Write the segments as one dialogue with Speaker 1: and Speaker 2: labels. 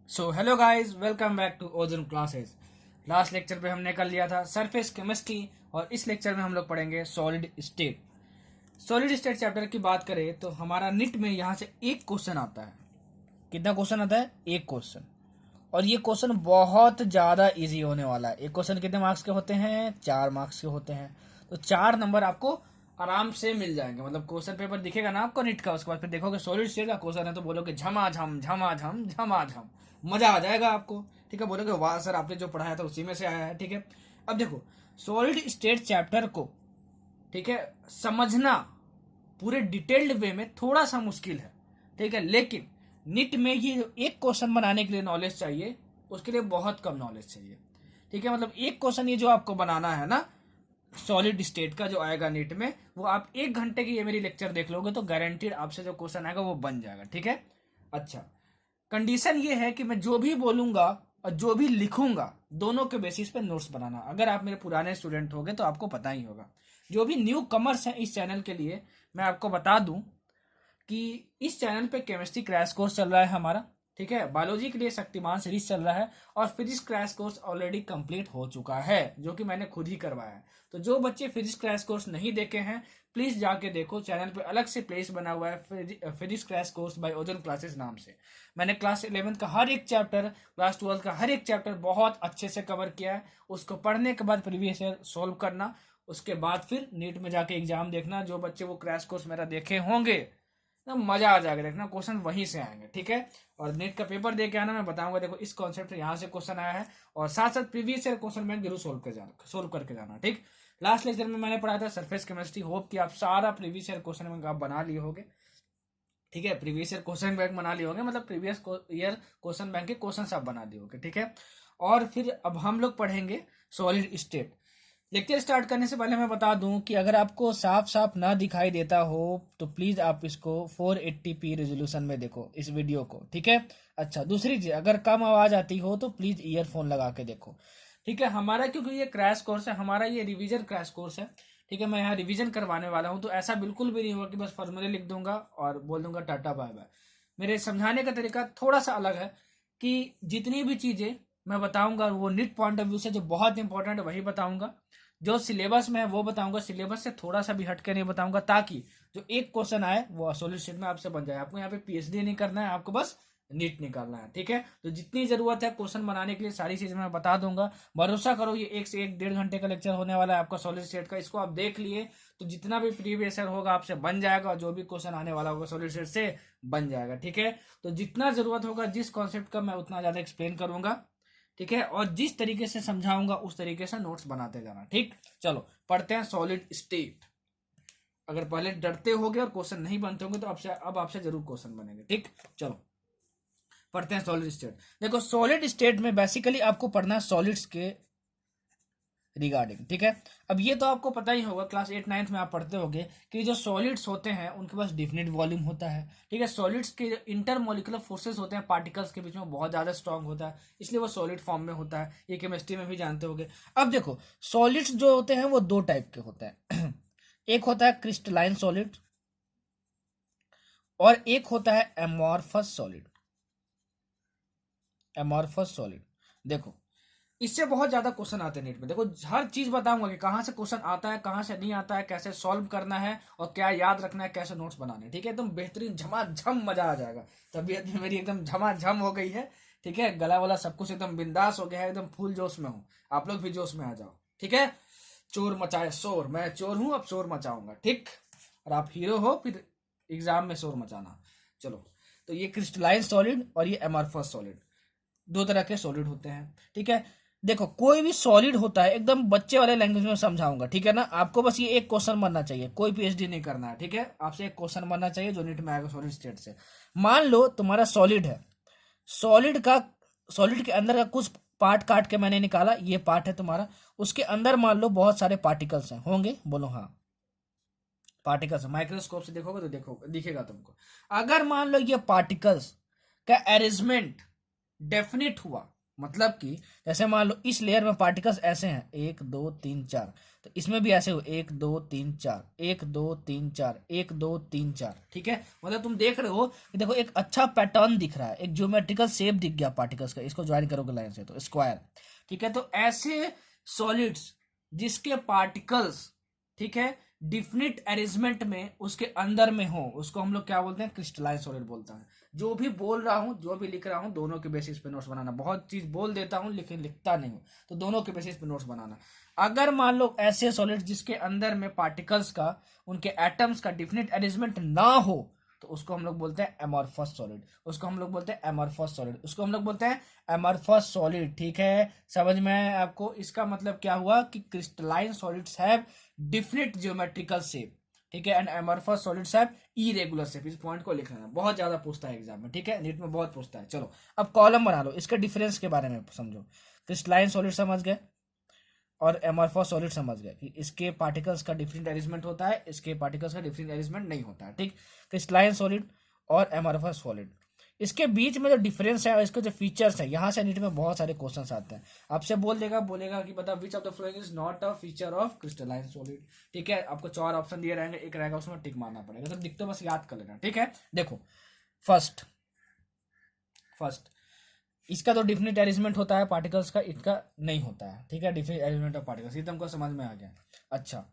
Speaker 1: So hello guys, welcome back to ओजन classes. Last lecture पे हमने कर लिया था सरफेस केमिस्ट्री और इस लेक्चर में हम लोग पढ़ेंगे solid state. Solid state chapter की बात करें तो हमारा निट में यहाँ से एक क्वेश्चन आता है। कितना क्वेश्चन आता है? एक क्वेश्चन। और ये क्वेश्चन बहुत ज़्यादा इजी होने वाला है। एक क्वेश्चन कितने मार्क्स के होते हैं? 4 मार्क्स के होते हैं। तो 4 नंबर आपको आराम से मिल जाएंगे। मतलब क्वेश्चन पेपर दिखेगा ना आपको निट का, उसके बाद फिर देखोगे सॉलिड स्टेट का क्वेश्चन है तो बोलोगे झमाझम झमाझम झमाझम, मजा आ जाएगा आपको। ठीक है, बोलोगे वाह सर आपने जो पढ़ाया था उसी में से आया है। ठीक है, अब देखो सॉलिड स्टेट चैप्टर को, ठीक है, समझना पूरे डिटेल्ड वे में थोड़ा सा मुश्किल है। ठीक है, लेकिन निट में ये एक क्वेश्चन बनाने के लिए नॉलेज चाहिए, उसके लिए बहुत कम नॉलेज चाहिए। ठीक है, मतलब एक क्वेश्चन ये जो आपको बनाना है ना सॉलिड स्टेट का जो आएगा नीट में, वो आप 1 घंटे की ये मेरी लेक्चर देख लोगे तो गारंटीड आपसे जो क्वेश्चन आएगा वो बन जाएगा। ठीक है, अच्छा, कंडीशन ये है कि मैं जो भी बोलूंगा और जो भी लिखूंगा दोनों के बेसिस पे नोट्स बनाना। अगर आप मेरे पुराने स्टूडेंट होंगे तो आपको पता ही होगा। जो भी न्यू कमर्स हैं इस चैनल के लिए मैं आपको बता दूं कि इस चैनल पे केमिस्ट्री क्रैश कोर्स चल रहा है हमारा। ठीक है, बायोलॉजी के लिए शक्तिमान सीरीज चल रहा है और physics crash course already complete हो चुका है जो कि मैंने खुद ही करवाया है। तो जो बच्चे फिजिक्स क्रैश कोर्स नहीं देखे हैं प्लीज जाके देखो, चैनल पे अलग से प्लेस बना हुआ है फिजिक्स क्रैश कोर्स बाय ओजन क्लासेस नाम से। मैंने क्लास 11th का हर एक चैप्टर, क्लास 12th का हर एक चैप्टर बहुत अच्छे से कवर किया है। उसको पढ़ने के बाद प्रीवियस ईयर सोल्व करना, उसके बाद फिर नीट में जाके एग्जाम देखना। जो बच्चे वो क्रैश कोर्स मेरा देखे होंगे ना मजा आ जाएगा, देखना क्वेश्चन वहीं से आएंगे। ठीक है, और नेट का पेपर दे के आना, मैं बताऊंगा देखो इस कॉन्सेप्ट से यहाँ से क्वेश्चन आया है, और साथ साथ प्रीवियस ईयर क्वेश्चन बैंक जरूर सोल्व करके जाना। ठीक, लास्ट लेक्चर में मैंने पढ़ाया था सरफेस केमिस्ट्री, होप कि आप सारा प्रीवियस ईयर क्वेश्चन बैंक आप बना लिए होगे। ठीक है, प्रीवियस ईयर क्वेश्चन बैंक बना लिए होंगे, मतलब प्रीवियस ईयर क्वेश्चन बैंक के क्वेश्चन आप बना लिए होंगे। ठीक है, और फिर अब हम लोग पढ़ेंगे सॉलिड स्टेट। लेक्चर स्टार्ट करने से पहले मैं बता दूं कि अगर आपको साफ साफ ना दिखाई देता हो तो प्लीज आप इसको 480p रेजोल्यूशन में देखो इस वीडियो को। ठीक है, अच्छा, दूसरी चीज, अगर कम आवाज आती हो तो प्लीज ईयरफोन लगा के देखो। ठीक है, हमारा क्योंकि ये क्रैश कोर्स है, हमारा ये रिवीजन क्रैश कोर्स है। ठीक है, मैं यहाँ रिवीजन करवाने वाला हूँ, तो ऐसा बिल्कुल भी नहीं होगा कि बस फॉर्मूले लिख दूंगा और बोल दूंगा टाटा बाय बाय। मेरे समझाने का तरीका थोड़ा सा अलग है कि जितनी भी चीजें मैं बताऊंगा वो निट पॉइंट ऑफ व्यू से जो बहुत इंपॉर्टेंट है वही बताऊंगा, जो सिलेबस में है वो बताऊंगा, सिलेबस से थोड़ा सा भी हटके नहीं बताऊंगा, ताकि जो एक क्वेश्चन आए वो सॉलिड स्टेट में आपसे बन जाए। आपको यहाँ पे पीएचडी नहीं करना है, आपको बस नीट निकालना है। ठीक है, तो जितनी जरूरत है क्वेश्चन बनाने के लिए सारी चीजें मैं बता दूंगा। भरोसा करो, ये 1 से 1.5 घंटे का लेक्चर होने वाला है आपका सॉलिड स्टेट का। इसको आप देख लिए तो जितना भी प्रीवियस ईयर होगा आपसे बन जाएगा, और जो भी क्वेश्चन आने वाला होगा सॉलिड स्टेट से बन जाएगा। ठीक है, तो जितना जरूरत होगा जिस कॉन्सेप्ट का मैं उतना ज्यादा एक्सप्लेन करूंगा। ठीक है, और जिस तरीके से समझाऊंगा उस तरीके से नोट्स बनाते जाना। ठीक, चलो पढ़ते हैं सॉलिड स्टेट। अगर पहले डरते होगे और क्वेश्चन नहीं बनते होंगे तो आपसे जरूर क्वेश्चन बनेंगे। ठीक, चलो पढ़ते हैं सॉलिड स्टेट। देखो सॉलिड स्टेट में बेसिकली आपको पढ़ना है सॉलिड्स के रिगार्डिंग। ठीक है, अब ये तो आपको पता ही होगा, क्लास 8 9 में आप पढ़ते होंगे कि जो सॉलिड्स होते हैं उनके पास डिफिनिट वॉल्यूम होता है। ठीक है, सॉलिड्स के जो इंटरमोलिकुलर फोर्सेस होते हैं पार्टिकल्स के बीच में बहुत ज्यादा स्ट्रांग होता है, इसलिए वो सॉलिड फॉर्म में होता है। ये केमिस्ट्री में भी जानते होंगे। अब देखो सॉलिड्स जो होते हैं वो 2 टाइप के होते हैं एक होता है क्रिस्टलाइन सॉलिड और एक होता है एमॉर्फस सॉलिड। एमॉर्फस सॉलिड, देखो इससे बहुत ज्यादा क्वेश्चन आते हैं नीट में। देखो हर चीज बताऊंगा कि कहाँ से क्वेश्चन आता है, कहाँ से नहीं आता है, कैसे सॉल्व करना है और क्या याद रखना है, कैसे नोट्स बनाने हैं। ठीक है, एकदम बेहतरीन झमाझम मजा आ जाएगा। तबीयत भी मेरी एकदम झमाझम हो गई है। ठीक है, गला वाला सब कुछ एकदम बिंदास हो गया है, एकदम फुल जोश में हूँ। आप लोग भी जोश में आ जाओ। ठीक है, चोर मचाए शोर, मैं चोर हूँ अब शोर मचाऊंगा। ठीक, और आप हीरो हो फिर एग्जाम में शोर मचाना। चलो, तो ये क्रिस्टलाइन सॉलिड और ये एमॉर्फस सॉलिड, 2 तरह के सॉलिड होते हैं। ठीक है, देखो कोई भी सॉलिड होता है एकदम बच्चे वाले लैंग्वेज में समझाऊंगा। ठीक है ना, आपको बस ये एक क्वेश्चन बनना चाहिए, कोई पीएचडी नहीं करना है। ठीक है, आपसे एक क्वेश्चन बनना चाहिए जो नीट में आएगा सॉलिड स्टेट से। मान लो तुम्हारा सॉलिड है, सॉलिड का, सॉलिड के अंदर का कुछ पार्ट काट के मैंने निकाला, ये पार्ट है तुम्हारा। उसके अंदर मान लो बहुत सारे पार्टिकल्स हैं, होंगे? बोलो हाँ, पार्टिकल्स। माइक्रोस्कोप से देखोगे तो देखो दिखेगा तुमको। अगर मान लो ये पार्टिकल्स का अरेंजमेंट डेफिनिट हुआ, मतलब कि जैसे मान लो इस लेयर में पार्टिकल्स ऐसे हैं, 1 2 3 4, तो इसमें भी ऐसे हो 1 2 3 4, 1 2 3 4, 1 2 3 4, ठीक है। मतलब तुम देख रहे हो कि देखो एक अच्छा पैटर्न दिख रहा है, एक ज्योमेट्रिकल शेप दिख गया पार्टिकल्स का, इसको ज्वाइन करोगे लाइन से तो स्क्वायर, ठीक है। तो ऐसे सॉलिड्स जिसके पार्टिकल्स, ठीक है, डिफिनिट अरेंजमेंट में उसके अंदर में हो, उसको हम लोग क्या बोलते हैं, क्रिस्टलाइन सॉलिड बोलते हैं। जो भी बोल रहा हूँ, जो भी लिख रहा हूँ, दोनों के बेसिस पे नोट्स बनाना। बहुत चीज बोल देता हूँ लेकिन लिखता नहीं हूँ, तो दोनों के बेसिस पे नोट्स बनाना। अगर मान लो ऐसे सॉलिड जिसके अंदर में पार्टिकल्स का, उनके एटम्स का डिफिनिट अरेंजमेंट ना हो, तो उसको हम लोग बोलते हैं एमॉर्फस सॉलिड, उसको हम लोग बोलते हैं एमॉर्फस सॉलिड, उसको हम लोग बोलते हैं एमॉर्फस सॉलिड, ठीक है। समझ में आया आपको? इसका मतलब क्या हुआ कि crystalline solids have definite geometrical shape, ठीक है, and amorphous solids have irregular shape. इस पॉइंट को लिख लेना, बहुत ज्यादा पूछता है एग्जाम में, ठीक है, नीट में बहुत पूछता है। चलो अब कॉलम बना लो, इसके डिफरेंस के बारे में समझो। क्रिस्टलाइन सॉलिड समझ गए और एमॉर्फस सॉलिड समझ गए कि इसके पार्टिकल्स का डिफरेंट अरेंजमेंट होता है, इसके पार्टिकल्स का डिफरेंट अरेंजमेंट नहीं होता है, ठीक। क्रिस्टलाइन सॉलिड और एमॉर्फस सॉलिड, इसके बीच में जो डिफरेंस है और इसके जो फीचर्स है, यहाँ से नीट में बहुत सारे क्वेश्चंस आते हैं। आपसे बोलेगा कि बता विच of the following is not a feature of crystalline solid, ठीक है। आपको 4 ऑप्शन दिए रहेंगे, एक रहेगा उसमें टिक मारना पड़ेगा, तो दिखते बस याद कर लेना, ठीक है। देखो फर्स्ट इसका तो डिफिनिट अरेंजमेंट होता है पार्टिकल्स का, इसका नहीं होता है, ठीक है, डिफिनिट अरेंजमेंट ऑफ पार्टिकल्स, ये तुमको समझ में आ गया। अच्छा,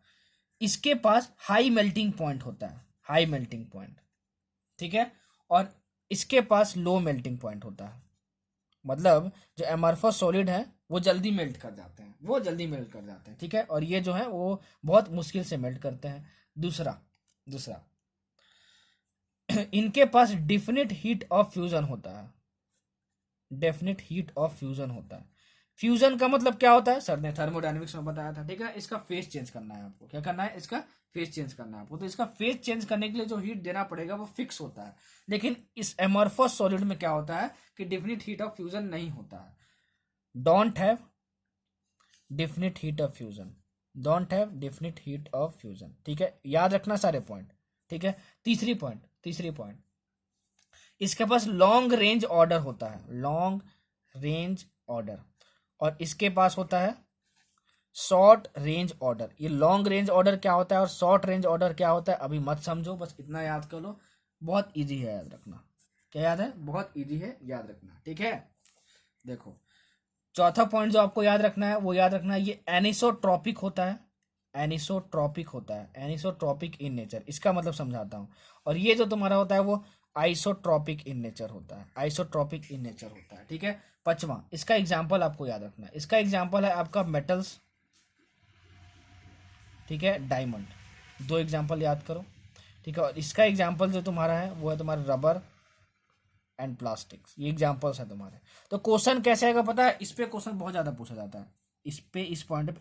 Speaker 1: इसके पास हाई मेल्टिंग पॉइंट होता है, हाई मेल्टिंग पॉइंट, ठीक है, और इसके पास लो मेल्टिंग पॉइंट होता है। मतलब जो एमॉर्फस सॉलिड है वो जल्दी मेल्ट कर जाते हैं, ठीक है, और ये जो है वो बहुत मुश्किल से मेल्ट करते हैं। दूसरा इनके पास डेफिनेट हीट ऑफ फ्यूजन होता है, डेफिनेट हीट ऑफ फ्यूजन होता है। फ्यूजन का मतलब क्या होता है, सर ने थर्मोडायनेमिक्स में बताया था, ठीक है। इसका फेस चेंज करना है आपको, क्या करना है, इसका फेस चेंज करना है आपको। तो इसका फेस चेंज करने के लिए जो हीट देना पड़ेगा वो फिक्स होता है, लेकिन इस एमॉर्फस सॉलिड में क्या होता है कि डेफिनेट हीट ऑफ फ्यूजन नहीं होता है, don't have definite heat of fusion, don't have definite heat of fusion, ठीक है। याद रखना सारे पॉइंट, ठीक है। तीसरी पॉइंट इसके पास लॉन्ग रेंज ऑर्डर होता है, लॉन्ग रेंज ऑर्डर, और इसके पास होता है शॉर्ट रेंज ऑर्डर। ये लॉन्ग रेंज ऑर्डर क्या होता है और शॉर्ट रेंज ऑर्डर क्या होता है अभी मत समझो, बस इतना याद कर लो, बहुत इजी है याद रखना। क्या याद है, बहुत इजी है याद रखना, ठीक है। देखो चौथा पॉइंट जो आपको याद रखना है वो याद रखना है, ये एनिसोट्रॉपिक होता है, एनिसोट्रॉपिक इन नेचर, इसका मतलब समझाता हूँ। और ये जो तुम्हारा होता है वो आइसोट्रॉपिक इन नेचर होता है, ठीक है। पांचवा, इसका एग्जाम्पल आपको याद रखना है, इसका एग्जाम्पल है आपका मेटल्स, ठीक है, डायमंड, 2 एग्जाम्पल याद करो, ठीक है। और इसका एग्जाम्पल जो तुम्हारा है वो है तुम्हारा रबर एंड प्लास्टिक्स, ये एग्जाम्पल्स है तुम्हारे। तो क्वेश्चन कैसे आएगा पता है, इस पे क्वेश्चन बहुत ज्यादा पूछा जाता है, इस पॉइंट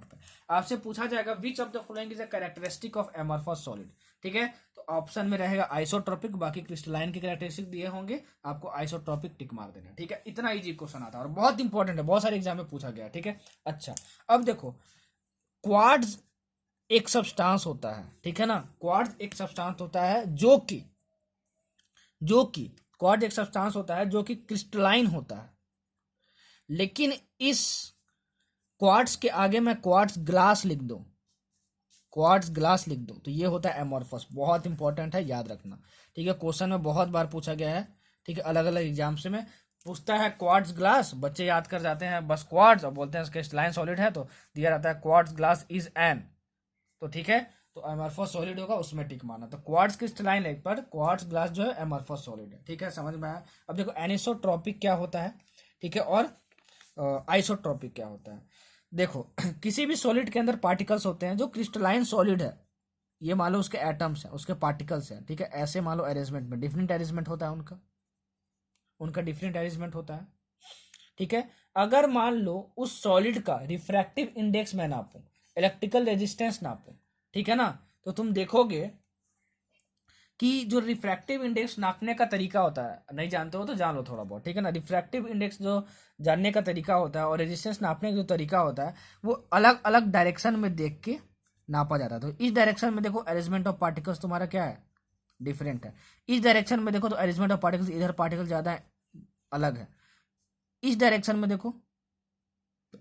Speaker 1: पे आपसे पूछा जाएगा विच of the following is a characteristic of amorphous solid, ठीक है। तो ऑप्शन में रहेगा आइसोट्रोपिक, बाकी क्रिस्टलाइन के कैरेक्टरिस्टिक दिए होंगे, आपको आइसोट्रोपिक टिक मार देना, ठीक है। इतना इजी क्वेश्चन आता है और बहुत इंपॉर्टेंट है, बहुत सारे एग्जाम में पूछा गया, ठीक है। अच्छा, अब देखो क्वार्ट्ज एक सब्सटेंस होता है, ठीक है ना, क्वार्ट्ज एक सब्सटेंस होता है जो कि क्वार्ट्ज एक सब्सटेंस होता है जो कि क्रिस्टलाइन होता है, लेकिन इस क्वार्ट्ज के आगे मैं क्वार्ट्ज ग्लास लिख दो तो ये होता है एमॉर्फस। बहुत इंपॉर्टेंट है, याद रखना, ठीक है। क्वेश्चन में बहुत बार पूछा गया है, ठीक है, अलग अलग एग्जाम से में पूछता है क्वार्ट्ज ग्लास, बच्चे याद कर जाते हैं बस क्वार्ट्ज और बोलते हैं क्रिस्टलाइन सॉलिड है, तो दिया रहता है क्वार्ट्ज ग्लास इज एन, तो ठीक है, तो एमॉर्फस सॉलिड होगा, उसमें टिक मारना। तो क्वार्ट्ज क्रिस्टलाइन है पर क्वार्ट्ज ग्लास जो है एमॉर्फस सॉलिड है, ठीक है, समझ में आया। अब देखो एनिसोट्रॉपिक क्या होता है, ठीक है, और आइसोट्रॉपिक क्या होता है। देखो किसी भी सॉलिड के अंदर पार्टिकल्स होते हैं, जो क्रिस्टलाइन सॉलिड है, ये मान लो उसके एटम्स हैं, उसके पार्टिकल्स हैं, ठीक है, ऐसे मान लो अरेंजमेंट में डिफरेंट अरेंजमेंट होता है उनका डिफरेंट अरेंजमेंट होता है, ठीक है। अगर मान लो उस सॉलिड का रिफ्रैक्टिव इंडेक्स मैं नापूं, इलेक्ट्रिकल रेजिस्टेंस नापूं, ठीक है ना, तो तुम देखोगे कि जो रिफ्रैक्टिव इंडेक्स नापने का तरीका होता है, नहीं जानते हो तो जान लो थोड़ा बहुत, ठीक है ना। रिफ्रैक्टिव इंडेक्स जो जानने का तरीका होता है और रेजिस्टेंस नापने का जो तरीका होता है वो अलग अलग डायरेक्शन में देख के नापा जाता है। तो इस डायरेक्शन में देखो अरेंजमेंट ऑफ पार्टिकल्स तुम्हारा क्या है, डिफरेंट है। इस डायरेक्शन में देखो तो अरेंजमेंट ऑफ पार्टिकल्स, इधर पार्टिकल ज़्यादा अलग है, इस डायरेक्शन में देखो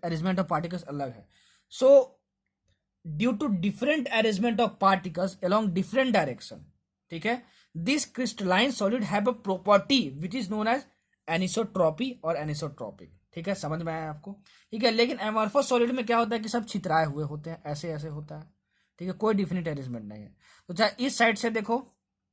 Speaker 1: अरेंजमेंट ऑफ पार्टिकल्स अलग है. So due to different arrangement of particles along different direction, ठीक है, this crystalline solid have a property which is known as anisotropy और एनिसोट्रॉपिक. ठीक है, समझ में आया आपको. ठीक है, लेकिन एमॉर्फस सॉलिड में क्या होता है कि सब छितराए हुए होते हैं, ऐसे ऐसे होता है. ठीक है, कोई डिफिनिट अरेंजमेंट नहीं है. तो चाहे इस साइड से देखो,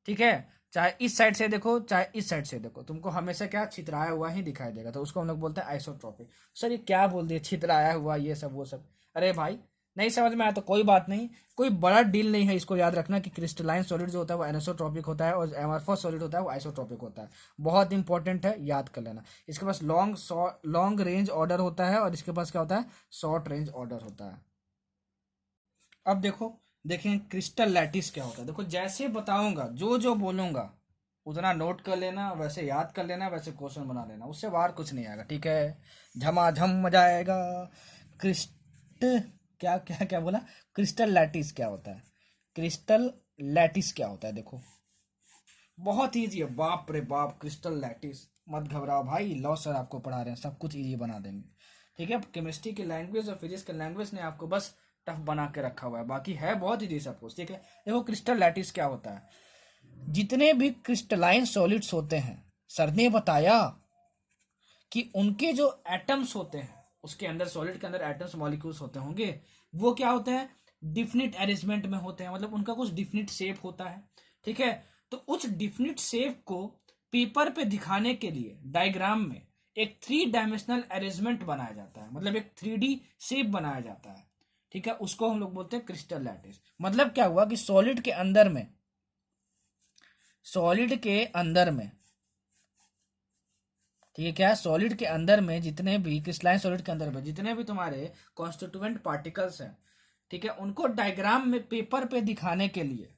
Speaker 1: ठीक है, चाहे इस साइड से देखो, चाहे इस साइड से देखो, तुमको हमेशा क्या छितराया हुआ ही दिखाई देगा. तो उसको हम लोग बोलते हैं आइसोट्रॉपिक. सर ये क्या बोल दिया, छितराया हुआ, ये सब वो सब. अरे भाई नहीं समझ में आया तो कोई बात नहीं, कोई बड़ा डील नहीं है. इसको याद रखना कि क्रिस्टलाइन सॉलिड जो होता है वो एनिसोट्रॉपिक होता है और एमॉर्फस सॉलिड होता है वो आइसोट्रॉपिक होता है. बहुत इंपॉर्टेंट है, याद कर लेना. इसके पास लॉन्ग रेंज ऑर्डर होता है और इसके पास क्या होता है, शॉर्ट रेंज ऑर्डर होता है. अब देखो, देखें क्रिस्टल लैटिस क्या होता है. देखो जैसे बताऊंगा, जो जो बोलूंगा उतना नोट कर लेना, वैसे याद कर लेना, वैसे क्वेश्चन बना लेना, उससे बाहर कुछ नहीं आएगा. ठीक है, झमाझम मजा आएगा. क्रिस्ट क्या क्या क्या बोला, क्रिस्टल लैटिस क्या होता है, क्रिस्टल लैटिस क्या होता है. देखो बहुत ईजी है, बाप रे बाप. क्रिस्टल लैटिस, मत घबराओ भाई, लॉ सर आपको पढ़ा रहे हैं, सब कुछ ईजी बना देंगे. ठीक है, केमिस्ट्री की लैंग्वेज और फिजिक्स की लैंग्वेज ने आपको बस टफ बना के रखा हुआ है, बाकी है बहुत ईजी सब कुछ. ठीक है, देखो क्रिस्टल लैटिस क्या होता है. जितने भी क्रिस्टलाइन सॉलिड्स होते हैं, सर ने बताया कि उनके जो एटम्स होते हैं, उसके अंदर सॉलिड के अंदर एटम्स मॉलिक्यूल्स होते होंगे, वो क्या होते हैं, डिफिनिट अरेंजमेंट में होते हैं. मतलब उनका कुछ डिफिनिट शेप होता है. ठीक है, तो उस डिफिनिट शेप को पेपर पे दिखाने के लिए डायग्राम में एक 3 डायमेंशनल अरेंजमेंट बनाया जाता है, मतलब एक 3D शेप बनाया जाता है. ठीक है, उसको हम लोग बोलते हैं क्रिस्टल लैटिस. मतलब क्या हुआ कि सॉलिड के अंदर में, सॉलिड के अंदर में, ठीक है, क्या है, सॉलिड के अंदर में जितने भी क्रिस्टलाइन सॉलिड के अंदर में जितने भी तुम्हारे कॉन्स्टिट्यूएंट पार्टिकल्स हैं, ठीक है, उनको डायग्राम में पेपर पे दिखाने के लिए,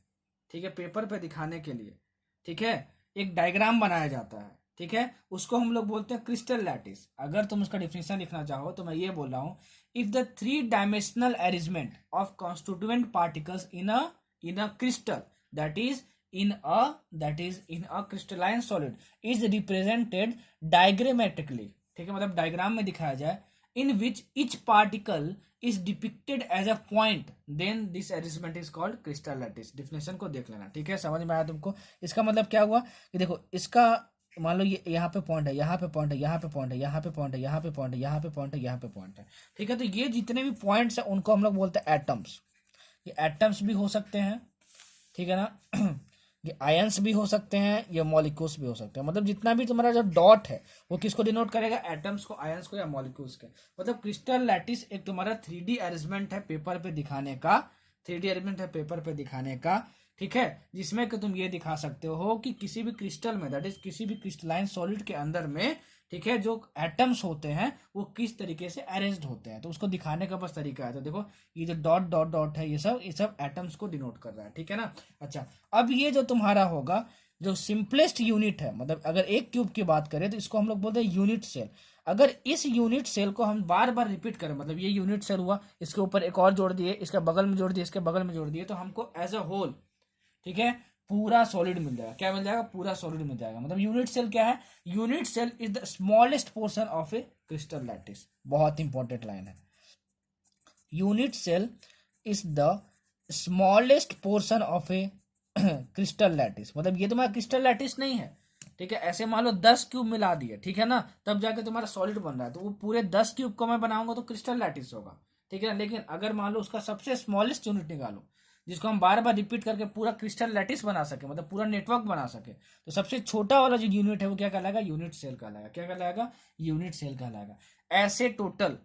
Speaker 1: ठीक है, पेपर पे दिखाने के लिए, ठीक है, एक डायग्राम बनाया जाता है. ठीक है, उसको हम लोग बोलते हैं क्रिस्टल लैटिस. अगर तुम उसका डिफिनेशन लिखना चाहो तो मैं ये बोल रहा हूं, if the 3 dimensional arrangement of constituent particles in a crystal that is in a crystalline solid is represented diagrammatically. ठीक है, मतलब डायग्राम में दिखाया जाए, in which each particle is depicted as a point, then this arrangement is called crystal lattice. Definition को देख लेना. ठीक है, समझ में आया तुमको. इसका मतलब क्या हुआ कि देखो इसका मान लो ये यहाँ पे पॉइंट है, यहाँ पे पॉइंट है, यहाँ पे पॉइंट है, यहाँ पे पॉइंट है, यहाँ पे पॉइंट है, यहाँ पे पॉइंट है, यहाँ पे पॉइंट है. ठीक है, तो ये जितने भी पॉइंट्स हैं उनको हम लोग बोलते हैं एटम्स. ये एटम्स भी हो सकते हैं, ठीक है ना. ये आयंस भी हो सकते हैं, ये मॉलिक्यूल्स भी हो सकते हैं. मतलब जितना भी तुम्हारा जो डॉट है वो किसको डिनोट करेगा, एटम्स को, आयंस को या मॉलिक्यूल्स के. मतलब क्रिस्टल लैटिस एक तुम्हारा 3D अरेंजमेंट है पेपर पे दिखाने का, 3D अरेंजमेंट है पेपर पे दिखाने का. ठीक है, जिसमें कि तुम ये दिखा सकते हो कि किसी भी क्रिस्टल में, दैट इज किसी भी क्रिस्टलाइन सॉलिड के अंदर में, ठीक है, जो एटम्स होते हैं वो किस तरीके से अरेंज्ड होते हैं. तो उसको दिखाने का बस तरीका है. तो देखो ये जो डॉट डॉट डॉट है, ये सब एटम्स को डिनोट कर रहा है. ठीक है ना. अच्छा, अब ये जो तुम्हारा होगा जो सिंपलेस्ट यूनिट है, मतलब अगर एक क्यूब की बात करें तो इसको हम लोग बोलते हैं यूनिट सेल. अगर इस यूनिट सेल को हम बार बार रिपीट करें, मतलब ये यूनिट सेल हुआ, इसके ऊपर एक और जोड़ दिए, इसके बगल में जोड़ दिए, इसके बगल में जोड़ दिए, तो हमको एज अ होल, ठीक है, पूरा सॉलिड मिल जाएगा. क्या मिल जाएगा, पूरा सॉलिड मिल जाएगा. मतलब यूनिट सेल क्या है, unit cell is the smallest portion of a crystal lattice. बहुत इंपॉर्टेंट लाइन है, unit cell is the smallest portion of a crystal lattice. मतलब ये तुम्हारा क्रिस्टल लैटिस नहीं है. ठीक है, ऐसे मान लो 10 क्यूब मिला दिए, ठीक है ना, तब जाके तुम्हारा सॉलिड बन रहा है, तो वो पूरे 10 क्यूब को मैं बनाऊंगा तो क्रिस्टल लैटिस होगा. ठीक है, लेकिन अगर मान लो उसका सबसे स्मॉलेस्ट यूनिट निकालो, जिसको हम बार बार रिपीट करके पूरा क्रिस्टल लैटिस बना सके, मतलब पूरा नेटवर्क बना सके, तो सबसे छोटा वाला जो यूनिट है वो क्या कहलाएगा, यूनिट सेल कहलाएगा. क्या कहलाएगा, यूनिट सेल कहलाएगा. ऐसे टोटल,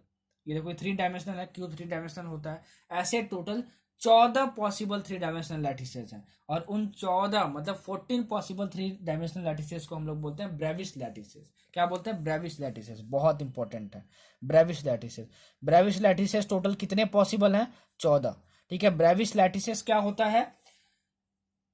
Speaker 1: ये देखो 3 डायमेंशनल है, क्यूब 3 डायमेंशनल होता है. ऐसे टोटल 14 पॉसिबल 3 डायमेंशनल लैटिसेस हैं, और उन 14 मतलब 14 पॉसिबल 3 डायमेंशनल लैटिसेस को हम लोग बोलते हैं ब्रेविस लैटिसेस. क्या बोलते हैं, ब्रेविस लैटिसेस. बहुत इंपॉर्टेंट है Brevis lattices. Brevis lattices total कितने पॉसिबल हैं, 14. ठीक है, ब्रेविस लैटिसेस क्या होता है,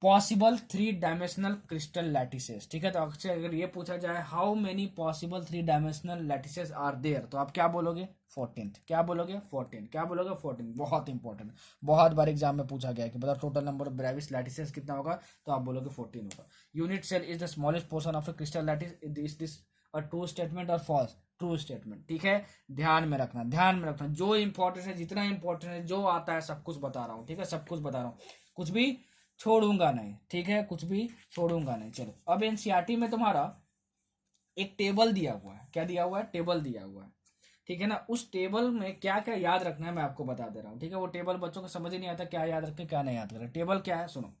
Speaker 1: पॉसिबल 3 डायमेंशनल क्रिस्टल लैटिसेस. ठीक है, तो अगर ये पूछा जाए how many possible 3 dimensional lattices are there, तो आप क्या बोलोगे, 14. क्या बोलोगे, 14. क्या बोलोगे, 14. बहुत इंपॉर्टेंट, बहुत बार एग्जाम में पूछा गया है कि मतलब total number of Bravais lattices कितना होगा, तो आप बोलोगे 14 होगा. Unit cell is the smallest portion of a crystal lattice. This और ट्रू स्टेटमेंट और फॉल्स ट्रू स्टेटमेंट। ठीक है, ध्यान में रखना, ध्यान में रखना, जो इंपॉर्टेंट है, जितना इंपॉर्टेंट है, जो आता है सब कुछ बता रहा हूँ। ठीक है, सब कुछ बता रहा हूँ, कुछ भी छोड़ूंगा नहीं। ठीक है, कुछ भी छोड़ूंगा नहीं। चलो, अब एनसीईआरटी में तुम्हारा एक टेबल दिया हुआ है। क्या दिया हुआ है? टेबल दिया हुआ है। ठीक है ना, उस टेबल में क्या क्या याद रखना है मैं आपको बता दे रहा हूँ। ठीक है, वो टेबल बच्चों को समझ ही नहीं आता क्या याद रखें क्या नहीं याद करें। टेबल क्या है सुनो।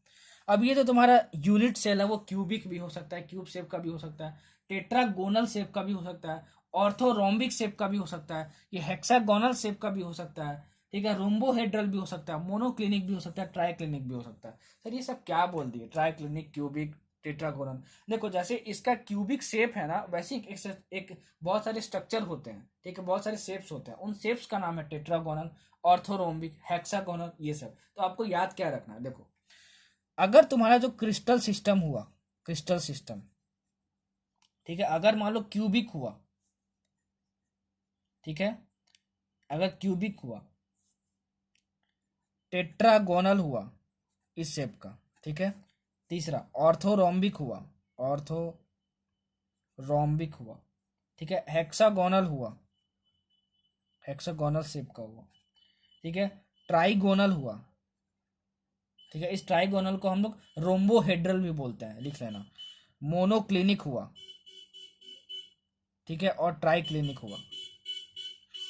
Speaker 1: अब ये तो तुम्हारा यूनिट सेल है, वो क्यूबिक भी हो सकता है, क्यूब शेप का भी हो सकता है, टेट्रागोनल शेप का भी हो सकता है, ऑर्थोरोम्बिक शेप का भी हो सकता है, ये हेक्सागोनल शेप का भी हो सकता है। ठीक है, रोम्बोहेड्रल भी हो सकता है, मोनोक्लिनिक भी हो सकता है, ट्राइक्लिनिक भी हो सकता है। सर ये सब क्या बोल दिए? Triclinic, cubic, tetragonal. देखो, जैसे इसका क्यूबिक शेप है ना, वैसे एक बहुत सारे स्ट्रक्चर होते हैं। ठीक है, बहुत सारे शेप्स होते हैं, उन शेप्स का नाम है टेट्रागोनल, ऑर्थोरोम्बिक, हेक्सागोनल, ये सब। तो आपको याद क्या रखना है? देखो, अगर तुम्हारा जो क्रिस्टल सिस्टम हुआ, क्रिस्टल सिस्टम, ठीक है, अगर मान लो क्यूबिक हुआ, ठीक है, अगर क्यूबिक हुआ, टेट्रागोनल हुआ इस शेप का, ठीक है, तीसरा ऑर्थोरोम्बिक हुआ, ऑर्थोरोम्बिक हुआ, ठीक है, हेक्सागोनल हुआ, हेक्सागोनल शेप का हुआ, ठीक है, ट्राइगोनल हुआ, ठीक है, इस ट्राइगोनल को हम लोग रोम्बोहेड्रल भी बोलते हैं, लिख लेना, मोनोक्लिनिक हुआ, ठीक है, और ट्राइक्लिनिक हुआ।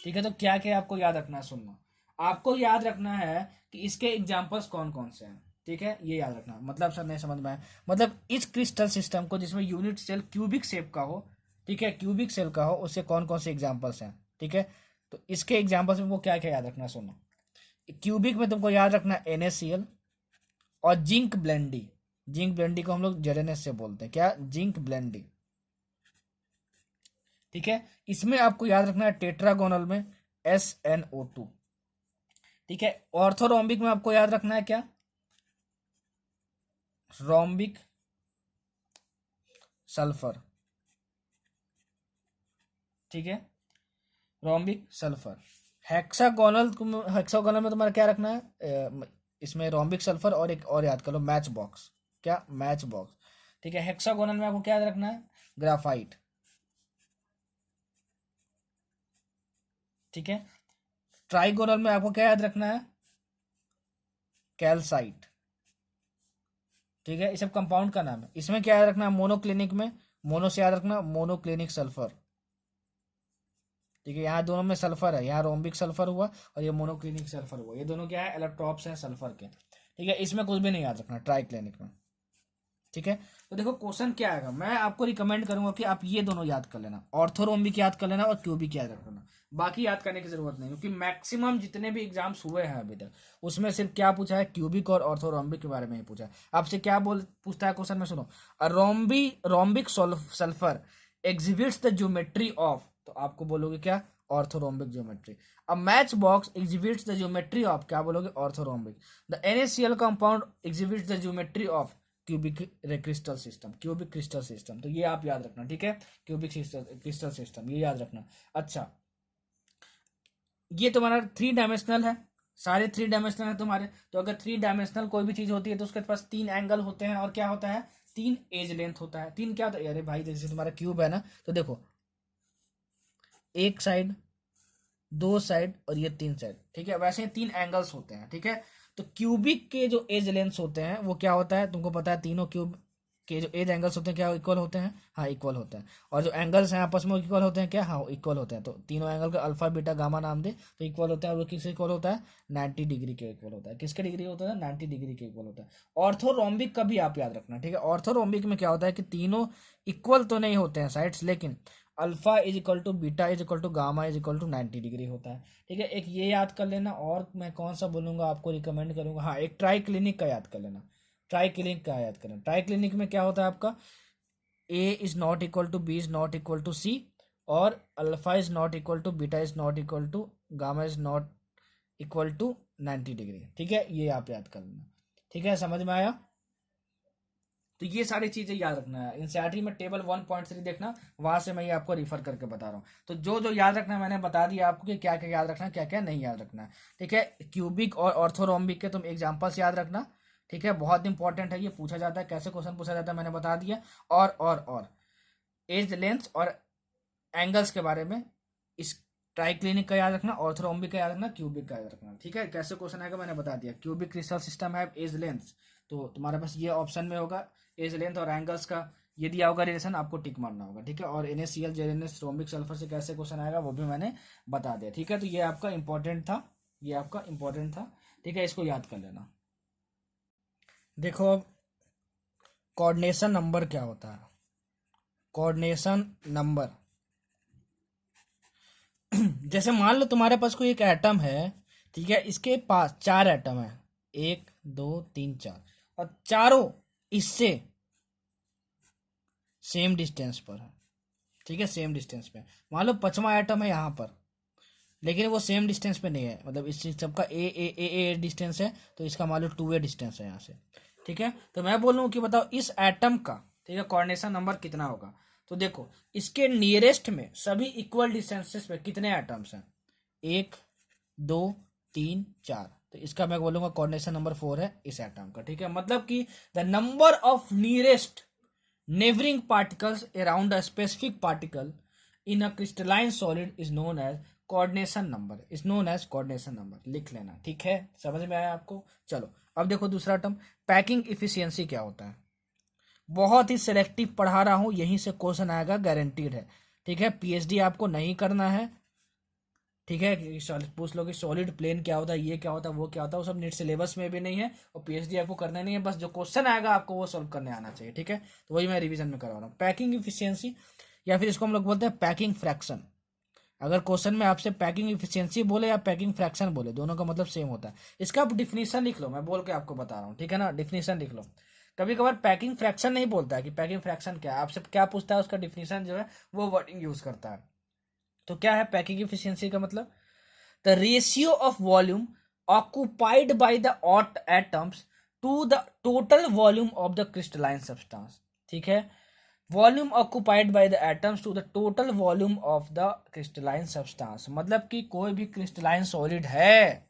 Speaker 1: ठीक है, तो क्या क्या आपको याद रखना है? सुनना, आपको याद रखना है कि इसके एग्जाम्पल्स कौन कौन से हैं। ठीक है, ये याद रखना। मतलब सर नहीं समझ में आया, मतलब इस क्रिस्टल सिस्टम को जिसमें यूनिट सेल क्यूबिक शेप का हो, ठीक है, क्यूबिक सेल का हो, उससे कौन कौन से एग्जाम्पल्स हैं। ठीक है, तो इसके एग्जाम्पल्स में वो क्या क्या याद रखना है सुनो। क्यूबिक में तुमको याद रखना है NaCl और जिंक ब्लेंडी। जिंक ब्लेंडी को हम लोग जेरेनेस से बोलते हैं, क्या? जिंक ब्लेंडी। ठीक है, इसमें आपको याद रखना है टेट्रागोनल में SnO2। ठीक है, ऑर्थोरोम्बिक में आपको याद रखना है क्या? Rhombic sulphur. ठीक है, रोम्बिक सल्फर। हेक्सागोनल में तुम्हारा क्या रखना है? इसमें रोम्बिक सल्फर और एक और याद कर लो, मैच बॉक्स। क्या? Match box. ठीक है, हेक्सागोनल में आपको क्या याद रखना है? ग्राफाइट। ठीक है, ट्राइगोनल में आपको क्या याद रखना है? कैल्साइट। ठीक है, ये सब कंपाउंड का नाम है। इसमें क्या याद रखना है? मोनोक्लिनिक में, मोनो से याद रखना मोनोक्लिनिक सल्फर। ठीक है, यहाँ दोनों में सल्फर है, यहाँ रोम्बिक सल्फर हुआ और ये मोनोक्लिनिक सल्फर हुआ, ये दोनों क्या है? इलेक्ट्रॉप्स हैं सल्फर के। ठीक है, इसमें कुछ भी नहीं याद रखना ट्राइक्लिनिक में। ठीक है, तो देखो क्वेश्चन क्या आएगा, मैं आपको रिकमेंड करूंगा कि आप ये दोनों याद कर लेना, ऑर्थोरोम्बिक याद कर लेना और क्यूबिक याद रख लेना। बाकी याद करने की जरूरत नहीं, क्योंकि मैक्सिमम जितने भी एग्जाम्स हुए हैं अभी तक, उसमें सिर्फ क्या पूछा है? क्यूबिक और ऑर्थोरोम्बिक के बारे में ही पूछा है। आपसे क्या बोल पूछता है क्वेश्चन में, सुनो। Rhombic sulphur exhibits the geometry of, तो आपको बोलोगे क्या? Orthorhombic geometry. अब match box exhibits the geometry of, क्या बोलोगे? Orthorhombic. The NaCl compound exhibits the geometry of cubic crystal system, cubic crystal system. तो ये आप याद रखना। ठीक है, क्यूबिक क्रिस्टल सिस्टम, ये याद रखना। अच्छा, ये तुम्हारा 3 डायमेंशनल है, सारे 3 डायमेंशनल है तुम्हारे। तो अगर 3 डायमेंशनल कोई भी चीज होती है तो उसके पास 3 एंगल होते हैं, और क्या होता है? 3 एज लेंथ होता है। तीन क्या होता है? अरे भाई, जैसे तुम्हारा क्यूब है ना, तो देखो, एक साइड, दो साइड और ये 3 साइड। ठीक है, वैसे 3 एंगल्स होते हैं। ठीक है, तो क्यूबिक के जो एज लेंथ होते हैं वो क्या होता है? तुमको पता है, तीनों क्यूब के जो एज एंगल्स होते हैं क्या इक्वल होते हैं? हाँ, इक्वल होते हैं। और जो एंगल्स हैं आपस में इक्वल होते हैं क्या? हाँ, इक्वल होते हैं। तो तीनों एंगल का अल्फा बीटा गामा नाम दे तो इक्वल होता है। और वो किससे इक्वल होता है? 90 डिग्री के इक्वल होता है। किसके डिग्री होता है? 90 डिग्री के इक्वल होता है। ऑर्थोरोम्बिक का भी आप याद रखना। ठीक है, ऑर्थोरोम्बिक में क्या होता है कि तीनों इक्वल तो नहीं होते हैं साइड्स, लेकिन alpha is equal to beta is equal to gamma is equal to 90 degree होता है। ठीक है, एक ये याद कर लेना। और मैं कौन सा बोलूंगा आपको रिकमेंड करूंगा, हाँ, एक ट्राई क्लिनिक का याद कर लेना। ट्राई क्लिनिक का याद करना। ट्राई क्लिनिक में क्या होता है आपका? A is not equal to B is not equal to C, और alpha is not equal to beta is not equal to gamma is not equal to 90 degree. ठीक है, ये आप याद कर लेना। ठीक है, समझ में आया? तो ये सारी चीजें याद रखना है। एनसीईआरटी में टेबल 1.3 देखना, वहां से मैं ये आपको रिफर करके बता रहा हूँ। तो जो जो याद रखना है मैंने बता दिया आपको कि क्या क्या याद रखना है, क्या क्या नहीं याद रखना है। ठीक है, क्यूबिक और ऑर्थोरोम्बिक के तुम एग्जाम्पल्स याद रखना। ठीक है, बहुत इंपॉर्टेंट है, ये पूछा जाता है, कैसे क्वेश्चन पूछा जाता है मैंने बता दिया। और एज लेंथ और एंगल्स के बारे में, इस ट्राइक्लिनिक का याद रखना, ऑर्थोरोम्बिक का याद रखना, क्यूबिक का याद रखना, ठीक है। कैसे क्वेश्चन आएगा मैंने बता दिया। क्यूबिक क्रिस्टल सिस्टम है एज लेंथ, तो तुम्हारे पास ये ऑप्शन में होगा एज लेंथ और एंगल्स का ये दिया होगा रिलेशन, आपको टिक मारना होगा, ठीक है। और NaCl जेलेनस रोम्बिक सल्फर से कैसे क्वेश्चन आएगा वो भी मैंने बता दिया, ठीक है। तो ये आपका इंपॉर्टेंट था, ये आपका इंपॉर्टेंट था, ठीक है, इसको याद कर लेना। देखो अब कोऑर्डिनेशन नंबर क्या होता है। कोऑर्डिनेशन नंबर जैसे मान लो तुम्हारे पास कोई एक एटम है, ठीक है, इसके पास 4 एटम है, 1 2 3 4, और चारों इससे सेम डिस्टेंस पर है, ठीक है, सेम डिस्टेंस पे। मान लो 5वां एटम है यहाँ पर, लेकिन वो सेम डिस्टेंस पे नहीं है, मतलब इस सबका ए डिस्टेंस है, तो इसका मान लो 2a डिस्टेंस है यहाँ से, ठीक है। तो मैं बोल रहा हूँ कि बताओ इस एटम का, ठीक है, कोऑर्डिनेशन नंबर कितना होगा। तो देखो इसके नियरेस्ट में सभी इक्वल डिस्टेंसेस पे कितने एटम्स हैं, 1 2 3 4, तो इसका मैं बोलूंगा कोऑर्डिनेशन नंबर 4 है इस एटम का, ठीक है। मतलब कि the number of nearest neighbouring particles around a specific particle in a crystalline solid is known as coordination number, is known as coordination number, लिख लेना, ठीक है। समझ में आया आपको। चलो अब देखो दूसरा टर्म, पैकिंग इफिशियंसी क्या होता है। बहुत ही सिलेक्टिव पढ़ा रहा हूं, यहीं से क्वेश्चन आएगा, गारंटीड है, ठीक है। PhD आपको नहीं करना है, ठीक है। पूछ लो कि सॉलिड प्लेन क्या होता है, ये क्या होता है, वो क्या होता है, वो सब नीट सिलेबस में भी नहीं है, और PhD आपको करना नहीं है, बस जो क्वेश्चन आएगा आपको वो सॉल्व करने आना चाहिए, ठीक है। तो वही मैं रिवीजन में करवा रहा हूँ। पैकिंग इफिशियंसी, या फिर इसको हम लोग बोलते हैं पैकिंग फ्रैक्शन। अगर क्वेश्चन में आपसे पैकिंग इफिशियंसी बोले या पैकिंग फ्रैक्शन बोले, दोनों का मतलब सेम होता है। इसका आप डिफिनीशन लिख लो, मैं बोल के आपको बता रहा हूँ, ठीक है ना, डिफिनीशन लिख लो। कभी कभार पैकिंग फ्रैक्शन नहीं बोलता है कि पैकिंग फ्रैक्शन क्या है, आपसे क्या पूछता है उसका डिफिनीशन जो है वो वर्डिंग यूज करता है। तो क्या है पैकिंग इफिशियंसी का मतलब, the ratio of volume occupied by the atoms to the total volume of the crystalline substance, ठीक है। Volume occupied by the atoms to the total volume of the crystalline substance, मतलब कि कोई भी crystalline solid है,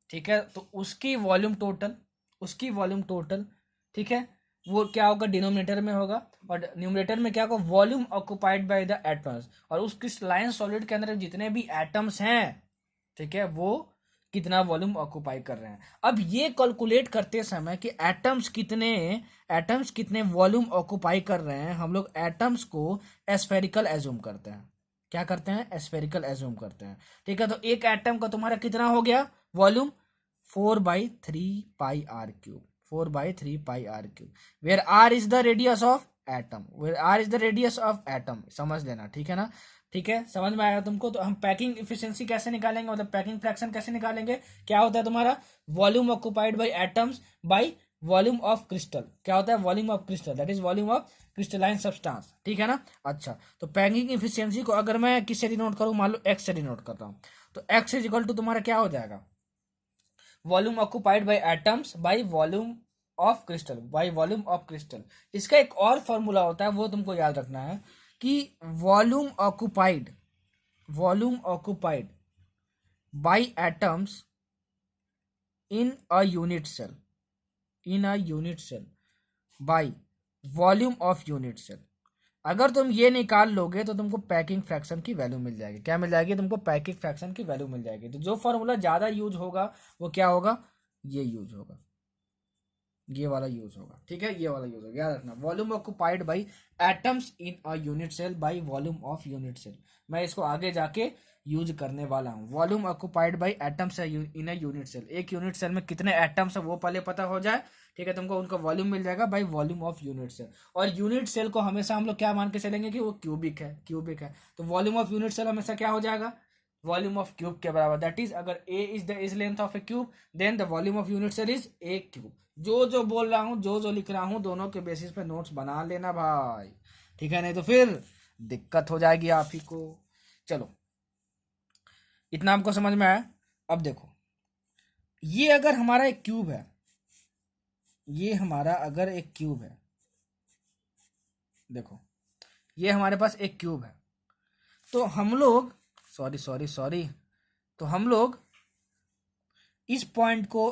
Speaker 1: ठीक है, तो उसकी वॉल्यूम टोटल, उसकी वॉल्यूम टोटल, ठीक है, वो क्या होगा डिनोमिनेटर में होगा, और न्यूमरेटर में क्या होगा volume occupied by the atoms, और उस क्रिस्टलाइन सॉलिड के अंदर जितने भी एटम्स हैं, ठीक है, वो कितना वॉल्यूम ऑक्युपाई कर रहे हैं। अब ये कैलकुलेट करते समय कि एटम्स कितने वॉल्यूम ऑक्युपाई कर रहे हैं, हम लोग एटम्स को एस्फेरिकल एज्यूम करते हैं। क्या करते हैं, एस्फेरिकल एज्यूम करते हैं, ठीक है। तो एक एटम का तुम्हारा कितना हो गया volume, 4/3πr³, 4/3πr³, where r is the radius of atom, where r is the radius of atom, समझ लेना, ठीक है ना, ठीक है। समझ में आएगा तुमको। तो हम पैकिंग इफिशियंसी कैसे निकालेंगे, मतलब पैकिंग फ्रैक्शन कैसे निकालेंगे, क्या होता है तुम्हारा volume occupied by atoms bye volume of crystal, क्या होता है volume of crystal, that is volume of crystalline substance, ठीक है ना। अच्छा, तो पैकिंग इफिशियंसी को अगर मैं किससे डिनोट करूं, मान लो एक्स से डिनोट करता हूं, तो एक्स इज इक्वल टू तुम्हारा क्या हो जाएगा volume occupied by atoms bye volume of crystal, bye volume of crystal. इसका एक और फॉर्मूला होता है, वो तुमको याद रखना है कि volume occupied by atoms in a unit cell by volume of unit cell। अगर तुम ये निकाल लोगे तो तुमको पैकिंग फ्रैक्शन की वैल्यू मिल जाएगी। क्या मिल जाएगी तुमको, पैकिंग फ्रैक्शन की वैल्यू मिल जाएगी। तो जो फॉर्मूला ज्यादा यूज होगा वो क्या होगा, ये यूज होगा, ये वाला यूज होगा, ठीक है, ये वाला यूज होगा, याद रखना। Volume occupied by atoms in a unit cell by volume of unit cell. मैं इसको आगे जाके यूज करने वाला हूँ। Volume occupied by atoms in a unit cell, एक यूनिट सेल में कितने एटम्स है वो पहले पता हो जाए, ठीक है, तुमको उनका वॉल्यूम मिल जाएगा by volume of unit cell. और यूनिट सेल को हमेशा हम लोग क्या मान के चलेंगे कि वो क्यूबिक है, तो वॉल्यूम ऑफ यूनिट सेल हमेशा क्या हो जाएगा, वॉल्यूम ऑफ क्यूब के बराबर। दैट इज अगर A is the is length of A cube, then the volume of unit cell is A cube. जो बोल रहा हूँ, जो लिख रहा हूँ, दोनों के बेसिस पे नोट्स बना लेना भाई, ठीक है, नहीं तो फिर दिक्कत हो जाएगी आप ही को। चलो इतना आपको समझ में आया। अब देखो ये अगर हमारा एक क्यूब है, ये हमारा अगर एक क्यूब है, देखो ये हमारे पास एक क्यूब है, तो हम लोग सॉरी तो हम लोग इस पॉइंट को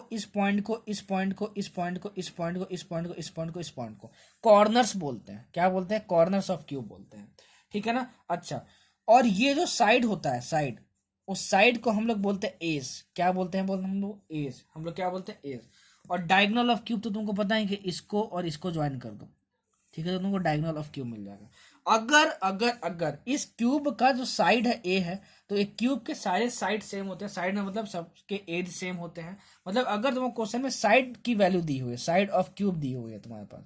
Speaker 1: कॉर्नर्स बोलते हैं। क्या बोलते हैं, कॉर्नर्स ऑफ क्यूब बोलते हैं, ठीक है ना। अच्छा, और ये जो साइड होता है, साइड, उस साइड को हम लोग बोलते हैं एज। क्या बोलते हैं, बोलते हम लोग एज, हम लोग क्या बोलते हैं, एज। और डायगोनल ऑफ क्यूब तो तुमको पता है कि इसको और इसको ज्वाइन कर दो, ठीक है, तो तुमको डायगोनल ऑफ क्यूब मिल जाएगा। अगर अगर अगर इस क्यूब का जो साइड है ए है, तो एक क्यूब के सारे साइड सेम होते हैं, साइड में मतलब सबके एज सेम होते हैं। मतलब अगर तुमको क्वेश्चन में साइड की वैल्यू दी हुई है, साइड ऑफ क्यूब दी हुई है तुम्हारे पास,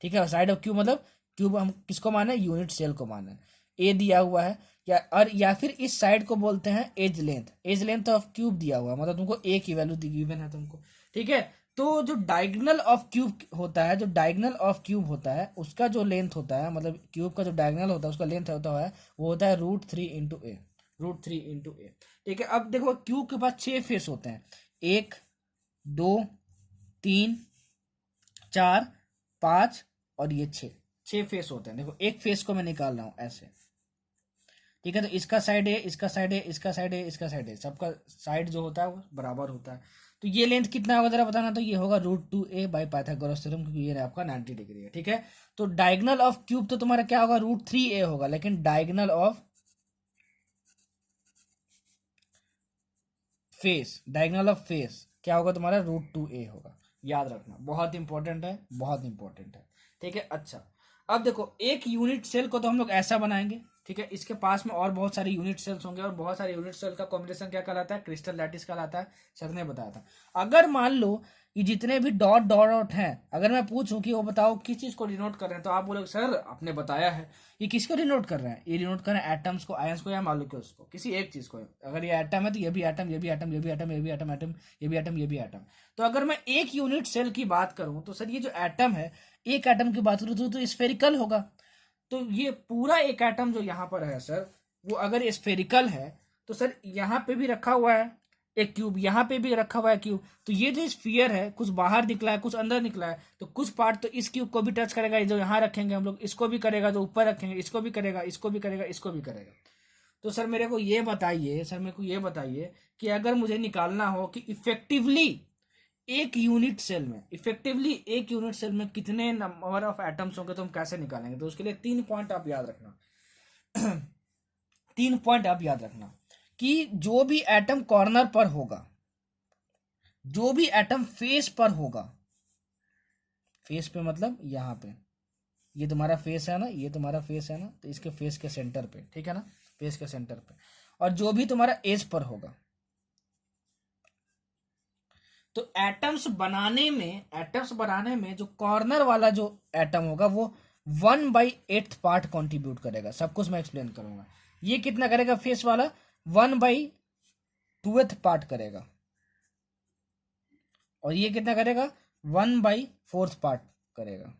Speaker 1: ठीक है, साइड ऑफ क्यूब मतलब क्यूब हम किसको माने, यूनिट सेल को माने, ए दिया हुआ है, या फिर इस साइड को बोलते हैं edge length, edge length of cube दिया हुआ है, मतलब तुमको ए की वैल्यू गिवन है तुमको, ठीक है। तो जो डायगोनल ऑफ क्यूब होता है, जो डायगोनल ऑफ क्यूब होता है उसका जो लेंथ होता है, मतलब क्यूब का जो डायगोनल होता है उसका लेंथ होता है, वो होता है √3 × ए, √3 × ए, ठीक है। अब देखो क्यूब के पास 6 फेस होते हैं, 1 2 3 4 5 और ये 6 फेस होते हैं। देखो एक फेस को मैं निकाल रहा हूं ऐसे, ठीक है, तो इसका साइड है, इसका साइड है, इसका साइड है, इसका साइड है, सबका साइड जो होता है वो बराबर होता है। तो ये लेंथ कितना होगा जरा बताना, तो ये होगा √2a बाई पाइथागोरस थ्योरम, क्योंकि ये आपका 90 डिग्री है, ठीक है। तो डायगोनल ऑफ क्यूब तो तुम्हारा क्या होगा, √3a होगा, लेकिन diagonal of face, diagonal of face क्या होगा तुम्हारा, √2a होगा। याद रखना, बहुत इंपॉर्टेंट है, बहुत इंपॉर्टेंट है, ठीक है। अच्छा, अब देखो एक यूनिट सेल को तो हम लोग ऐसा बनाएंगे, ठीक है, इसके पास में और बहुत सारे यूनिट सेल्स होंगे, और बहुत सारे यूनिट सेल का कॉम्बिनेशन क्या कहलाता है, क्रिस्टल लैटिस कहलाता है, सर ने बताया था। अगर मान लो कि जितने भी डॉट डॉट डॉट हैं, अगर मैं पूछूं कि वो बताओ किस चीज को डिनोट कर रहे हैं, तो आप बोलोगे सर आपने बताया है, ये किसको डिनोट कर रहे हैं, ये डिनोट कर रहे हैं एटम्स को, आयंस को, या मॉलिक्यूल्स को, किसी एक चीज को। अगर ये एटम है तो ये भी एटम, ये भी एटम, ये भी एटम, ये भी एटम, एटम, ये भी एटम, ये भी एटम। तो अगर मैं एक यूनिट सेल की बात करूं तो सर ये जो एटम है, एक एटम की बात करूं तो स्फेरिकल होगा। तो ये पूरा एक एटम जो यहाँ पर है सर, वो अगर स्फेरिकल है तो सर यहाँ पे भी रखा हुआ है एक क्यूब, यहाँ पे भी रखा हुआ है क्यूब। तो ये जो स्फीयर है, कुछ बाहर निकला है, कुछ अंदर निकला है, तो कुछ पार्ट तो इस क्यूब को भी टच करेगा, जो यहाँ रखेंगे हम लोग, इसको भी करेगा, जो ऊपर रखेंगे इसको भी करेगा, इसको भी करेगा, इसको भी करेगा। तो सर मेरे को ये बताइए, सर मेरे को ये बताइए कि अगर मुझे निकालना हो कि इफेक्टिवली एक यूनिट सेल में, इफेक्टिवली एक यूनिट सेल में कितने नंबर ऑफ एटम्स होंगे, तो हम कैसे निकालेंगे। तो उसके लिए 3 पॉइंट आप याद रखना 3 पॉइंट आप याद रखना कि जो भी एटम कॉर्नर पर होगा, जो भी एटम फेस पर होगा, फेस पे मतलब यहाँ पे, ये तुम्हारा फेस है ना, ये तुम्हारा फेस है ना, तो इसके फेस के सेंटर पे, ठीक है ना, फेस के सेंटर पे, और जो भी तुम्हारा एज पर होगा, तो एटम्स बनाने में जो कॉर्नर वाला जो एटम होगा वो 1/8 पार्ट कंट्रीब्यूट करेगा। सब कुछ मैं एक्सप्लेन करूंगा। ये कितना करेगा फेस वाला, 1/2 पार्ट करेगा, और ये कितना करेगा, 1/4 पार्ट करेगा,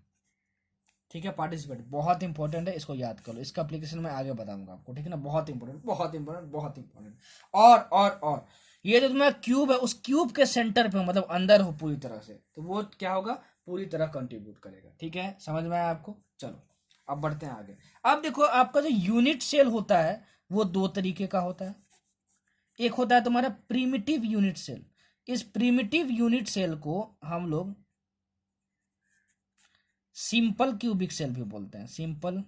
Speaker 1: ठीक है। पार्टिसिपेट बहुत इंपॉर्टेंट है, इसको याद करो, इसका एप्लीकेशन मैं आगे बताऊंगा आपको, ठीक है ना, बहुत इंपॉर्टेंट, बहुत इंपॉर्टेंट, बहुत इंपॉर्टेंट। और ये जो तुम्हारा क्यूब है, उस क्यूब के सेंटर पे मतलब अंदर हो पूरी तरह से, तो वो क्या होगा, पूरी तरह कंट्रीब्यूट करेगा, ठीक है, समझ में आया आपको। चलो अब बढ़ते हैं आगे। अब देखो आपका जो यूनिट सेल होता है वो 2 तरीके का होता है। एक होता है तुम्हारा प्रीमिटिव यूनिट सेल। इस प्रीमिटिव यूनिट सेल को हम लोग सिंपल क्यूबिक सेल भी बोलते हैं, सिंपल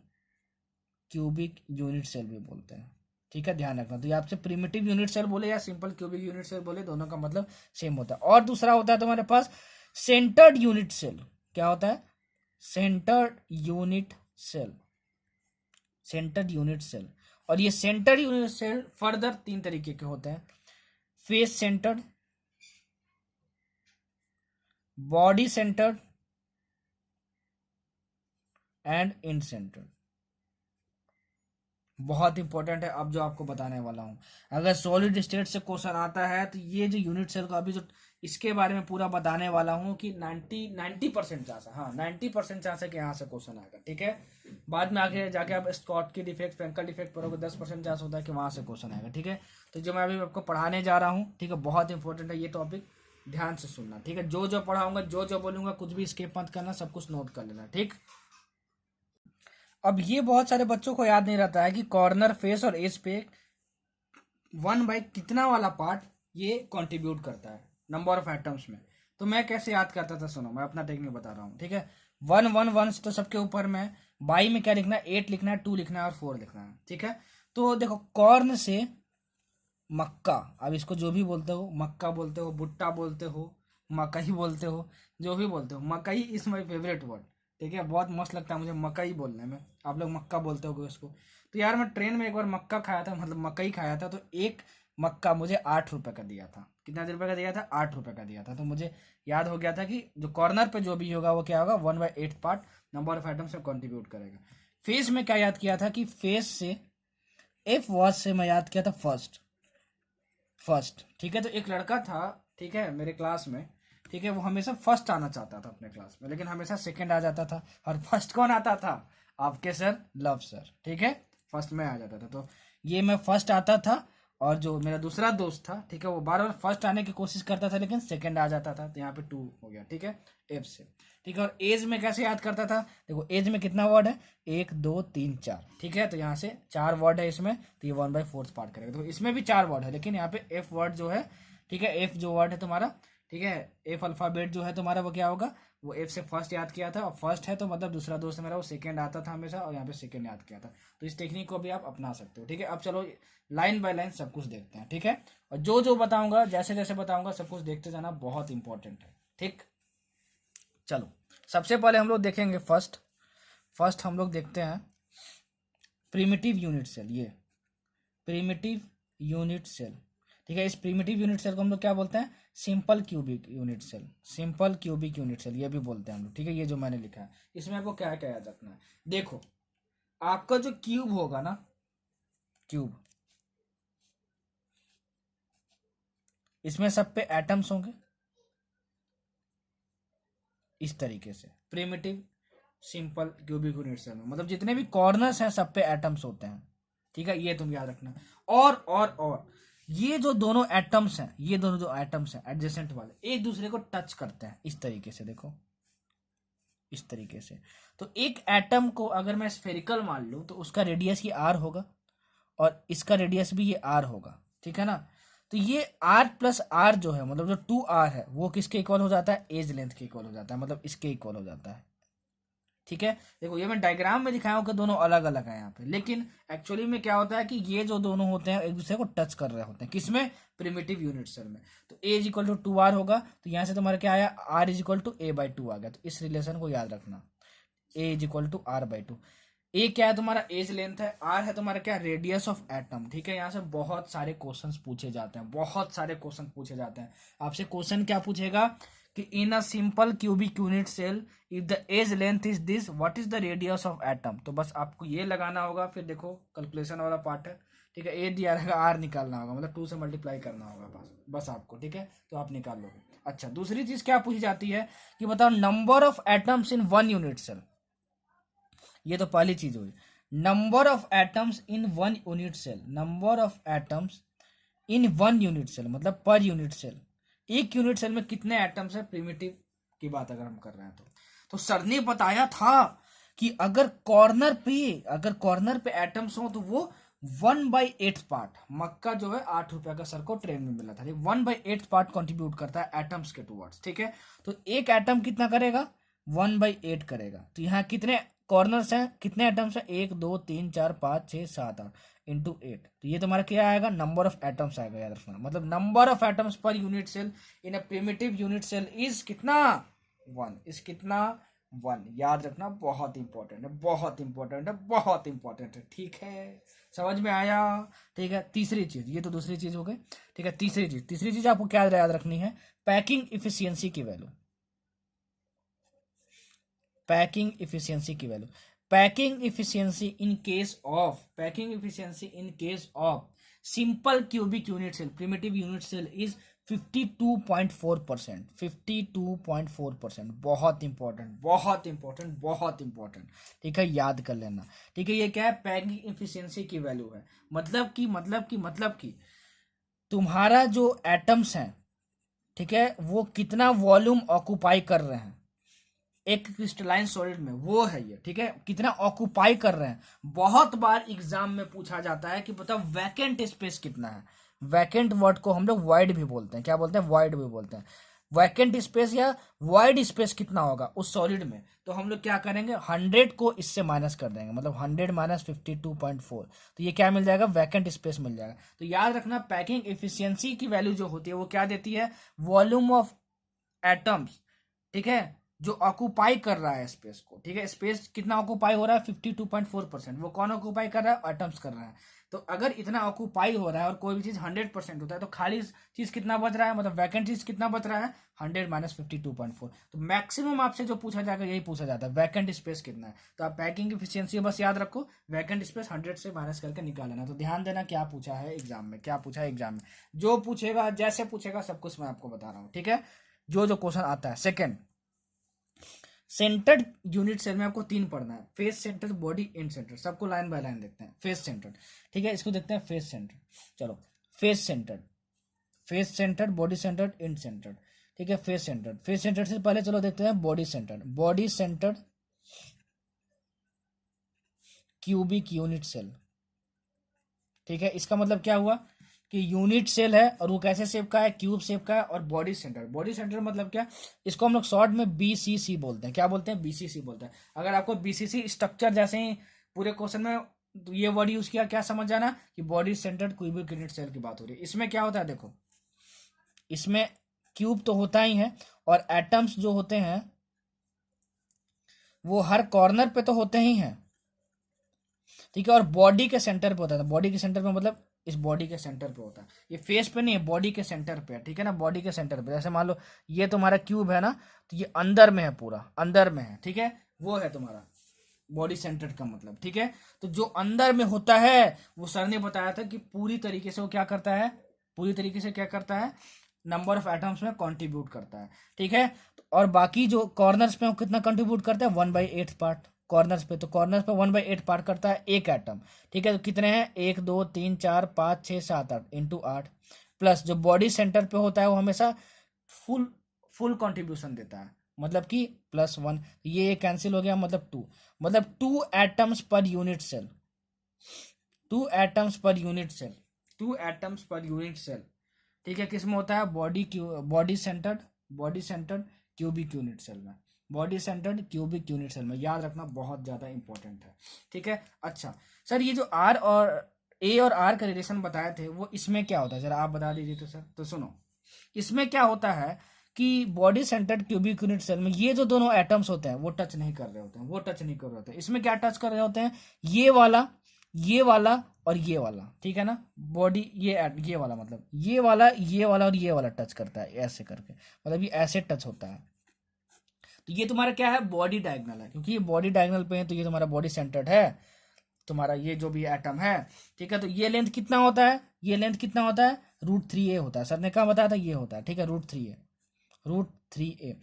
Speaker 1: क्यूबिक यूनिट सेल भी बोलते हैं, ठीक है, ध्यान रखना। तो ये आपसे प्रीमिटिव यूनिट सेल बोले या सिंपल क्यूबिक यूनिट सेल बोले, दोनों का मतलब सेम होता है। और दूसरा होता है तुम्हारे पास सेंटर्ड यूनिट सेल। क्या होता है, centred unit cell, centred unit cell. और ये सेंटर्ड यूनिट सेल फर्दर 3 तरीके के होते हैं, face centred, body centred and in centred. बहुत इंपॉर्टेंट है अब जो आपको बताने वाला हूं। अगर सॉलिड स्टेट से क्वेश्चन आता है तो ये जो यूनिट सेल का अभी जो इसके बारे में पूरा बताने वाला हूं कि 90% चांस है, हाँ 90% चांस है कि यहाँ से क्वेश्चन आएगा, ठीक है। बाद में आगे जाके आप स्कॉट की डिफेक्ट, फ्रेंकल डिफेक्ट पढ़ोगे, 10% चांस होता है कि वहां से क्वेश्चन आएगा, ठीक है। तो जो मैं अभी आपको पढ़ाने जा रहा हूँ, ठीक है, बहुत इंपॉर्टेंट है ये टॉपिक, ध्यान से सुनना, ठीक है। जो जो पढ़ाऊंगा, जो जो बोलूंगा, कुछ भी स्किप मत करना, सब कुछ नोट कर लेना, ठीक। अब ये बहुत सारे बच्चों को याद नहीं रहता है कि कॉर्नर, फेस और एज पे 1 कितना वाला पार्ट ये कंट्रीब्यूट करता है नंबर ऑफ एटम्स में। तो मैं कैसे याद करता था, सुनो मैं अपना टेक्निक बता रहा हूँ, ठीक है। 1 1 1 तो सबके ऊपर में, बाई में क्या लिखना है, 8 लिखना है, 2 लिखना है और 4 लिखना है, ठीक है। तो देखो कॉर्न से मक्का, अब इसको जो भी बोलते हो, मक्का बोलते हो, भुट्टा बोलते हो, मकई बोलते हो, जो भी बोलते हो, मकई इज माई फेवरेट वर्ड। ठीक है, बहुत मस्त लगता है मुझे मकई बोलने में, आप लोग मक्का बोलते हो उसको। तो यार मैं ट्रेन में एक बार मक्का खाया था, मतलब मकई खाया था, तो एक मक्का मुझे 8 रुपए का दिया था। कितना रुपए का दिया था? 8 रुपए का दिया था। तो मुझे याद हो गया था कि जो कॉर्नर पे जो भी होगा वो क्या होगा, 1/8 पार्ट नंबर ऑफ आइटम्स में कॉन्ट्रीब्यूट करेगा। फेस में क्या याद किया था कि फेस से एफ वॉज से मैं याद किया था फर्स्ट। फर्स्ट, ठीक है। तो एक लड़का था, ठीक है, मेरे क्लास में, ठीक है, वो हमेशा फर्स्ट आना चाहता था अपने क्लास में, लेकिन हमेशा सेकंड आ जाता था। और फर्स्ट कौन आता था? आपके सर, लव सर, ठीक है, फर्स्ट में आ जाता था। तो ये मैं फर्स्ट आता था, और जो मेरा दूसरा दोस्त था, ठीक है, वो बार बार फर्स्ट आने की कोशिश करता था लेकिन सेकंड आ जाता था। तो यहाँ पे 2 हो गया, ठीक है, एफ से। ठीक है, और एज में कैसे याद करता था? देखो एज में कितना वर्ड है, 1 2 3 4, ठीक है, तो यहाँ से 4 वर्ड है इसमें, तो ये 1/4 पार्ट करेगा। तो इसमें भी 4 वर्ड है, लेकिन यहाँ पे एफ वर्ड जो है, ठीक है, एफ जो वर्ड है तुम्हारा, ठीक है, एफ अल्फाबेट जो है तुम्हारा, वो क्या होगा, वो एफ से फर्स्ट याद किया था, और फर्स्ट है तो मतलब दूसरा दोस्त मेरा वो सेकंड आता था हमेशा, और यहाँ पे सेकंड याद किया था। तो इस टेक्निक को भी आप अपना सकते हो। ठीक है, अब चलो लाइन बाय लाइन सब कुछ देखते हैं। ठीक है, और जो जो बताऊंगा, जैसे जैसे बताऊंगा, सब कुछ देखते जाना, बहुत इंपॉर्टेंट है। ठीक, चलो सबसे पहले हम लोग देखेंगे फर्स्ट हम लोग देखते हैं प्रिमिटिव यूनिट सेल। ये प्रिमिटिव यूनिट सेल, ठीक है, इस प्रिमिटिव यूनिट सेल को हम लोग क्या बोलते हैं? Simple cubic unit cell, simple cubic unit cell ये भी बोलते हैं हम लोग। ठीक है, ये जो मैंने लिखा है इसमें आपको क्या क्या याद रखना है। देखो आपका जो क्यूब होगा ना, क्यूब, इसमें सब पे एटम्स होंगे इस तरीके से, primitive simple cubic unit cell में, मतलब जितने भी कॉर्नर्स हैं सब पे एटम्स होते हैं। ठीक है, ये तुम याद रखना। और ये जो दोनों एटम्स हैं, ये दोनों जो एटम्स हैं एडजेसेंट वाले, एक दूसरे को टच करते हैं इस तरीके से, देखो इस तरीके से। तो एक एटम को अगर मैं स्फेरिकल मान लूं तो उसका रेडियस ये आर होगा, और इसका रेडियस भी ये आर होगा। ठीक है ना, तो ये आर प्लस आर जो है, मतलब जो 2r है, वो किसके इक्वल हो जाता है? एज लेंथ के इक्वल हो जाता है, मतलब इसके इक्वल हो जाता है। ठीक है, देखो ये मैं डायग्राम में दिखाया हूं कि दोनों अलग अलग है यहाँ पे, लेकिन एक्चुअली में क्या होता है कि ये जो दोनों होते हैं एक दूसरे को टच कर रहे होते हैं, किसमें? प्रिमिटिव यूनिट सेल में। तो ए इज इक्वल टू 2r होगा, तो यहाँ से तुम्हारा क्या आया? r is equal to a/2 आ गया। तो इस रिलेशन को याद रखना, a is equal to r/2। A क्या है तुम्हारा? एज लेंथ है, आर है तुम्हारा क्या? Radius of atom. ठीक है, यहाँ से बहुत सारे क्वेश्चंस पूछे जाते हैं, बहुत सारे क्वेश्चन पूछे जाते हैं। आपसे क्वेश्चन क्या पूछेगा कि in a simple cubic unit cell if the edge length is this, what is the radius of atom? तो बस आपको ये लगाना होगा, फिर देखो कैलकुलेशन वाला पार्ट है। ठीक है, ए दिया रहेगा, आर निकालना होगा, मतलब 2 से मल्टीप्लाई करना होगा बस आपको। ठीक है, तो आप निकाल लोगे। अच्छा, दूसरी चीज क्या पूछी जाती है कि बताओ number of atoms in 1 unit cell. ये तो पहली चीज हुई, number of atoms in 1 unit cell. Number of atoms in 1 unit cell मतलब पर यूनिट सेल, एक यूनिट सेल में कितने एटम्स है, प्रिमिटिव की बात अगर हम कर रहे हैं तो सर ने बताया था कि अगर कॉर्नर पे एटम्स हो तो वो 1/8 पार्ट, मक्का जो है 8 रुपए का सर को ट्रेन में मिला था, 1/8 पार्ट कंट्रीब्यूट करता है एटम्स के टूवर्ड्स। ठीक है, तो एक एटम कितना करेगा? 1/8 करेगा। तो यहाँ कितने कॉर्नर्स हैं, कितने एटम्स हैं? 1 2 3 4 5 6 7 8 इंटू 8। तो ये तुम्हारा क्या आएगा? नंबर ऑफ एटम्स आएगा, याद रखना। मतलब number of atoms per unit cell in a primitive unit cell is कितना? 1। इस कितना? 1। याद रखना, बहुत इंपॉर्टेंट है, बहुत इंपॉर्टेंट है, बहुत इंपॉर्टेंट है। ठीक है, समझ में आया? ठीक है, तीसरी चीज, ये तो दूसरी चीज हो गई। ठीक है, तीसरी चीज आपको क्या याद रखनी है? पैकिंग इफिशियंसी की वैल्यू। पैकिंग इफिशियंसी की value, packing efficiency in case of simple cubic unit cell, primitive unit cell is 52.4%। 52.4%, बहुत इंपॉर्टेंट, बहुत इंपॉर्टेंट, बहुत इंपॉर्टेंट। ठीक है, याद कर लेना। ठीक है, ये क्या है? पैकिंग इफिशियंसी की वैल्यू है, मतलब कि तुम्हारा जो एटम्स हैं, ठीक है, वो कितना वॉल्यूम ऑक्यूपाई कर रहे हैं एक क्रिस्टलाइन सॉलिड में, वो है ये। ठीक है, कितना ऑक्यूपाई कर रहे हैं। बहुत बार एग्जाम में पूछा जाता है कि बताओ वैकेंट स्पेस कितना है। वैकेंट वर्ड को हम लोग वॉइड भी बोलते हैं, क्या बोलते हैं? वॉइड भी बोलते हैं। वैकेंट स्पेस या वाइड स्पेस कितना होगा उस सॉलिड में, तो हम लोग क्या करेंगे 100 को इससे माइनस कर देंगे, मतलब 100 माइनस 52.4, तो ये क्या मिल जाएगा, वैकेंट स्पेस मिल जाएगा। तो याद रखना पैकिंग एफिशिएंसी की वैल्यू जो होती है वो क्या देती है, वॉल्यूम ऑफ एटम्स, ठीक है, जो ऑक्यूपाई कर रहा है स्पेस को, ठीक है, स्पेस कितना ऑक्यूपाई हो रहा है 52.4%, वो कौन ऑक्यूपाई कर रहा है, एटम्स कर रहा है। तो अगर इतना ऑक्यूपाई हो रहा है और कोई भी चीज 100% होता है तो खाली चीज कितना बच रहा है, मतलब वैकेंट चीज कितना बच रहा है 100 माइनस 52.4। तो मैक्सिमम आपसे जो पूछा जाएगा यही पूछा जाता है वैकेंट स्पेस कितना है। तो आप पैकिंग एफिशिएंसी बस याद रखो, वैकेंट स्पेस 100 से माइनस करके निकाल लेना। तो ध्यान देना क्या पूछा है एग्जाम में, क्या पूछा है एग्जाम में, जो पूछेगा जैसे पूछेगा सब कुछ मैं आपको बता रहा हूँ, ठीक है, जो जो क्वेश्चन आता है। सेकेंड, सेंटर्ड यूनिट सेल में आपको 3 पढ़ना है, face centre, body, and centre, सबको लाइन बाय लाइन देखते हैं। फेस सेंटर, ठीक है, इसको देखते हैं फेस सेंटर। चलो face centre, face centre, body centre, and centre, ठीक है। फेस सेंटर, फेस सेंटर से पहले चलो देखते हैं body centre. Body centre cubic unit cell, ठीक है, इसका मतलब क्या हुआ कि यूनिट सेल है और वो कैसे शेप का है, क्यूब शेप का है। और बॉडी सेंटर, बॉडी सेंटर मतलब क्या, इसको हम लोग शॉर्ट में बीसीसी बोलते हैं। क्या बोलते हैं, बीसीसी बोलते हैं। अगर आपको बीसीसी स्ट्रक्चर जैसे ही पूरे क्वेश्चन में तो ये वर्ड यूज किया, क्या समझ जाना कि body centred cubic unit cell की बात हो रही है। इसमें क्या होता है, देखो इसमें क्यूब तो होता ही है और एटम्स जो होते हैं वो हर कॉर्नर पे तो होते ही हैं, ठीक है, और बॉडी के सेंटर पे होता है। बॉडी के सेंटर पे मतलब इस बॉडी के सेंटर पे होता है, ये फेस पे नहीं है, बॉडी के सेंटर पे है, ठीक है ना, बॉडी के सेंटर पे। जैसे मान लो ये तुम्हारा क्यूब है ना, तो ये अंदर में है, पूरा अंदर में है, ठीक है, वो है तुम्हारा बॉडी सेंटर का मतलब, ठीक है। तो जो अंदर में होता है वो सर ने बताया था कि पूरी तरीके से वो क्या करता है, पूरी तरीके से क्या करता है, नंबर ऑफ एटम्स में कंट्रीब्यूट करता है, ठीक है। और बाकी जो कॉर्नर्स पे वो कितना कंट्रीब्यूट करता है, 1/8 पार्ट कॉर्नर्स पे। तो कॉर्नर्स पे 1/8 पार्ट करता है एक एटम, ठीक है। तो कितने हैं, 1 2 3 4 5 6 7 8 इंटू 8, प्लस जो बॉडी सेंटर पे होता है वो हमेशा फुल फुल कंट्रीब्यूशन देता है, मतलब कि +1, ये कैंसिल हो गया, मतलब 2, मतलब 2 atoms per unit cell, 2 atoms per unit cell, 2 atoms per unit cell, ठीक है। किस में होता है, body centred, body centred cubic unit cell में, body centred cubic unit cell में, याद रखना बहुत ज्यादा इंपॉर्टेंट है, ठीक है। अच्छा सर, ये जो आर और ए और आर का रिलेशन बताए थे वो इसमें क्या होता है, जरा आप बता दीजिए। तो सर तो सुनो, इसमें क्या होता है कि body centred cubic unit cell में ये जो दोनों एटम्स होते हैं वो टच नहीं कर रहे होते हैं, वो टच नहीं कर रहे होते हैं। इसमें क्या टच कर रहे होते हैं, ये वाला और ये वाला, ठीक है ना, बॉडी ये वाला, मतलब ये वाला और ये वाला टच करता है ऐसे करके, मतलब ये ऐसे टच होता है। तो ये तुम्हारा क्या है, बॉडी डायगोनल है, क्योंकि ये बॉडी डायगोनल पे है तो ये तुम्हारा बॉडी सेंटर्ड है, तुम्हारा ये जो भी एटम है, ठीक है। तो ये लेंथ कितना होता है, ये लेंथ कितना होता है, √3a होता है। सर ने क्या बताया था, ये होता है, ठीक है, √3a, √3a।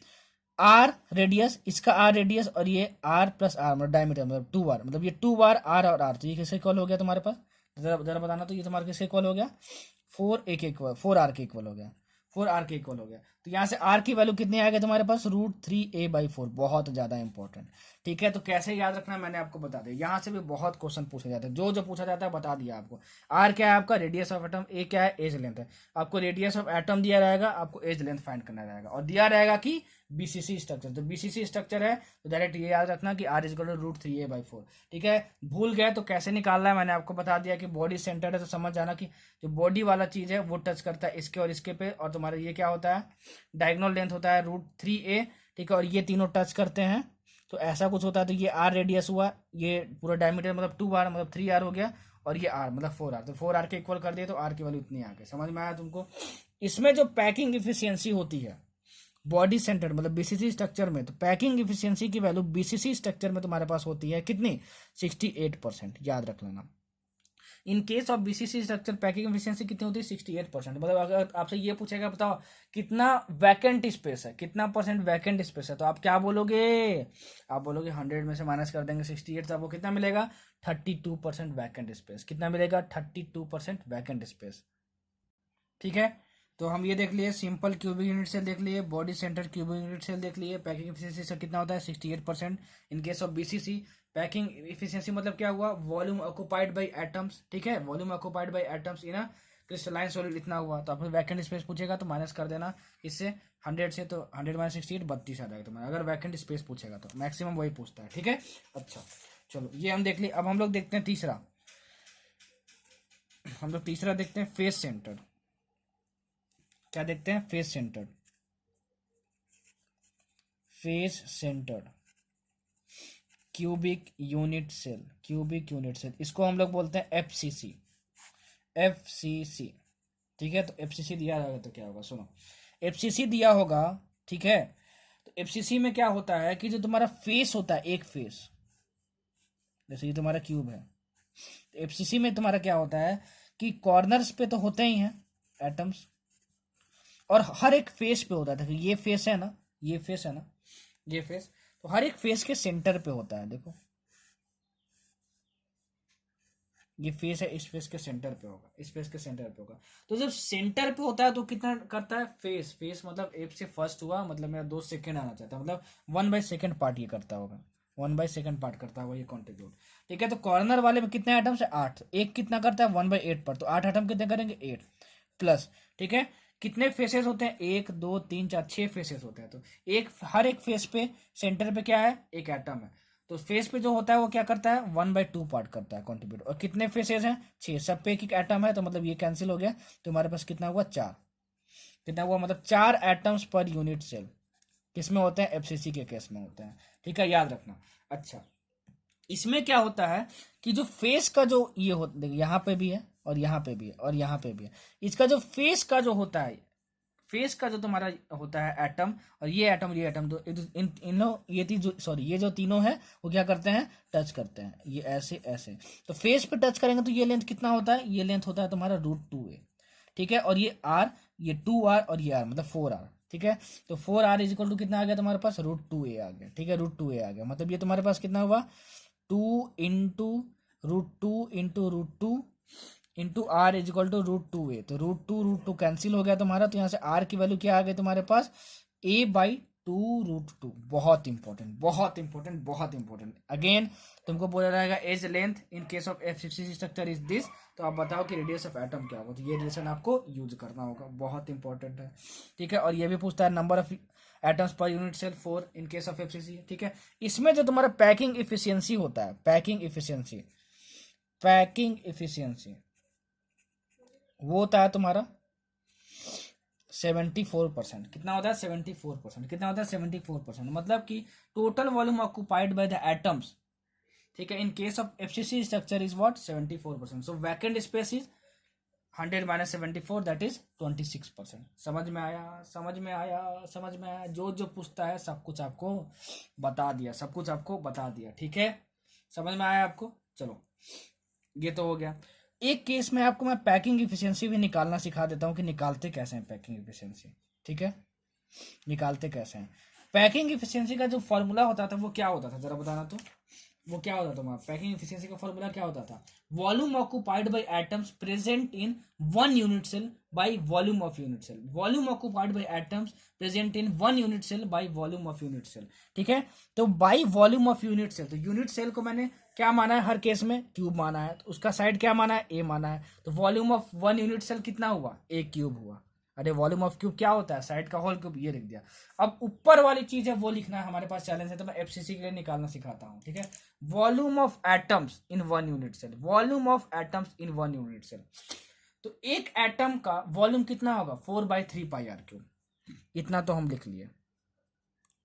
Speaker 1: आर रेडियस, इसका आर रेडियस और ये R + R मतलब डायमीटर, मतलब 2R, मतलब ये 2R R और R, तो ये किससे इक्वल हो गया तुम्हारे पास, जरा जरा बताना। तो ये तुम्हारे किससे इक्वल हो गया, 4R के इक्वल हो गया, 4R के इक्वल हो गया। तो यहाँ से R की वैल्यू कितनी आएगी तुम्हारे पास, √3a/4, बहुत ज्यादा इंपॉर्टेंट, ठीक है। तो कैसे याद रखना है मैंने आपको बता दिया, यहाँ से भी बहुत क्वेश्चन पूछे जाते हैं, जो जो पूछा जाता है बता दिया आपको। R क्या है आपका, रेडियस ऑफ एटम, A क्या है, एज लेंथ है। आपको रेडियस ऑफ एटम दिया रहेगा, आपको एज लेंथ फाइंड करना रहेगा, और दिया रहेगा कि बीसीसी स्ट्रक्चर, तो बीसीसी स्ट्रक्चर है तो डायरेक्ट ये याद रखना कि R = √3a/4, ठीक है। भूल गए तो कैसे निकालना है मैंने आपको बता दिया कि बॉडी सेंटर है तो समझ जाना कि जो बॉडी वाला चीज है वो टच करता है इसके और इसके पे, और तुम्हारा ये क्या होता है, डायगोनल लेंथ होता है √3a, ठीक है, और ये तीनों टच करते हैं तो ऐसा कुछ होता है। तो ये R रेडियस हुआ, ये पूरा डायमीटर मतलब 2R मतलब 3R हो गया, और ये R मतलब 4R, तो 4R के इक्वल कर दिए तो R की वैल्यू इतनी आ गई। समझ में आया तुमको। इसमें जो पैकिंग इफिशियंसी होती है बॉडी सेंटर मतलब बीसीसी स्ट्रक्चर में, तो पैकिंग इफिशियंसी की वैल्यू बीसीसी स्ट्रक्चर में तुम्हारे पास होती है कितनी, 68%, याद रख लेना। इन case of BCC structure packing efficiency कितनी होती है, 68%। मतलब अगर आपसे ये पूछेगा बताओ कितना वैकेंट स्पेस है, कितना % वैकेंट स्पेस है, तो आप क्या बोलोगे, आप बोलोगे 100 में से माइनस कर देंगे 68, तो आपको कितना मिलेगा, 32% वैकेंट स्पेस। कितना मिलेगा, 32% वैकेंट स्पेस, ठीक है। तो हम ये देख लिए, सिंपल क्यूबिक यूनिट सेल देख लिए, body centre cubic unit cell देख लिए, पैकिंग एफिशिएंसी से कितना होता है 68% in case of BCC. Packing efficiency मतलब क्या हुआ, वॉल्यूम ऑक्युपाइड बाय एटम्स, ठीक है, volume occupied by atoms in a crystalline solid इतना हुआ। तो आपको वैकेंट स्पेस पूछेगा तो माइनस कर देना इससे 100 से, तो 100 माइनस 68 32 आ जाएगा तुम्हारा, अगर वैकेंट स्पेस पूछेगा तो मैक्सिमम वही पूछता है, ठीक है। अच्छा चलो ये हम देख लिए। अब हम लोग देखते हैं तीसरा, हम लोग तीसरा देखते हैं फेस सेंटर। क्या देखते हैं, face centre, face centre cubic unit cell, cubic unit cell, इसको हम लोग बोलते हैं एफसीसी, एफसीसी, ठीक है। तो एफसीसी दिया रहेगा तो क्या होगा, सुनो, एफसीसी दिया होगा, ठीक है। तो एफसीसी में क्या होता है कि जो तुम्हारा फेस होता है, एक फेस, जैसे ये तुम्हारा क्यूब है, तो एफसीसी में तुम्हारा क्या होता है कि कॉर्नर्स पे तो होते ही हैं एटम्स, और हर एक फेस पे होता है। देखो ये फेस है ना, ये फेस है ना, ये फेस, तो हर एक फेस के सेंटर पे होता है। देखो ये फेस है, इस फेस के सेंटर पे होगा, इस फेस के सेंटर पे होगा। तो जब सेंटर पे होता है तो कितना करता है, फेस, फेस मतलब एक से फर्स्ट हुआ, मतलब मेरा 2 सेकेंड आना चाहता है, मतलब 1/2 पार्ट ये करता होगा, 1/2 पार्ट करता होगा ये कॉन्ट्रीब्यूट, ठीक है। तो कॉर्नर वाले में कितने आइटम्स है, 8, एक कितना करता है 1/8 पार्ट, तो 8 आइटम कितने करेंगे, 8 प्लस, ठीक है। कितने फेसेस होते हैं, 1 2 3 4 6 फेसेस होते हैं। तो एक, हर एक फेस पे सेंटर पे क्या है, एक एटम है। तो फेस पे जो होता है वो क्या करता है, 1/2 पार्ट करता है कॉन्ट्रीब्यूट। और कितने फेसेस हैं, 6, सब पे एक एक एटम है, तो मतलब ये कैंसिल हो गया, तो हमारे पास कितना हुआ, 4, कितना हुआ, मतलब 4 एटम्स पर यूनिट सेल किसमें होते हैं, एफसीसी के केस में होते हैं, ठीक है, याद रखना। अच्छा इसमें क्या होता है कि जो फेस का जो ये होता, देखिए यहाँ पे भी है और यहाँ पे भी है और यहाँ पे भी है, इसका जो फेस का जो होता है, फेस का जो तुम्हारा होता है एटम, और ये एटम, ये एटम, तो इन इनों ये तीन, सॉरी ये जो तीनों है वो क्या करते हैं, टच करते हैं, ये ऐसे ऐसे। तो फेस पे टच करेंगे तो ये लेंथ कितना होता है, ये लेंथ होता है तुम्हारा √2a, ठीक है। और ये आर, ये 2r और ये r, मतलब 4r, ठीक है। तो 4r इज इक्वल टू कितना आ गया तुम्हारे पास, √2a आ गया, ठीक है, √2a आ गया। मतलब ये तुम्हारे पास कितना हुआ, 2 × √2 × √2 are is equal to √2a। तो √2 कैंसिल हो गया तुम्हारा, तो यहाँ से आर की वैल्यू क्या आ गई तुम्हारे पास, a/2 √2। बहुत इंपॉर्टेंट, बहुत इंपॉर्टेंट, बहुत इंपॉर्टेंट। अगेन तुमको बोला रहेगा edge length in case of FCC structure is this, तो आप बताओ कि रेडियस ऑफ एटम क्या होगा, तो ये रिलेशन आपको यूज करना होगा, बहुत इंपॉर्टेंट है, ठीक है। और ये भी पूछता है number of atoms per unit cell 4 in case of FCC, ठीक है। इसमें जो तुम्हारा पैकिंग इफिशियंसी होता है, पैकिंग इफिशियंसी, पैकिंग इफिशियंसी वो होता है तुम्हारा 74%। कितना होता है, 74%। कितना होता है, 74%, मतलब कि total volume occupied by the atoms, ठीक है, इन case of FCC structure is what, 74%। So vacant space is 100 minus 74, that is 26%। समझ में आया, समझ में आया, समझ में आया। जो जो पूछता है सब कुछ आपको बता दिया, सब कुछ आपको बता दिया, ठीक है, समझ में आया आपको। चलो ये तो हो गया। एक केस में आपको मैं पैकिंग इफिशियंसी भी निकालना सिखा देता हूँ कि निकालते कैसे हैं पैकिंग इफिशियंसी, ठीक है, निकालते कैसे हैं। पैकिंग इफिशियंसी का जो फॉर्मूला होता था वो क्या होता था, जरा बताना तो, वो क्या होता था तुम्हारा पैकिंग इफिशियंसी का फॉर्मूला क्या होता था, volume occupied by atoms present in 1 unit cell by volume of unit cell, volume occupied by atoms present in 1 unit cell by volume of unit cell, ठीक है। तो by volume of unit cell, तो unit cell को मैंने क्या माना है, हर case में क्यूब माना है, तो उसका साइड क्या माना है, ए माना है। तो वॉल्यूम ऑफ 1 यूनिट सेल कितना हुआ, ए क्यूब हुआ। अरे वॉल्यूम ऑफ क्यूब क्या होता है, साइड का होल क्यूब, ये लिख दिया। अब ऊपर वाली चीज है वो लिखना है, हमारे पास चैलेंज है, तो मैं एफसीसी के लिए निकालना सिखाता हूँ, ठीक है। Volume of atoms in 1 unit cell, volume of atoms in 1 unit cell. तो एक एटम का वॉल्यूम कितना होगा, 4/3πr3, इतना तो हम लिख लिए,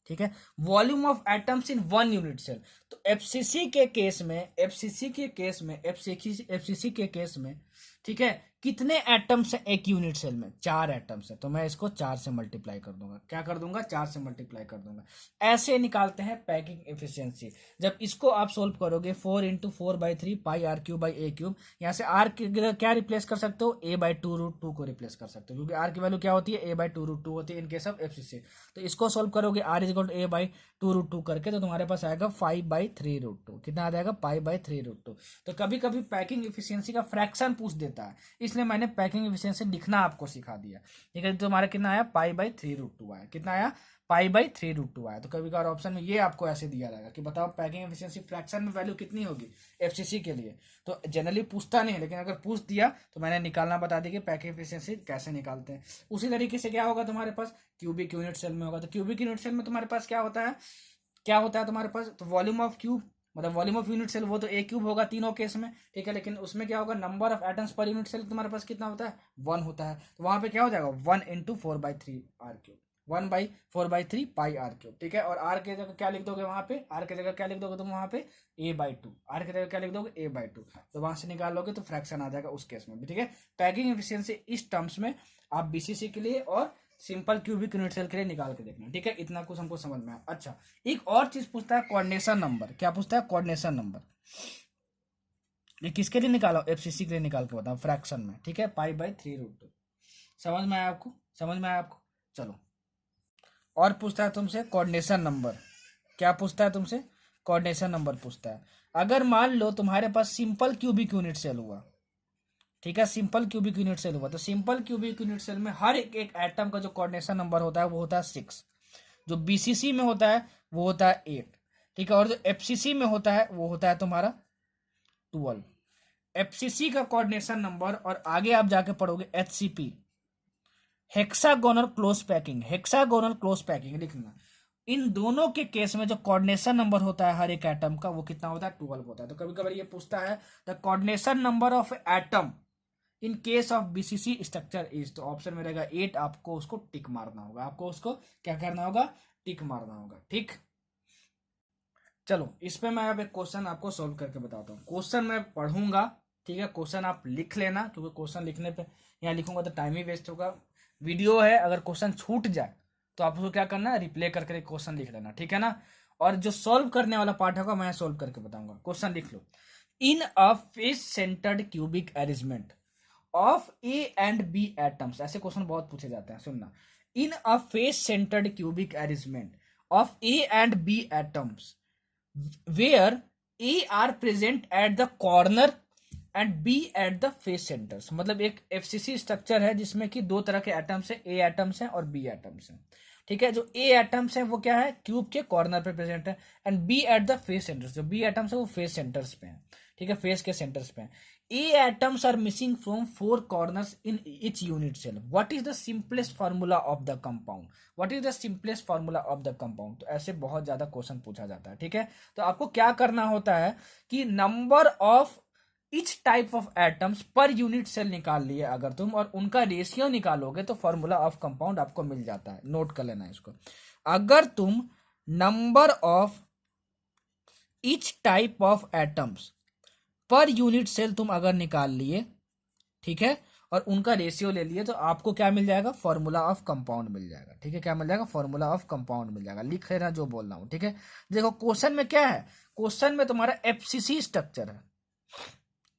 Speaker 1: ठीक है। Volume of atoms in 1 unit cell. तो एफसीसी के केस में, एफसीसी के केस में, एफसीसी के केस में, ठीक है, कितने एटम्स हैं एक यूनिट सेल में, 4 एटम्स है। तो मैं इसको 4 से मल्टीप्लाई कर दूंगा, क्या कर दूंगा, 4 से मल्टीप्लाई कर दूंगा। ऐसे निकालते हैं पैकिंग एफिशिएंसी। जब इसको आप सोल्व करोगे 4 × 4/3πr3/a3, यहाँ से आर क्या रिप्लेस कर सकते हो, a/2 √2 को रिप्लेस कर सकते हो, क्योंकि आर की वैल्यू क्या होती है, a/2 √2 होती है इन केस ऑफ एफसीसी। तो इसको सोल्व करोगे r is equal to a/2 √2 करके, तो तुम्हारे पास आएगा 5/3 √2। कितना आ जाएगा, 5/3 √2। तो कभी कभी पैकिंग एफिशिएंसी का फ्रैक्शन पूछ देता है, इसलिए मैंने पैकिंग एफिशिएंसी लिखना आपको सिखा दिया, ठीक है। तो हमारा कितना आया, π/3 √2 आया। कितना आया, π/3√2 आया। तो कभी कभार ऑप्शन में ये आपको ऐसे दिया रहेगा कि बताओ पैकिंग एफिशिएंसी फ्रैक्शन में वैल्यू कितनी होगी एफसीसी के लिए। तो जनरली पूछता नहीं है, लेकिन अगर पूछ दिया तो मैंने निकालना बता दी कि पैकिंग एफिशिएंसी कैसे निकालते हैं। उसी तरीके से क्या होगा तुम्हारे पास क्यूबिक यूनिट सेल में होगा। तो क्यूबिक यूनिट सेल में तुम्हारे पास क्या होता है तुम्हारे पास, तो वॉल्यूम ऑफ क्यूब मतलब वॉल्यूम ऑफ यूनिट सेल वो तो ए क्यूब होगा तीनों केस में, ठीक है। लेकिन उसमें क्या होगा, number of atoms per unit cell तुम्हारे पास कितना होता है, 1 होता है। तो वहां पे क्या हो जाएगा 1 × 4/3r³, 1/4/3 πr³, ठीक है। और आर के जगह क्या लिख दोगे वहां पे, आर के जगह क्या लिख दोगे तुम वहां पे a/2, आर के जगह क्या लिख दोगे a/2। तो वहां से निकाल लोगे तो फ्रैक्शन आ जाएगा उस केस में भी, ठीक है। पैकिंग एफिशिएंसी इस टर्म्स में आप बीसीसी के लिए और सिंपल क्यूबिक यूनिट सेल के लिए निकाल के देखना, ठीक है। इतना कुछ हमको समझ में आया। अच्छा, एक और चीज पूछता है कोऑर्डिनेशन नंबर। क्या पूछता है, कोऑर्डिनेशन नंबर। ये किसके लिए निकाला, एफसीसी के लिए निकाल के बताओ फ्रैक्शन में, ठीक है। π/3√2 समझ में आया आपको, समझ में आया आपको। चलो और पूछता है तुमसे कोऑर्डिनेशन नंबर। क्या पूछता है तुमसे, कोऑर्डिनेशन नंबर पूछता है। अगर मान लो तुम्हारे पास सिंपल क्यूबिक यूनिट सेल हुआ, ठीक है, सिंपल क्यूबिक यूनिट सेल हुआ, तो सिंपल क्यूबिक यूनिट सेल में हर एक एटम का जो कोऑर्डिनेशन नंबर होता है वो होता है 6। जो बीसीसी में होता है वो होता है 8, ठीक है। और जो एफसीसी में होता है वो होता है तुम्हारा 12। एफसीसी का कोऑर्डिनेशन नंबर, और आगे आप जाके पढ़ोगे HCP, hexagonal close packing, hexagonal close packing लिखना। इन दोनों के केस में जो कोऑर्डिनेशन नंबर होता है हर एक एटम का वो कितना होता है, 12 होता है। तो कभी कभी ये पूछता है the coordination number of atom in case of BCC structure is, तो ऑप्शन में रहेगा 8। आपको उसको टिक मारना होगा, आपको उसको क्या करना होगा, टिक मारना होगा, ठीक। चलो इस पे मैं अब एक क्वेश्चन आपको सोल्व करके बताता हूँ। क्वेश्चन मैं पढ़ूंगा, ठीक है, क्वेश्चन आप लिख लेना, क्योंकि क्वेश्चन लिखने पे यहाँ लिखूंगा तो टाइम ही वेस्ट होगा। वीडियो है, अगर क्वेश्चन छूट जाए तो आप उसको क्या करना है, रिप्ले करके क्वेश्चन लिख लेना, ठीक है ना। और जो सोल्व करने वाला पार्ट होगा मैं सोल्व करके बताऊंगा। क्वेश्चन लिख लो, in a face centred cubic arrangement of A and B atoms, ऐसे क्वेश्चन बहुत पूछे जाते हैं, सुनना। In a face centred cubic arrangement of A and B atoms where A are present at the corner and B at the face centres. मतलब एक FCC structure है जिसमें कि दो तरह के एटम्स है, ए एटम्स हैं और बी एटम्स हैं, ठीक है। जो ए एटम्स हैं वो क्या है, क्यूब के कॉर्नर पे प्रेजेंट है, and B at the face centres, जो बी एटम्स है वो फेस सेंटर्स पे हैं, ठीक है, फेस के सेंटर्स पे हैं। A atoms are missing from 4 corners in each unit cell. What is the simplest formula of the compound, what is the simplest formula of the compound. तो ऐसे बहुत ज्यादा क्वेश्चन पूछा जाता है, ठीक है। तो आपको क्या करना होता है कि number of each type of atoms per unit cell निकाल लिए अगर तुम, और उनका रेशियो निकालोगे तो फॉर्मूला ऑफ कंपाउंड आपको मिल जाता है। नोट कर लेना इसको। अगर तुम number of each type of atoms per unit cell तुम अगर निकाल लिए, ठीक है, और उनका रेशियो ले लिए, तो आपको क्या मिल जाएगा, फॉर्मूला ऑफ कंपाउंड मिल जाएगा, ठीक है। क्या मिल जाएगा, फॉर्मूला ऑफ कंपाउंड मिल जाएगा। लिख लेना जो बोल रहा हूं, ठीक है। देखो क्वेश्चन में क्या है, क्वेश्चन में तुम्हारा एफसीसी स्ट्रक्चर है।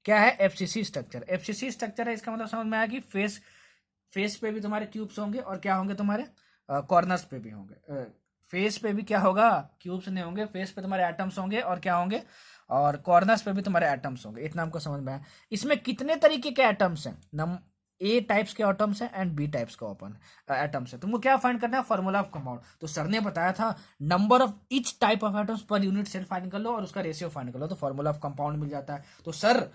Speaker 1: क्या है, एफसीसी स्ट्रक्चर। एफसीसी स्ट्रक्चर है, इसका मतलब समझ में आया कि फेस पे भी तुम्हारे क्यूब्स होंगे और क्या होंगे तुम्हारे कॉर्नर्स पे भी होंगे। फेस पे भी क्या होगा, क्यूब्स नहीं होंगे, फेस पे तुम्हारे एटम्स होंगे और क्या होंगे, और कॉर्नर्स पे भी तुम्हारे एटम्स होंगे। इतना हमको समझ में आया। इसमें कितने तरीके के एटम्स हैं, ए टाइप्स के एटम्स हैं एंड बी टाइप्स के ओपन एटम्स है। तुमको क्या फाइंड करना है, फॉर्मूला ऑफ कंपाउंड। तो सर ने बताया था number of each type of atoms per unit cell find कर लो और उसका रेशियो फाइंड कर लो, तो फॉर्मूला ऑफ कंपाउंड मिल जाता है। तो सर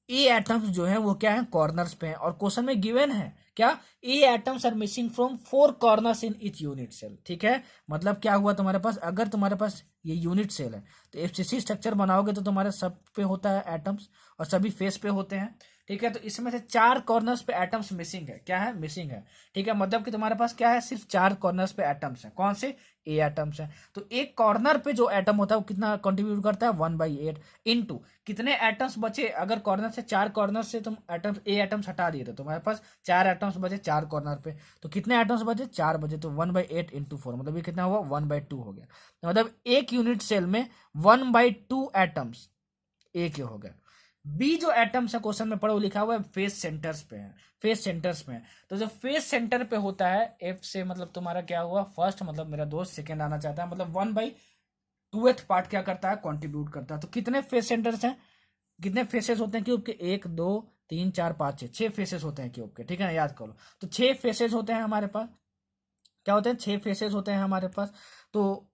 Speaker 1: ए एटम्स जो है वो क्या है, कॉर्नर्स पे हैं, और क्वेश्चन में गिवन है क्या, A atoms are missing from 4 corners in each unit cell, ठीक है। मतलब क्या हुआ तुम्हारे पास, अगर तुम्हारे पास ये यूनिट सेल है तो एफसीसी स्ट्रक्चर बनाओगे तो तुम्हारे सब पे होता है एटम्स और सभी फेस पे होते हैं, ठीक है। तो इसमें से 4 कॉर्नर्स पे एटम्स मिसिंग है, क्या है, मिसिंग है, ठीक है। मतलब कि तुम्हारे पास क्या है, सिर्फ 4 कॉर्नर्स पे एटम्स हैं। कौन से, ए एटम्स हैं। तो एक कॉर्नर पे जो एटम होता है वो कितना कंट्रीब्यूट करता है, 1/8 इनटू कितने एटम्स बचे, अगर कॉर्नर से 4 कॉर्नर से तुम एटम्स ए एटम्स हटा दिए तो तुम्हारे पास 4 एटम्स बचे 4 कॉर्नर पे, तो कितने एटम्स बचे, 4 बचे, तो 1/8 × 4 मतलब ये कितना हुआ, 1/2 हो गया। तो मतलब एक यूनिट सेल में 1/2 एटम्स ए के हो गए। बी जो एटम्स है क्वेश्चन में पढ़ो लिखा हुआ है फेस सेंटर्स पे है, फेस सेंटर्स पे है। तो जो फेस सेंटर पे होता है, एफ से मतलब तुम्हारा क्या हुआ, फर्स्ट, मतलब मेरा दोस्त सेकंड आना चाहता है, मतलब 1/2 पार्ट क्या करता है, कंट्रीब्यूट करता है। तो कितने फेस सेंटर्स हैं, कितने फेसेस होते हैं क्यूब के, 1 2 3 4 5 6 फेसेस होते हैं क्यूब के, ठीक है ना, याद करो। तो 6 फेसेस होते हैं हमारे पास, क्या होते हैं, 6 फेसेस होते हैं हमारे पास। तो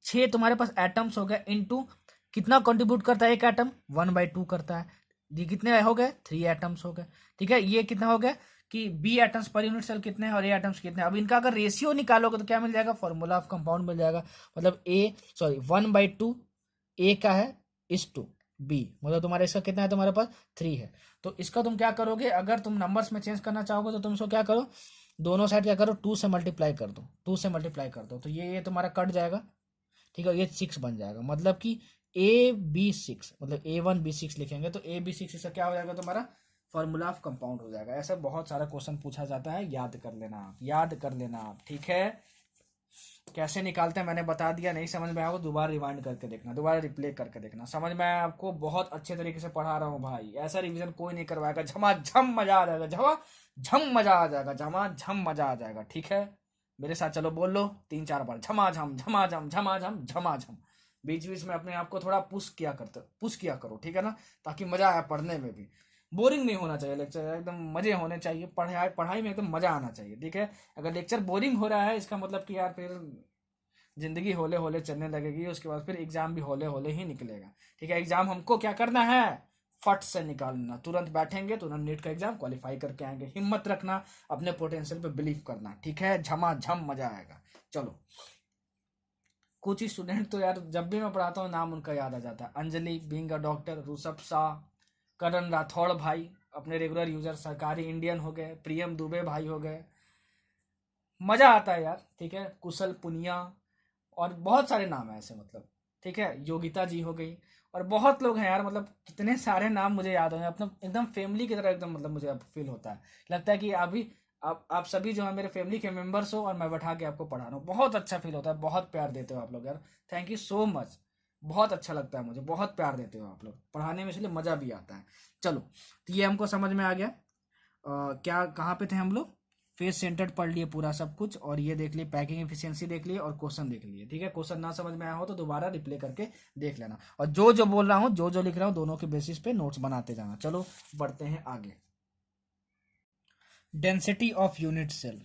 Speaker 1: 6 तुम्हारे पास एटम्स हो गए, इनटू कितना कंट्रीब्यूट करता है एक एटम, 1/2 करता है। ये कितने हो गए, 3 एटम्स हो गए। ठीक है, ये कितना हो गया कि B atoms per unit cell कितने हैं और ए एटम्स कितने हैं। अब इनका अगर रेशियो निकालोगे तो क्या मिल जाएगा, फॉर्मूला ऑफ कंपाउंड मिल जाएगा। मतलब 1/2 ए का है इस टू बी, मतलब तुम्हारे इसका कितना है, तुम्हारे पास 3 है। तो इसका तुम क्या करोगे, अगर तुम नंबर्स में चेंज करना चाहोगे तो तुम इसको क्या करो, दोनों साइड क्या करो, 2 से मल्टीप्लाई कर दो, 2 से मल्टीप्लाई कर दो, तो ये तुम्हारा कट जाएगा। ठीक है, ये 6 बन जाएगा, मतलब कि AB6, मतलब A1B6 लिखेंगे तो AB6 इसका क्या हो जाएगा, तुम्हारा फॉर्मूला ऑफ कंपाउंड हो जाएगा। ऐसा बहुत सारा क्वेश्चन पूछा जाता है, याद कर लेना आप, याद कर लेना आप। ठीक है, कैसे निकालते हैं मैंने बता दिया, नहीं समझ में आया तो दोबारा रिवाइंड करके देखना, दोबारा रिप्ले करके देखना, समझ में आया आपको। बहुत अच्छे तरीके से पढ़ा रहा हूँ भाई, ऐसा रिवीजन कोई नहीं करवाएगा। झमाझम मजा आ जाएगा, झमाझम मजा आ जाएगा, झमाझम मजा आ जाएगा। ठीक है, मेरे साथ चलो बोल लो 3-4 बार, झमाझम झमाझम झमाझम झमाझम। बीच बीच में अपने आप को थोड़ा पुश किया करो, ठीक है ना, ताकि मजा आए पढ़ने में भी। बोरिंग नहीं होना चाहिए लेक्चर, एकदम मजे होने चाहिए, पढ़ाई में एकदम मजा आना चाहिए। ठीक है, अगर लेक्चर बोरिंग हो रहा है इसका मतलब कि यार फिर जिंदगी होले होले चलने लगेगी, उसके बाद फिर एग्जाम भी होले होले ही निकलेगा। ठीक है, एग्जाम हमको क्या करना है, फट से निकालना, तुरंत बैठेंगे, तुरंत नीट का एग्जाम क्वालिफाई करके आएंगे। हिम्मत रखना, अपने पोटेंशियल पे बिलीव करना। ठीक है, झमाझम मजा आएगा। चलो, कुछ ही स्टूडेंट तो यार जब भी मैं पढ़ाता हूँ नाम उनका याद आ जाता है, Anjali being a doctor, Rishabh Shah, Karan Rathore भाई अपने रेगुलर यूजर, सरकारी इंडियन हो गए, प्रियम दुबे भाई हो गए, मजा आता है यार। ठीक है, कुशल पुनिया, और बहुत सारे नाम है ऐसे, मतलब ठीक है, योगिता जी हो गई, और बहुत लोग हैं यार, मतलब कितने सारे नाम मुझे याद हो गए, अपना एकदम फैमिली की तरह एकदम, मतलब मुझे अब फील होता है, लगता है कि अभी आप सभी जो है मेरे फैमिली के मेंबर्स हो और मैं बैठा के आपको पढ़ा रहा हूँ। बहुत अच्छा फील होता है, बहुत प्यार देते हो आप लोग यार, थैंक यू सो मच, बहुत अच्छा लगता है मुझे, बहुत प्यार देते हो आप लोग पढ़ाने में, इसलिए मज़ा भी आता है। चलो, तो ये हमको समझ में आ गया। क्या कहाँ पे थे हम लोग, फेस सेंटर्ड पढ़ लिए पूरा सब कुछ, और ये देख लिए पैकिंग एफिशिएंसी देख लिए, और क्वेश्चन देख लिए। ठीक है, क्वेश्चन ना समझ में आया हो तो दोबारा रिप्ले करके देख लेना, और जो जो बोल रहा हूँ, जो जो लिख रहा हूँ, दोनों के बेसिस पे नोट्स बनाते जाना। चलो बढ़ते हैं आगे। Density of unit cell,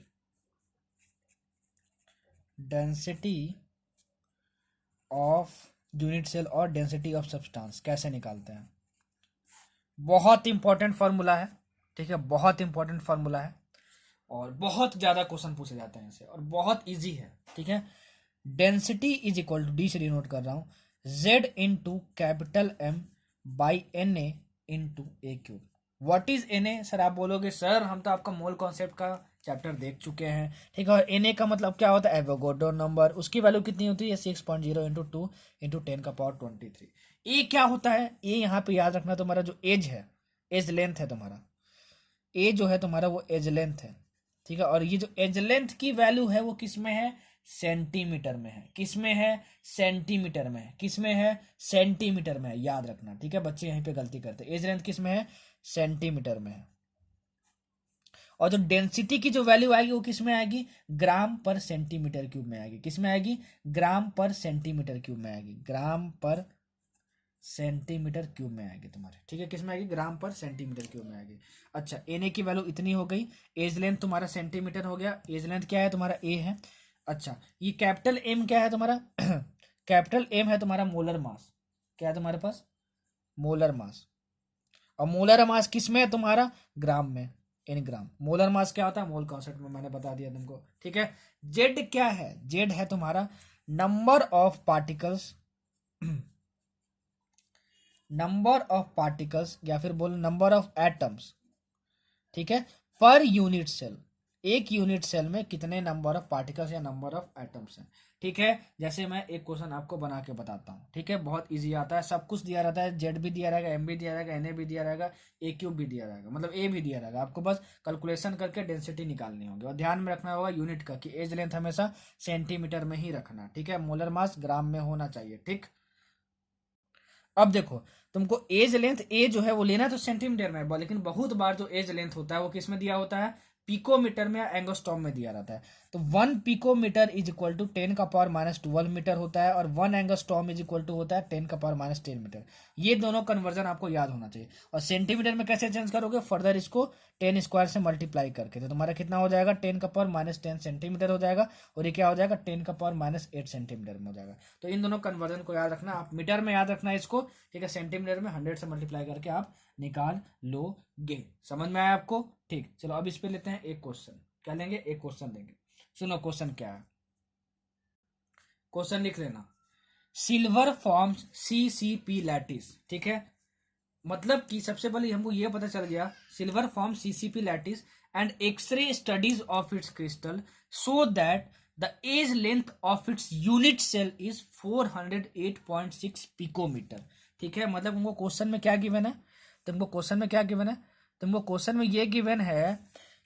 Speaker 1: density of unit cell और डेंसिटी ऑफ सब्सटेंस कैसे निकालते हैं, बहुत इंपॉर्टेंट फार्मूला है। ठीक है, बहुत इंपॉर्टेंट फार्मूला है, और बहुत ज़्यादा क्वेश्चन पूछे जाते हैं इसे, और बहुत इजी है। ठीक है, density is equal to, D से डिनोट कर रहा हूँ, Z into capital M by NA into a cube. What is NA, sir आप बोलोगे सर हम तो आपका मोल कॉन्सेप्ट का चैप्टर देख चुके हैं। ठीक है, और NA का मतलब क्या होता है, एवोगाड्रो नंबर, उसकी वैल्यू कितनी होती है, 6.0 इंटू 2 इंटू 10⁻23। ए क्या होता है, ए यहाँ पे याद रखना, तुम्हारा जो एज है, एज लेंथ है तुम्हारा, ए जो है तुम्हारा वो एज लेंथ है। ठीक है, और ये जो एज लेंथ की वैल्यू है वो किस में है, सेंटीमीटर में है। किस में है, सेंटीमीटर में है। किस में है, सेंटीमीटर में है, याद रखना। ठीक है, बच्चे यहीं पे गलती करते हैं, एज लेंथ किस में है, सेंटीमीटर में है। और जो डेंसिटी की जो वैल्यू आएगी वो किस में आएगी, ग्राम पर सेंटीमीटर क्यूब में आएगी। किस में आएगी, ग्राम पर सेंटीमीटर क्यूब में आएगी, ग्राम पर सेंटीमीटर क्यूब में आएगी तुम्हारे। ठीक है, किस में आएगी, ग्राम पर सेंटीमीटर क्यूब में आएगी। अच्छा, एन की वैल्यू इतनी हो गई, एज लेंथ तुम्हारा सेंटीमीटर हो गया, एज लेंथ क्या है तुम्हारा, ए है। अच्छा, ये कैपिटल एम क्या है तुम्हारा कैपिटल एम है तुम्हारा मोलर मास। क्या है तुम्हारे पास, मोलर मास। और मोलर मास किस में है तुम्हारा, ग्राम में, इन ग्राम। मोलर मास क्या होता है, मोल कॉन्सेप्ट में मैंने बता दिया तुमको। ठीक है, जेड क्या है, जेड है तुम्हारा number of particles, number of particles, या फिर बोलो नंबर ऑफ एटम्स। ठीक है, पर यूनिट सेल, एक यूनिट सेल में कितने नंबर ऑफ पार्टिकल्स या नंबर ऑफ एटम्स हैं। ठीक है, जैसे मैं एक क्वेश्चन आपको बना के बताता हूँ। ठीक है, बहुत इजी आता है, सब कुछ दिया रहता है, जेड भी दिया रहेगा, एम भी दिया रहेगा, एन ए भी दिया रहेगा, ए क्यूब भी दिया रहेगा, मतलब ए भी दिया रहेगा। आपको बस कैलकुलेशन करके डेंसिटी निकालनी होगी, और ध्यान में रखना होगा यूनिट का, कि एज लेंथ हमेशा सेंटीमीटर में ही रखना। ठीक है, मोलर मास ग्राम में होना चाहिए। ठीक, अब देखो, तुमको एज लेंथ ए जो है वो लेना तो सेंटीमीटर में है, लेकिन बहुत बार जो एज लेंथ होता है वो किस में दिया होता है, पिकोमीटर में या एंगस्ट्रॉम में दिया रहता है। तो 1 पिकोमीटर इज इक्वल टू 10 का पावर माइनस 12 मीटर होता है, और 1 एंगस्ट्रॉम इज इक्वल टू होता है 10 का पावर माइनस 10 मीटर। ये दोनों कन्वर्जन आपको याद होना चाहिए। और सेंटीमीटर में कैसे चेंज करोगे, फर्दर इसको 10 स्क्वायर से मल्टीप्लाई करके, तो तुम्हारा कितना हो जाएगा, 10 का पावर माइनस 10 सेंटीमीटर हो जाएगा, और ये क्या हो जाएगा, 10 का पावर माइनस 8 सेंटीमीटर में हो जाएगा। तो इन दोनों कन्वर्जन को याद रखना, आप मीटर में याद रखना इसको, ठीक है, सेंटीमीटर में 100 से मल्टीप्लाई करके आप निकाल लोगे। समझ में आया आपको? ठीक, चलो अब इस पे लेते हैं एक क्वेश्चन। क्या लेंगे, एक क्वेश्चन लेंगे। सुनो क्वेश्चन क्या है, क्वेश्चन लिख लेना। सिल्वर फॉर्म्स सीसीपी लैटिस, ठीक है, मतलब कि सबसे पहले हमको ये पता चल गया, silver form CCP lattice and X-ray studies of its crystal show that the edge length of its unit cell is 408.6 picometre. ठीक है, मतलब तुमको क्वेश्चन में क्या गिवन है, तुमको क्वेश्चन में क्या गिवन है, तुमको क्वेश्चन में ये गिवन है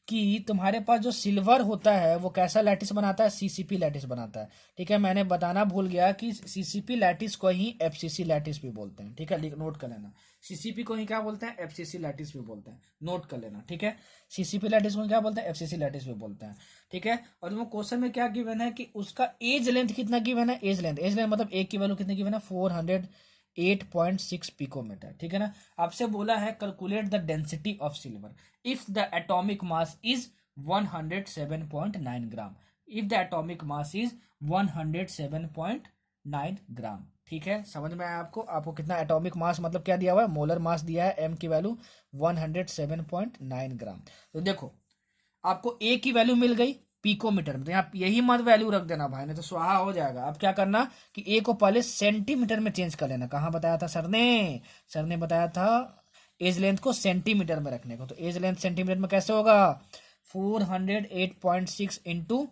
Speaker 1: कि तुम्हारे पास जो सिल्वर होता है वो कैसा लैटिस बनाता है, सीसीपी लैटिस बनाता है। ठीक है, मैंने बताना भूल गया कि सीसीपी लैटिस को ही एफसीसी लैटिस भी बोलते हैं। ठीक है, नोट कर लेना, सीसीपी को ही क्या बोलते हैं, एफसीसी लैटिस भी बोलते हैं, नोट कर लेना। ठीक है, सीसीपी लैटिस को क्या बोलते हैं, एफसीसी लैटिस भी बोलते हैं। ठीक है, और तुमको क्वेश्चन में क्या गिवन है कि उसका एज लेंथ कितना गिवन है, एज लेंथ मतलब एक की वैल्यू कितनी गिवन है, 408.6 पिकोमीटर। ठीक है ना, आपसे बोला है calculate the density of silver if the atomic mass is 107.9 gram, if the atomic mass is 107.9 ग्राम। ठीक है, समझ में आया आपको? आपको कितना एटॉमिक मास मतलब क्या दिया हुआ है, मोलर मास दिया है, एम की वैल्यू 107.9 ग्राम। तो देखो आपको ए की वैल्यू मिल गई पिकोमीटर में, तो यहाँ यही मत वैल्यू रख देना भाई, नहीं तो स्वाहा हो जाएगा। अब क्या करना कि ए को पहले सेंटीमीटर में चेंज कर लेना। कहाँ बताया था सर ने बताया था एज लेंथ को सेंटीमीटर में रखने को, तो एज लेंथ सेंटीमीटर में कैसे होगा, 408.6 इंटू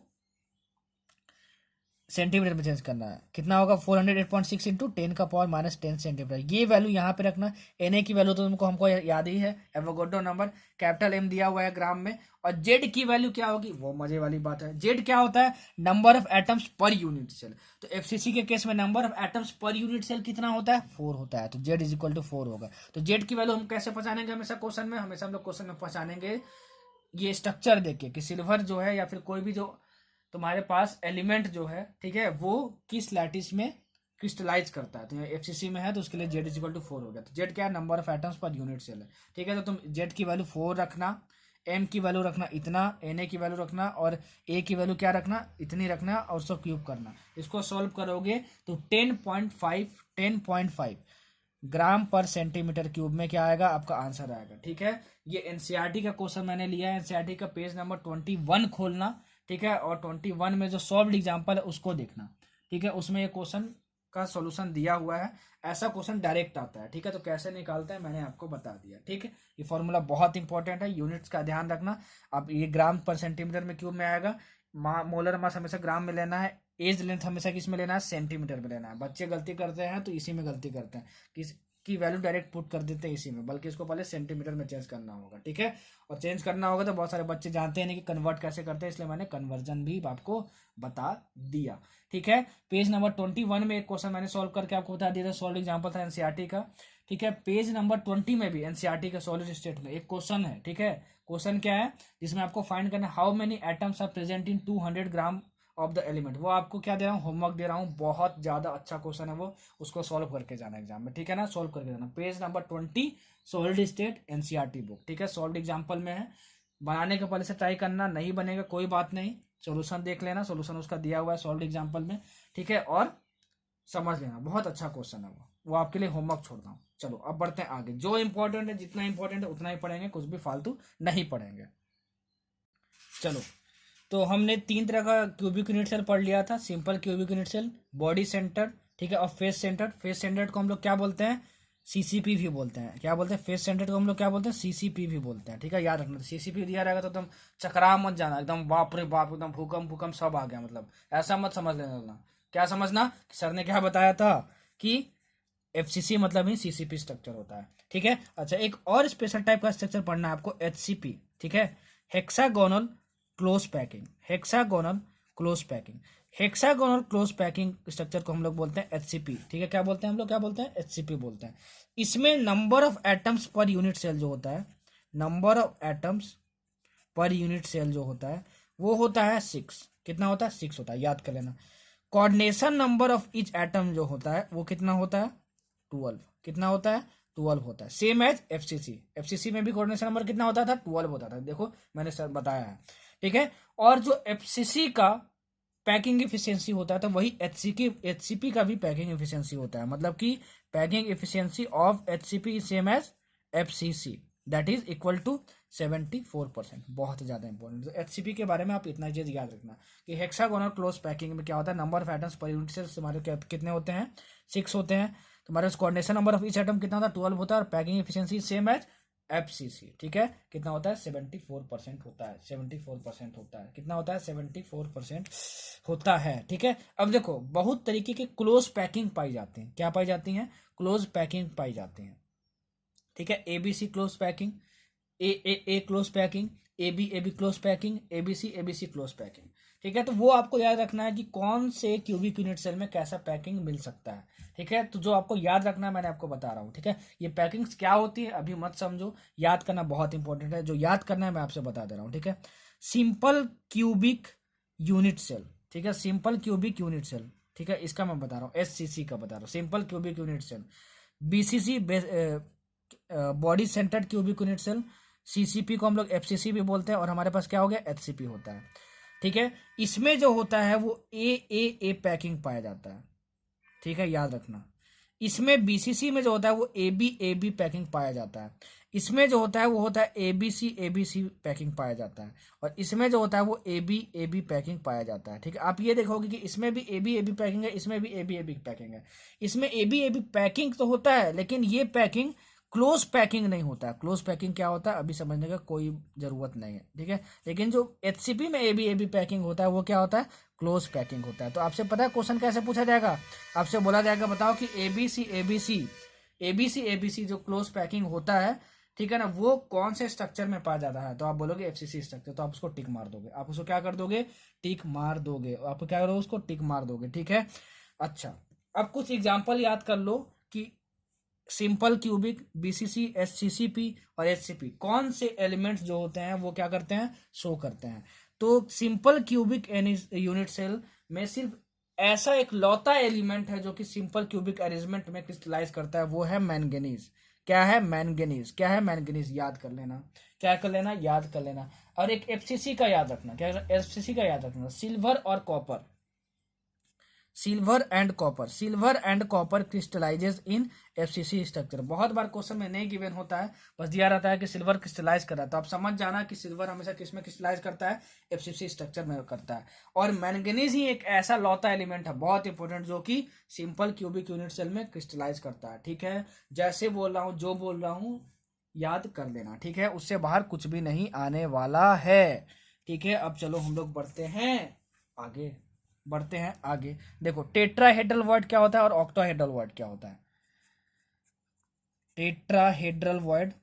Speaker 1: सेंटीमीटर में चेंज करना है, कितना होगा 408.6 इंटू 10 का पावर माइनस 10 सेंटीमीटर। ये वैल्यू यहाँ पे रखना। एन की वैल्यू तो तुमको हमको याद ही है, एवोगाड्रो नंबर, कैपिटल एम दिया हुआ है ग्राम में। और जेड की वैल्यू क्या होगी, वो मजे वाली बात है, जेड क्या होता है, number of atoms per unit cell. तो एफसीसी के केस में number of atoms per unit cell कितना होता है, 4 होता है, तो जेड इज इक्वल टू 4 होगा। तो जेड की वैल्यू हम कैसे पहचानेंगे, हमेशा क्वेश्चन में, हमेशा हम लोग क्वेश्चन में पहचानेंगे ये स्ट्रक्चर देके कि सिल्वर जो है या फिर कोई भी जो तुम्हारे पास एलिमेंट जो है, ठीक है, वो किस लैटिस में क्रिस्टलाइज करता है। तो एफसीसी में है तो उसके लिए जेड इज इक्वल टू 4 हो गया। तो जेड क्या है, number of atoms per unit cell है। ठीक है, तो तुम जेड की वैल्यू 4 रखना, एम की वैल्यू रखना इतना, एन की वैल्यू रखना, और ए की वैल्यू क्या रखना, इतनी रखना, और उसको क्यूब करना। इसको सॉल्व करोगे तो 10.5 ग्राम पर सेंटीमीटर क्यूब में क्या आएगा, आपका आंसर आएगा। ठीक है, ये एनसीईआरटी का क्वेश्चन मैंने लिया है, एनसीईआरटी का पेज नंबर 21 खोलना। ठीक है, और 21 में जो सॉल्व्ड एग्जाम्पल है उसको देखना। ठीक है, उसमें ये क्वेश्चन का सॉल्यूशन दिया हुआ है, ऐसा क्वेश्चन डायरेक्ट आता है। ठीक है, तो कैसे निकालते हैं मैंने आपको बता दिया। ठीक है, ये फॉर्मूला बहुत इंपॉर्टेंट है, यूनिट्स का ध्यान रखना। अब ये ग्राम पर सेंटीमीटर में क्यूब में आएगा, मोलर मास हमेशा ग्राम में लेना है, एज लेंथ हमेशा किस में लेना है, सेंटीमीटर में लेना है। बच्चे गलती करते हैं तो इसी में गलती करते हैं, किस की वैल्यू डायरेक्ट पुट कर देते हैं इसी में, बल्कि इसको पहले सेंटीमीटर में चेंज करना होगा। ठीक है, और चेंज करना होगा तो बहुत सारे बच्चे जानते हैं नहीं कि कन्वर्ट कैसे करते हैं, इसलिए मैंने कन्वर्जन भी आपको बता दिया। ठीक है, पेज नंबर 21 में एक क्वेश्चन मैंने सॉल्व करके आपको बता दिया था, सॉल्व एग्जाम्पल था एनसीईआरटी का। ठीक है, पेज नंबर 20 में भी एनसीईआरटी का सॉलिड स्टेट में एक क्वेश्चन है। ठीक है, क्वेश्चन क्या है, जिसमें आपको फाइंड करना how many atoms are present in 200 gram of the element. वो आपको क्या दे रहा हूँ, होमवर्क दे रहा हूँ, बहुत ज्यादा अच्छा क्वेश्चन है वो, उसको सॉल्व करके जाना एग्जाम में। ठीक है ना, सॉल्व करके जाना, page number 20 solid state NCERT book. ठीक है, सॉल्व एग्जाम्पल में है, बनाने के पहले से ट्राई करना, नहीं बनेगा कोई बात नहीं, सोल्यूशन देख लेना, सोल्यूशन उसका दिया हुआ है सॉल्व एग्जाम्पल में। ठीक है, और समझ लेना, बहुत अच्छा क्वेश्चन है वो आपके लिए होमवर्क छोड़ रहा हूँ। चलो अब बढ़ते हैं आगे, जो इंपॉर्टेंट है, जितना इंपॉर्टेंट है उतना ही पढ़ेंगे, कुछ भी फालतू नहीं पढ़ेंगे। चलो, तो हमने 3 तरह का क्यूबिक यूनिट सेल पढ़ लिया था, simple cubic unit cell, body centre, ठीक है, और फेस सेंटर। फेस सेंटर को हम लोग क्या बोलते हैं, सीसीपी भी बोलते हैं। क्या बोलते हैं, फेस सेंटर को हम लोग क्या बोलते हैं, सीसीपी भी बोलते हैं। ठीक है, याद रखना, सीसीपी दिया रहेगा तो एकदम चकरा मत जाना, एकदम बाप रे बाप, एकदम भूकंप सब आ गया, मतलब ऐसा मत समझ लेना। क्या समझना, सर ने क्या बताया था कि एफसीसी मतलब ही सीसीपी स्ट्रक्चर होता है। ठीक है, अच्छा एक और स्पेशल टाइप का स्ट्रक्चर पढ़ना है आपको, एचसीपी। ठीक है, hexagonal close packing, hexagonal close packing, hexagonal close packing structure को हम लोग बोलते हैं एचसीपी। ठीक है, क्या बोलते हैं हम लोग, क्या बोलते हैं, एचसीपी बोलते हैं। इसमें number of atoms per unit cell जो होता है, number of atoms per unit cell जो होता है वो होता है 6। कितना होता है? 6 होता है, याद कर लेना। Coordination number of each atom जो होता है वो कितना होता है? 12। कितना होता है? 12 होता है। Same as FCC. एफसीसी में भी कोऑर्डिनेशन नंबर कितना होता था? 12 होता था। देखो मैंने सर बताया है, ठीक है। और जो एफसीसी का पैकिंग एफिशिएंसी होता है तो वही एचसीपी का भी पैकिंग एफिशिएंसी होता है। मतलब कि packing efficiency of HCP same as FCC, that is equal to 74%। बहुत ज़्यादा इंपॉर्टेंट। तो एचसीपी के बारे में आप इतना चीज़ याद रखना कि हेक्सागोनल क्लोज पैकिंग में क्या होता है, number of atoms per unit cell हमारे कितने होते हैं? 6 होते हैं। तुम्हारे पास coordination number of each atom कितना होता है? 12 होता है। और packing efficiency same as FCC, ठीक है। कितना होता है? 74% होता है। 74% होता है। कितना होता है? 74% होता है, ठीक है। अब देखो बहुत तरीके के क्लोज पैकिंग पाई जाती हैं। क्या पाई जाती हैं? क्लोज पैकिंग पाई जाती हैं, ठीक है। ABC close packing, A close packing, A be close packing, ABC close packing, ठीक है। तो वो आपको याद रखना है कि कौन से क्यूबिक यूनिट सेल में कैसा पैकिंग मिल सकता है, ठीक है। तो जो आपको याद रखना है मैंने आपको बता रहा हूँ, ठीक है। ये पैकिंग्स क्या होती है अभी मत समझो, याद करना बहुत इंपॉर्टेंट है। जो याद करना है मैं आपसे बता दे रहा हूँ, ठीक है। सिंपल क्यूबिक यूनिट सेल, ठीक है। सिंपल क्यूबिक यूनिट सेल, ठीक है, इसका मैं बता रहा हूँ, एससीसी का बता रहा हूँ, simple cubic unit cell. BCC body centred cubic unit cell, CCP को हम लोग एफसीसी भी बोलते हैं। और हमारे पास क्या हो गया? एचसीपी होता है, ठीक है। इसमें जो होता है वो ए पैकिंग पाया जाता है, ठीक है, याद रखना। इसमें बीसीसी में जो होता है वो ए बी पैकिंग पाया जाता है। इसमें जो होता है वो होता है एबीसी पैकिंग पाया जाता है। और इसमें जो होता है वो ए बी पैकिंग पाया जाता है, ठीक है। आप ये देखोगे कि इसमें भी ए बी पैकिंग है, इसमें भी ए बी पैकिंग है। इसमें ए बी पैकिंग तो होता है लेकिन ये पैकिंग क्लोज पैकिंग नहीं होता है। क्लोज पैकिंग क्या होता है अभी समझने का कोई जरूरत नहीं है, ठीक है। लेकिन जो एचसीपी में ए बी पैकिंग होता है वो क्या होता है? क्लोज पैकिंग होता है। तो आपसे पता है क्वेश्चन कैसे पूछा जाएगा? आपसे बोला जाएगा बताओ कि एबीसी जो क्लोज पैकिंग होता है, ठीक है ना, वो कौन से स्ट्रक्चर में पाया जाता है? तो आप बोलोगे एफसीसी स्ट्रक्चर। तो आप उसको टिक मार दोगे। आप उसको क्या कर दोगे? टिक मार दोगे। आप क्या करोगे? उसको टिक मार दोगे, ठीक है। अच्छा, अब कुछ एग्जांपल याद कर लो कि सिंपल क्यूबिक, बीसीसी, एससीसीपी और एचसीपी कौन से एलिमेंट्स जो होते हैं वो क्या करते हैं? शो करते हैं। तो सिंपल क्यूबिक यूनिट सेल में सिर्फ ऐसा एक लौता एलिमेंट है जो कि सिंपल क्यूबिक अरेंजमेंट में क्रिस्टलाइज करता है, वो है मैंगनीज। क्या है? मैंगनीज। क्या है? मैंगनीज। याद कर लेना। क्या कर लेना? याद कर लेना। और एक एफसीसी का याद रखना। क्या? एफसीसी का याद रखना, सिल्वर और copper. Silver and copper crystallises in FCC structure. बहुत बार क्वेश्चन में नहीं गिवन होता है, बस दिया रहता है कि सिल्वर क्रिस्टलाइज कर रहा है। तो आप समझ जाना कि सिल्वर हमेशा किस में क्रिस्टलाइज करता है? एफसीसी स्ट्रक्चर में करता है। और मैंगनीज ही एक ऐसा लौता एलिमेंट है, बहुत इंपॉर्टेंट, जो कि सिंपल क्यूबिक यूनिट सेल में क्रिस्टलाइज करता है, ठीक है। जैसे बोल रहा हूँ, जो बोल रहा हूँ याद कर लेना, ठीक है। उससे बाहर कुछ भी नहीं आने वाला है, ठीक है। अब चलो हम लोग बढ़ते हैं आगे। देखो टेट्राहेड्रल वर्ड क्या होता है और ऑक्टाहेड्रल वर्ड क्या होता है? टेट्राहेड्रल वर्ड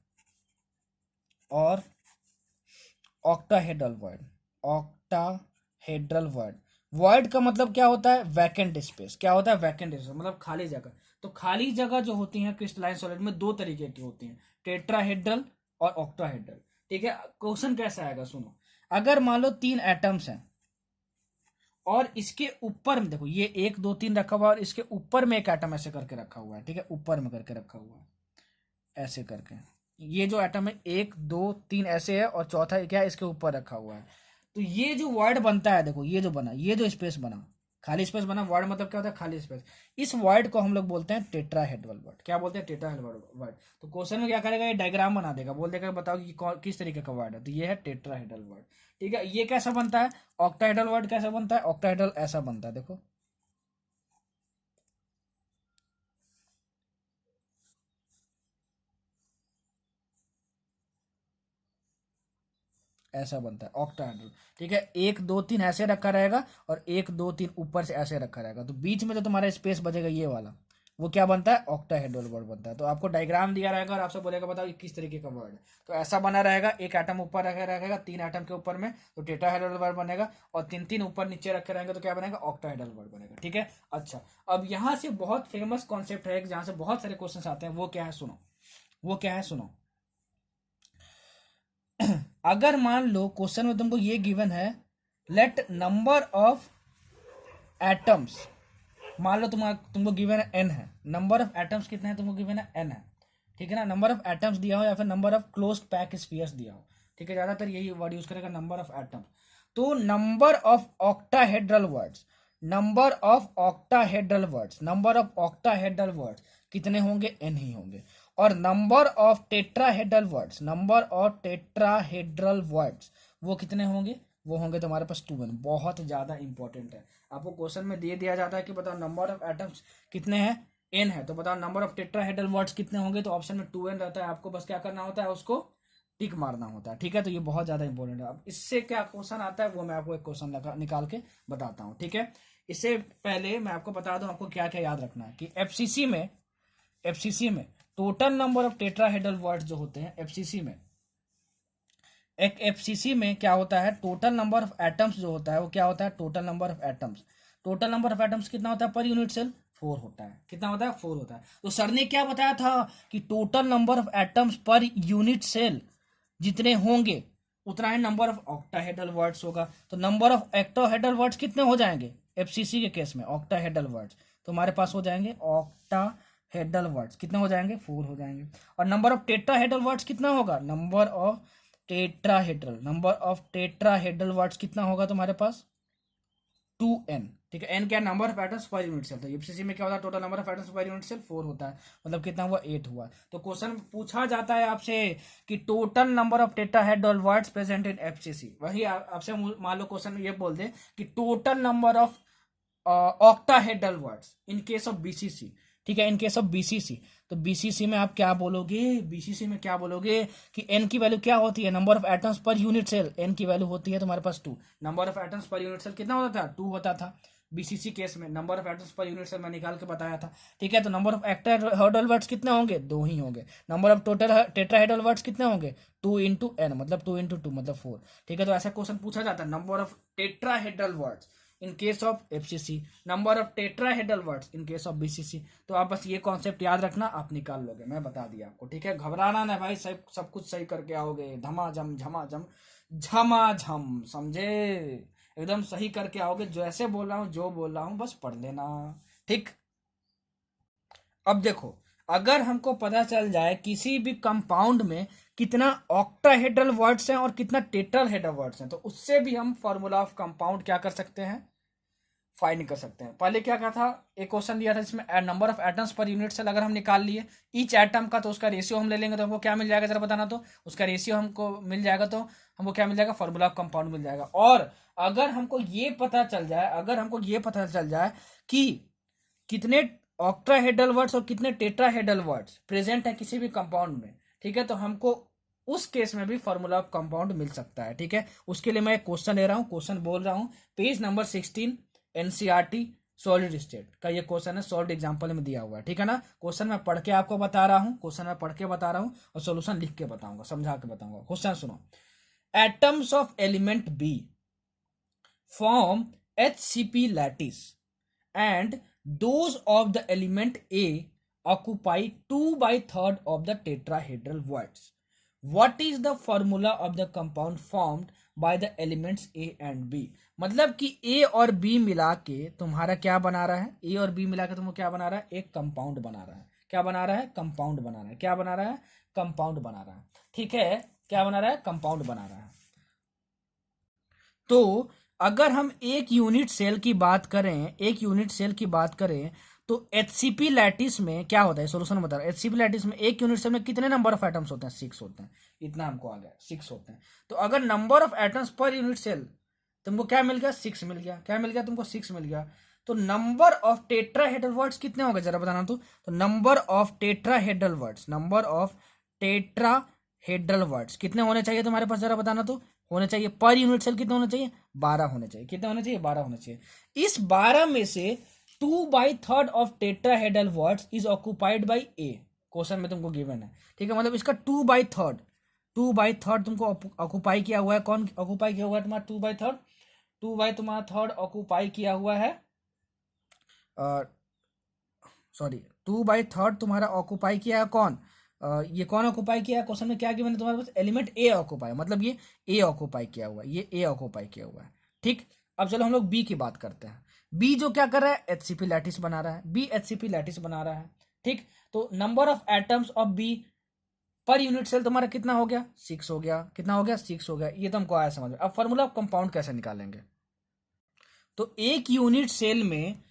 Speaker 1: और ऑक्टाहेड्रल वर्ड। वर्ड का मतलब क्या होता है? Vacant space. क्या होता है? वैकेंट स्पेस मतलब खाली जगह। तो खाली जगह जो होती है क्रिस्टलाइन सॉलिड में दो तरीके की होती हैं, टेट्राहेड्रल और ऑक्टाहेड्रल, ठीक है। क्वेश्चन कैसा आएगा सुनो। अगर मान लो 3 एटम्स हैं और इसके ऊपर में देखो ये 1 2 3 रखा हुआ है और इसके ऊपर में एक एटम ऐसे करके रखा हुआ है, ठीक है, ऊपर में करके रखा हुआ है ऐसे करके। ये जो एटम है 1 2 3 ऐसे है और चौथा क्या है? इसके ऊपर रखा हुआ है। तो ये जो वर्ड बनता है, देखो ये जो बना, ये जो स्पेस बना, खाली स्पेस बना, वर्ड मतलब क्या होता है? खाली स्पेस। इस वर्ड को हम लोग बोलते हैं टेट्राहेड्रल वर्ड। क्या बोलते हैं? Tetrahedral word. तो क्वेश्चन में क्या करेगा? ये डायग्राम बना देगा, बोल देगा बताओ कि किस तरीके का वर्ड है। तो ये है टेट्राहेड्रल वर्ड, ठीक है। ये कैसा बनता है? ऑक्टाहेड्रल वर्ड कैसा बनता है? ऑक्टाहेड्रल ऐसा बनता है, देखो ऐसा बनता है ऑक्टाहेड्रल, ठीक है। 1 2 3 ऐसे रखा रहेगा और 1 2 3 ऊपर से ऐसे रखा रहेगा। तो बीच में जो तुम्हारा स्पेस बचेगा ये वाला, वो क्या बनता है? ऑक्टाहेड्रल वर्ड बनता है। तो आपको डायग्राम दिया रहेगा और आपसे बोलेगा बताओ ये किस तरीके का वर्ड है। तो ऐसा बना रहेगा, एक एटम ऊपर रखे रहेगा, 3 एटम के ऊपर में, तो टेट्राहेड्रल वर्ड बनेगा। और 3 3 ऊपर नीचे रखे रहेंगे तो क्या बनेगा? ऑक्टाहेड्रल वर्ड बनेगा, ठीक है। अच्छा, अब यहाँ से बहुत फेमस कॉन्सेप्ट है जहाँ से बहुत सारे क्वेश्चन आते हैं, वो क्या है सुनो। वो क्या है सुनो। अगर मान लो क्वेश्चन में तुमको ये गिवन है लेट नंबर ऑफ एटम्स, मान लो तुमको गिवन है n है, नंबर ऑफ एटम्स कितने हैं तुमको गिवन है n है, ठीक है ना, नंबर ऑफ एटम्स दिया हो या फिर number of closed pack spheres दिया हो, ठीक है, ज्यादातर यही वर्ड यूज करेगा नंबर ऑफ एटम्स। तो number of octahedral words, number of octahedral words, number of octahedral words कितने होंगे, n ही होंगे। और number of tetrahedral words, number of tetrahedral words वो कितने होंगे, वो होंगे तुम्हारे पास 2n। बहुत ज्यादा इंपॉर्टेंट है, आपको क्वेश्चन में दे दिया जाता है कि बताओ नंबर ऑफ एटम्स कितने हैं, n है, तो बताओ नंबर ऑफ टेट्राहेड्रल वर्ड्स कितने होंगे, तो ऑप्शन में 2n रहता है, आपको बस क्या करना होता है, उसको टिक मारना होता है, ठीक है। तो ये बहुत ज्यादा इंपॉर्टेंट है। अब इससे क्या क्वेश्चन आता है वो मैं आपको एक क्वेश्चन निकाल के बताता हूँ, ठीक है। इससे पहले मैं आपको बता दूं आपको क्या क्या याद रखना है कि एफसीसी में total number of tetrahedral words जो होते हैं एफसीसी में क्या होता है, टोटल नंबर ऑफ एटम्स जो होता है वो क्या होता है, total number of atoms, total number of atoms कितना होता है पर यूनिट सेल, 4 होता है। कितना होता है, 4 होता है। तो सर ने क्या बताया था कि total number of atoms per unit cell जितने होंगे उतना ही नंबर ऑफ ऑक्टाहेड्रल वर्ड्स होगा। तो नंबर ऑफ ऑक्टाहेड्रल वर्ड्स कितने हो जाएंगे एफसीसी के केस में, ऑक्टाहेड्रल वर्ड्स तो हमारे पास हो जाएंगे ऑक्टाहेड्रल वर्ड्स कितने हो जाएंगे, 4 हो जाएंगे। और नंबर ऑफ टेट्राहेड्रल वर्ड्स कितना होगा, नंबर ऑफ टेट्राहेड्रल वर्ड्स कितना होगा तुम्हारे पास, 2n, ठीक है। n क्या, number of atoms per unit cell. तो एफसीसी में क्या होता है, total number of atoms per unit cell 4 होता है, मतलब कितना हुआ, 8 हुआ। तो क्वेश्चन पूछा जाता है आपसे कि total number of tetrahedral words present in FCC, वही आपसे मान लो क्वेश्चन ये बोल दे कि total number of octahedral words in case of BCC, ठीक है, इन केस ऑफ बीसीसी। तो बीसीसी में आप क्या बोलोगे, बीसीसी में क्या बोलोगे कि n की वैल्यू क्या होती है, number of atoms per unit cell, n की वैल्यू होती है तुम्हारे पास 2, number of atoms per unit cell कितना होता था, 2 होता था। बीसीसी केस में number of atoms per unit cell मैं निकाल के बताया था, ठीक है। तो नंबर ऑफ ऑक्टाहेड्रल वर्ड्स कितने होंगे, 2 ही होंगे। Number of total tetrahedral words कितने होंगे, 2 इंटू n मतलब 2 इंटू 2 मतलब 4, ठीक है। तो ऐसा क्वेश्चन पूछा जाता है, number of tetrahedral words in case of FCC, number of tetrahedral words in case of BCC. तो आप बस ये कॉन्सेप्ट याद रखना, आप निकाल लोगे, मैं बता दिया आपको, ठीक है। घबराना ना भाई, सब कुछ सही करके आओगे, धमाझम झमाझम झमाझम, समझे, एकदम सही करके आओगे। जो ऐसे बोल रहा हूँ, जो बोल रहा हूँ बस पढ़ लेना, ठीक। अब देखो, अगर हमको पता चल जाए किसी भी कंपाउंड में कितना ऑक्टाहेड्रल वर्ड्स हैं और कितना टेट्राहेड्रल वर्ड्स हैं, तो उससे भी हम फॉर्मूला ऑफ कंपाउंड क्या कर सकते हैं, फाइंड कर सकते हैं। पहले क्या था, एक क्वेश्चन दिया था जिसमें number of atoms per unit cell अगर हम निकाल लिए ईच एटम का, तो उसका रेशियो हम ले लेंगे, तो हमको क्या मिल जाएगा जरा बताना, तो उसका रेशियो हमको मिल जाएगा, तो हमको क्या मिल जाएगा, फॉर्मूला ऑफ कंपाउंड मिल जाएगा। और अगर हमको ये पता चल जाए कि कितने ऑक्टाहेड्रल वर्ड्स और कितने टेट्राहेड्रल वर्ड्स प्रेजेंट है किसी भी कंपाउंड में, ठीक है, तो हमको उस केस में भी फॉर्मूला ऑफ कंपाउंड मिल सकता है, ठीक है। उसके लिए मैं एक क्वेश्चन ले रहा हूं, क्वेश्चन बोल रहा हूं, page number 16 NCERT solid state का ये क्वेश्चन है, सॉल्व एग्जांपल में दिया हुआ है, ठीक है ना। क्वेश्चन मैं पढ़ के आपको बता रहा हूं, और सॉल्यूशन लिख के बताऊंगा, समझा के बताऊंगा। क्वेश्चन सुनो, atoms of element B form HCP lattice and those of the element A occupy 2/3 of the tetrahedral words. What is the formula of the compound formed by the elements A and B? मतलब कि A और B मिला के तुम्हारा क्या बना रहा है, A और B मिला के तुमको क्या बना रहा है, एक कंपाउंड बना रहा है। क्या बना रहा है, कंपाउंड बना रहा है। क्या बना रहा है, कंपाउंड बना रहा है, ठीक है। क्या बना रहा है, कंपाउंड बना रहा है। तो अगर हम एक यूनिट सेल की बात करें, तो HCP लैटिस में क्या होता है, सोल्यूशन बता रहा है। HCP लैटिस में एक यूनिट सेल में कितने नंबर ऑफ एटम्स होते हैं, 6 होते हैं, इतना हमको आ गया, 6 होते हैं। तो अगर number of atoms per unit cell तुमको क्या मिल गया, 6 मिल गया। क्या मिल गया तुमको, 6 मिल गया। तो नंबर ऑफ टेट्राहेड्रल वर्ड्स कितने हो गए जरा बताना। तो नंबर ऑफ टेट्राहेड्रल वर्ड्स कितने होने चाहिए तुम्हारे पास जरा बताना। तो होने चाहिए पर यूनिट सेल कितने होने चाहिए, 12 होने चाहिए। कितने होने चाहिए, 12 होने चाहिए। इस 12 में से 2/3 of tetrahedral words is occupied by A, question में तुमको गिवन है, ठीक है। मतलब इसका 2/3 तुमको ऑक्युपाई किया हुआ है। कौन ऑक्युपाई किया हुआ है तुम्हारा 2/3 ऑक्युपाई किया हुआ है, 2/3 तुम्हारा ऑक्युपाई किया है कौन, ये कौन ऑक्युपाई किया है, क्वेश्चन में क्या गिवन है तुम्हारे पास, एलिमेंट ए ऑक्युपाई, मतलब ये ए ऑक्युपाई किया हुआ है, ये ए ऑक्युपाई किया हुआ है, ठीक, अब चलो हम लोग बी की बात करते हैं। बी जो क्या कर रहा है, एचसीपी लैटिस बना रहा है, बी एचसीपी लैटिस बना रहा है। ठीक, तो number of atoms of B per unit cell तुम्हारा कितना हो गया, 6 हो गया। कितना हो गया, 6 हो गया। ये तो हमको आया समझ में। अब फॉर्मूला ऑफ कंपाउंड कैसे निकालेंगे, तो एक यूनिट सेल में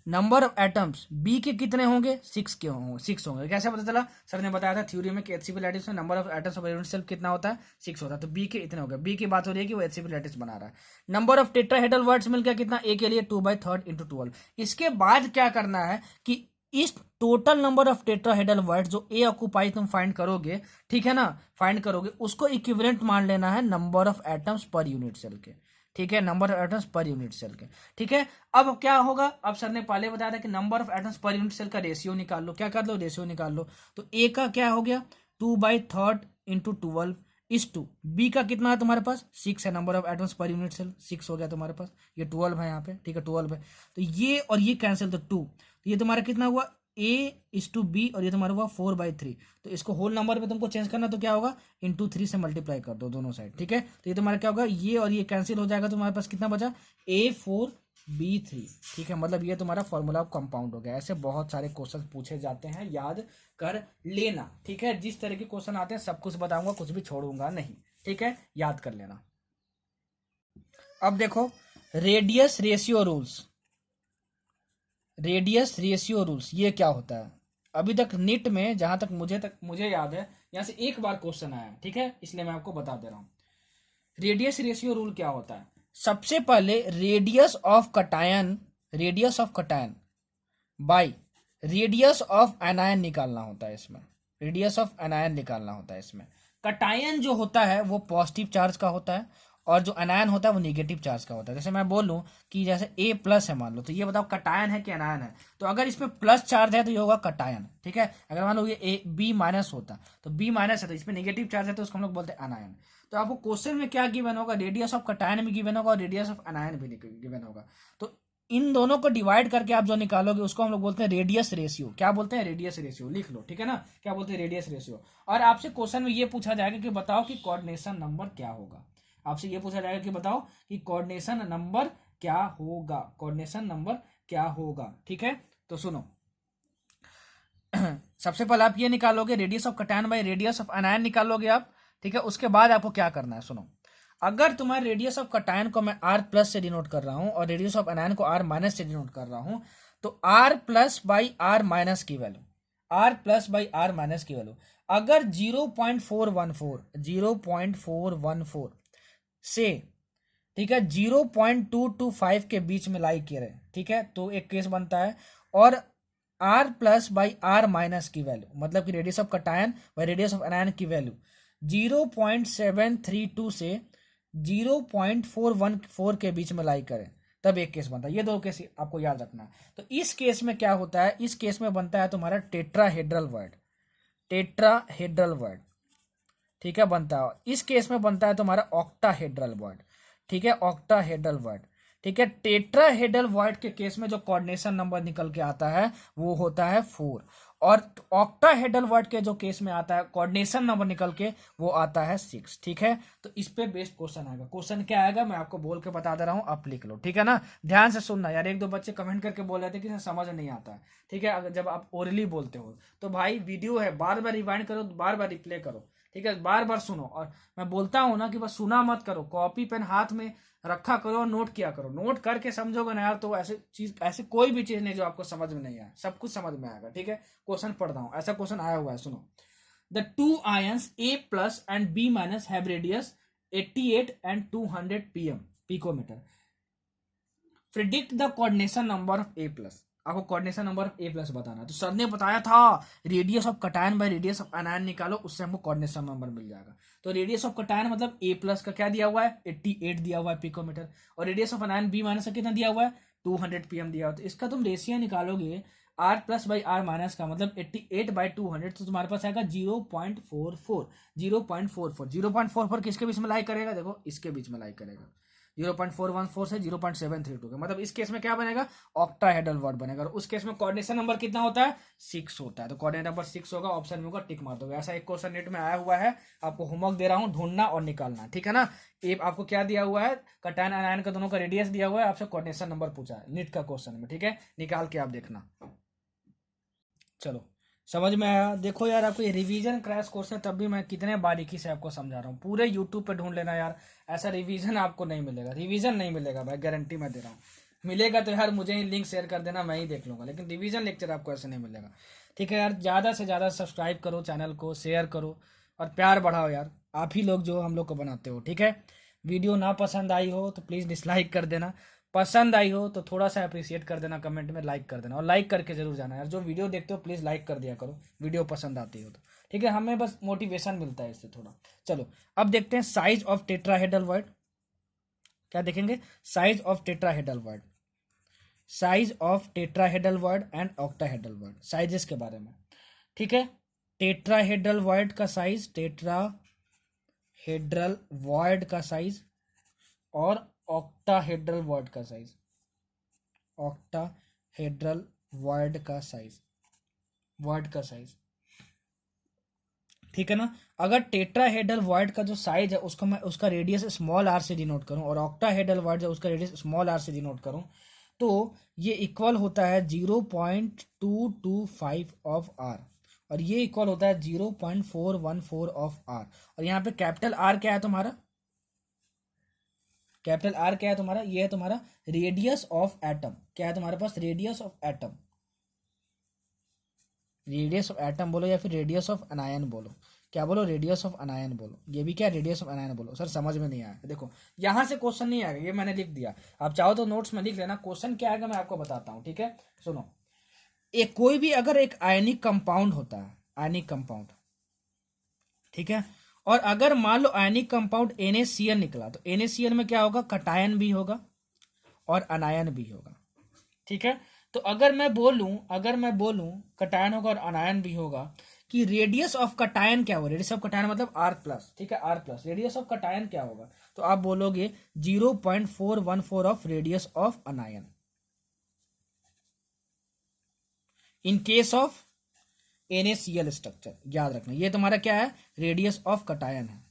Speaker 1: नंबर ऑफ एटम्स बी के कितने होंगे, 6 के होंगे, 6 होंगे। कैसे पता चला, सर ने बताया था थ्योरी में कि एचसीपी लैटिस में number of atoms of unit cell कितना होता है, 6 होता है। तो बी के इतने हो गए। बी की बात हो रही है कि वो एचसीपी लैटिस बना रहा है। नंबर ऑफ टेट्राहेड्रल वर्ड्स मिल गया कितना, ए के लिए 2/3 इंटू 12। इसके बाद क्या करना है कि इस total number of tetrahedral words जो ए ऑक्यूपाई तुम फाइंड करोगे, ठीक है ना, फाइंड करोगे, उसको इक्विवेलेंट मान लेना है number of atoms per unit cell के। ठीक है, number of atoms per unit cell के। ठीक है, अब क्या होगा, अब सर ने पहले बताया था कि number of atoms per unit cell का रेशियो निकाल लो। क्या कर लो, रेशियो निकाल लो। तो ए का क्या हो गया, 2/3 इंटू 12 इस टू। बी का कितना है तुम्हारे पास, 6 है। Number of atoms per unit cell 6 हो गया तुम्हारे पास। ये 12 है यहाँ पे, ठीक है, 12 है। तो ये और ये कैंसिल, तो 2। तो ये तुम्हारा कितना हुआ, A/B, और ये तुम्हारा हुआ 4/3। तो इसको होल नंबर में तुमको चेंज करना, तो क्या होगा, इंटू 3 से मल्टीप्लाई कर दो दोनों साइड। ठीक है, तो ये तुम्हारा क्या होगा, ये और ये कैंसिल हो जाएगा। तुम्हारे पास कितना बचा, A4B3। ठीक है, मतलब ये तुम्हारा फॉर्मूला ऑफ कंपाउंड हो गया। ऐसे बहुत सारे क्वेश्चन पूछे जाते हैं, याद कर लेना। ठीक है, जिस तरह के क्वेश्चन आते हैं सब कुछ बताऊंगा, कुछ भी छोड़ूंगा नहीं। ठीक है, याद कर लेना। अब देखो radius ratio rules, radius ratio rules ये क्या होता है। अभी तक नीट में जहां तक मुझे याद है, यहां से एक बार क्वेश्चन आया है। ठीक है, इसलिए मैं आपको बता दे रहा हूं रेडियस रेशियो रूल क्या होता है। सबसे पहले radius of cation by radius of anion निकालना होता है इसमें। रेडियस ऑफ एनायन निकालना होता है इसमें। कटायन जो होता है वो पॉजिटिव चार्ज का होता है, और जो अनायन होता है वो नेगेटिव चार्ज का होता है। जैसे मैं बोलूं कि जैसे A प्लस है मान लो, तो ये बताओ कटायन है कि अनायन है। तो अगर इसमें प्लस चार्ज है तो ये होगा कटायन। ठीक है, अगर मान लो ये B माइनस होता तो B माइनस है, तो इसमें नेगेटिव चार्ज है तो उसको हम लोग बोलते हैं अनायन। तो आपको क्वेश्चन में क्या गिवन होगा, रेडियस ऑफ कटायन भी गिवन होगा और रेडियस ऑफ अनायन भी गिवन होगा। तो इन दोनों को डिवाइड करके आप जो निकालोगे उसको हम लोग बोलते हैं रेडियस रेशियो। क्या बोलते हैं, रेडियस रेशियो। लिख लो, ठीक है ना, क्या बोलते हैं, रेडियस रेशियो। और आपसे क्वेश्चन में ये पूछा जाएगा कि बताओ कि कोऑर्डिनेशन नंबर क्या होगा। आपसे ये पूछा जाएगा कि बताओ कि कोऑर्डिनेशन नंबर क्या होगा, कोऑर्डिनेशन नंबर क्या होगा। ठीक है, तो सुनो सबसे पहले आप ये निकालोगे radius of cation by radius of अनायन निकालोगे आप। ठीक है, उसके बाद आपको क्या करना है, सुनो। अगर तुम्हारे रेडियस ऑफ कटायन को मैं R प्लस से डिनोट कर रहा हूं और रेडियस ऑफ अनायन को R माइनस से डिनोट कर रहा हूं, तो R plus by R minus की value, R plus by R minus की वैल्यू अगर 0.414 से, ठीक है, 0.225 के बीच में लाई करे, ठीक है, तो एक केस बनता है। और R plus by R minus की वैल्यू, मतलब कि radius of cation by radius of अनायन की वैल्यू 0.732 से 0.414 के बीच में लाई करें, तब एक केस बनता है। ये दो केस आपको याद रखना है। तो इस केस में क्या होता है, इस केस में बनता है तुम्हारा टेट्राहेड्रल वर्ड, टेट्राहेड्रल वर्ड। ठीक है, बनता है। इस केस में बनता है तुम्हारा ऑक्टाहेड्रल वर्ड। ठीक है, ऑक्टाहेड्रल वर्ड। ठीक है, टेट्राहेड्रल वर्ड के केस में जो कोऑर्डिनेशन नंबर निकल के आता है वो होता है 4, और ऑक्टाहेड्रल वर्ड के जो केस में आता है कोऑर्डिनेशन नंबर निकल के वो आता है 6। ठीक है, तो इस पे बेस्ड क्वेश्चन आएगा। क्वेश्चन क्या आएगा मैं आपको बोल के बता दे रहा हूँ, आप लिख लो। ठीक है ना, ध्यान से सुनना यार। एक दो बच्चे कमेंट करके बोल रहे थे कि समझ नहीं आता है। ठीक है, अगर जब आप ओरली बोलते हो तो भाई वीडियो है, बार बार रिवाइंड करो, बार बार रिप्ले करो। ठीक है, बार बार सुनो। और मैं बोलता हूँ ना कि बस सुना मत करो, कॉपी पेन हाथ में रखा करो, नोट किया करो। नोट करके समझोगे ना यार, तो ऐसे कोई भी चीज नहीं जो आपको समझ में नहीं आए, सब कुछ समझ में आएगा। ठीक है, क्वेश्चन पढ़ रहा हूं, ऐसा क्वेश्चन आया हुआ है, सुनो। The two ions A plus and B minus have radius 88 and 200 picometer. Predict the coordination number of A plus. आपको coordination number of A plus बताना है। तो सर ने बताया था radius of cation by radius of anion निकालो, उससे हमको कोऑर्डिनेशन नंबर मिल जाएगा। तो रेडियस ऑफ कटायन मतलब A प्लस का क्या दिया हुआ है, 88 दिया हुआ है पिकोमीटर, और रेडियस ऑफ अनायन B माइनस का कितना दिया हुआ है, 200 pm दिया हुआ है। तो इसका तुम रेशियो निकालोगे R plus by R minus का, मतलब 88 बाई 200, तो तुम्हारे पास आएगा 0.44। 0.44 किसके बीच में लाई करेगा, देखो इसके बीच में लाई करेगा। 0.414 से 0.732 का, मतलब इस केस में क्या बनेगा, ऑक्टाहेड्रल वर्ड बनेगा। और उस केस में कोऑर्डिनेशन नंबर कितना होता है, 6 होता है। तो कोऑर्डिनेट नंबर 6 होगा, ऑप्शन में होगा, टिक मार दोगे। ऐसा एक क्वेश्चन नेट में आया हुआ है, आपको होमवर्क दे रहा हूँ, ढूंढना और निकालना, ठीक है ना। ये आपको क्या दिया हुआ है, कटायन अनायन का दोनों का रेडियस दिया हुआ है, आपसे कोऑर्डिनेशन नंबर पूछा है नीट का क्वेश्चन में, ठीक है, निकाल के आप देखना। चलो समझ में आया। देखो यार, आपको ये रिवीजन क्रैश कोर्स है, तब भी मैं कितने बारीकी से आपको समझा रहा हूँ। पूरे यूट्यूब पे ढूंढ लेना यार, ऐसा रिवीजन आपको नहीं मिलेगा, रिवीजन नहीं मिलेगा भाई, गारंटी मैं दे रहा हूँ। मिलेगा तो यार मुझे ही लिंक शेयर कर देना, मैं ही देख लूंगा, लेकिन रिवीजन लेक्चर आपको ऐसे नहीं मिलेगा, ठीक है यार। ज़्यादा से ज़्यादा सब्सक्राइब करो चैनल को, शेयर करो और प्यार बढ़ाओ यार, आप ही लोग जो हम लोग को बनाते हो, ठीक है। वीडियो ना पसंद आई हो तो प्लीज़ डिसलाइक कर देना, पसंद आई हो तो थोड़ा सा अप्रिशिएट कर देना, कमेंट में लाइक कर देना, और लाइक करके जरूर जाना यार। जो वीडियो देखते हो प्लीज़ लाइक कर दिया करो, वीडियो पसंद आती हो तो, ठीक है, हमें बस मोटिवेशन मिलता है इससे थोड़ा। चलो अब देखते हैं साइज ऑफ टेट्राहेड्रल वर्ड। क्या देखेंगे, size of tetrahedral word, size of tetrahedral word and octahedral word, sizes के बारे में, ठीक है। टेट्राहेड्रल वर्ड का साइज, टेट्राहेड्रल वर्ड का साइज, और ऑक्टाहेड्रल वर्ड का साइज, ऑक्टाहेड्रल वर्ड का साइज, वर्ड का साइज, ठीक है ना। अगर टेट्राहेड्रल वर्ड का जो साइज है उसको मैं उसका रेडियस स्मॉल आर से डिनोट करूं, और ऑक्टाहेड्रल वर्ड जो उसका रेडियस स्मॉल आर से डिनोट करूं, तो ये इक्वल होता है 0.225 ऑफ आर, और ये इक्वल होता है 0.414 ऑफ आर। और यहाँ पे कैपिटल आर क्या है तुम्हारा, कैपिटल आर क्या है तुम्हारा, ये है तुम्हारा रेडियस ऑफ एटम। क्या है तुम्हारे पास, radius of atom, radius of atom बोलो या फिर रेडियस ऑफ अनायन बोलो, क्या बोलो, रेडियस ऑफ अनायन बोलो, ये भी क्या, रेडियस ऑफ अनायन बोलो। सर समझ में नहीं आया, देखो यहां से क्वेश्चन नहीं आएगा, ये मैंने लिख दिया, आप चाहो तो नोट्स में लिख लेना, क्वेश्चन क्या आएगा मैं आपको बताता हूँ, ठीक है। सुनो, एक कोई भी अगर एक आयनिक कंपाउंड होता है, आयनिक कंपाउंड, ठीक है, और अगर मान लो आयनिक कंपाउंड NaCl निकला, तो NaCl में क्या होगा, कटायन भी होगा और अनायन भी होगा, ठीक है। तो अगर मैं बोलूं कटायन होगा और अनायन भी होगा, कि रेडियस ऑफ कटायन क्या होगा, रेडियस ऑफ कटायन मतलब R प्लस, ठीक है, R plus, radius of cation क्या होगा, तो आप बोलोगे 0.414 of radius of अनायन in case of NaCl structure. याद रखना ये तुम्हारा क्या है, रेडियस ऑफ कटायन है,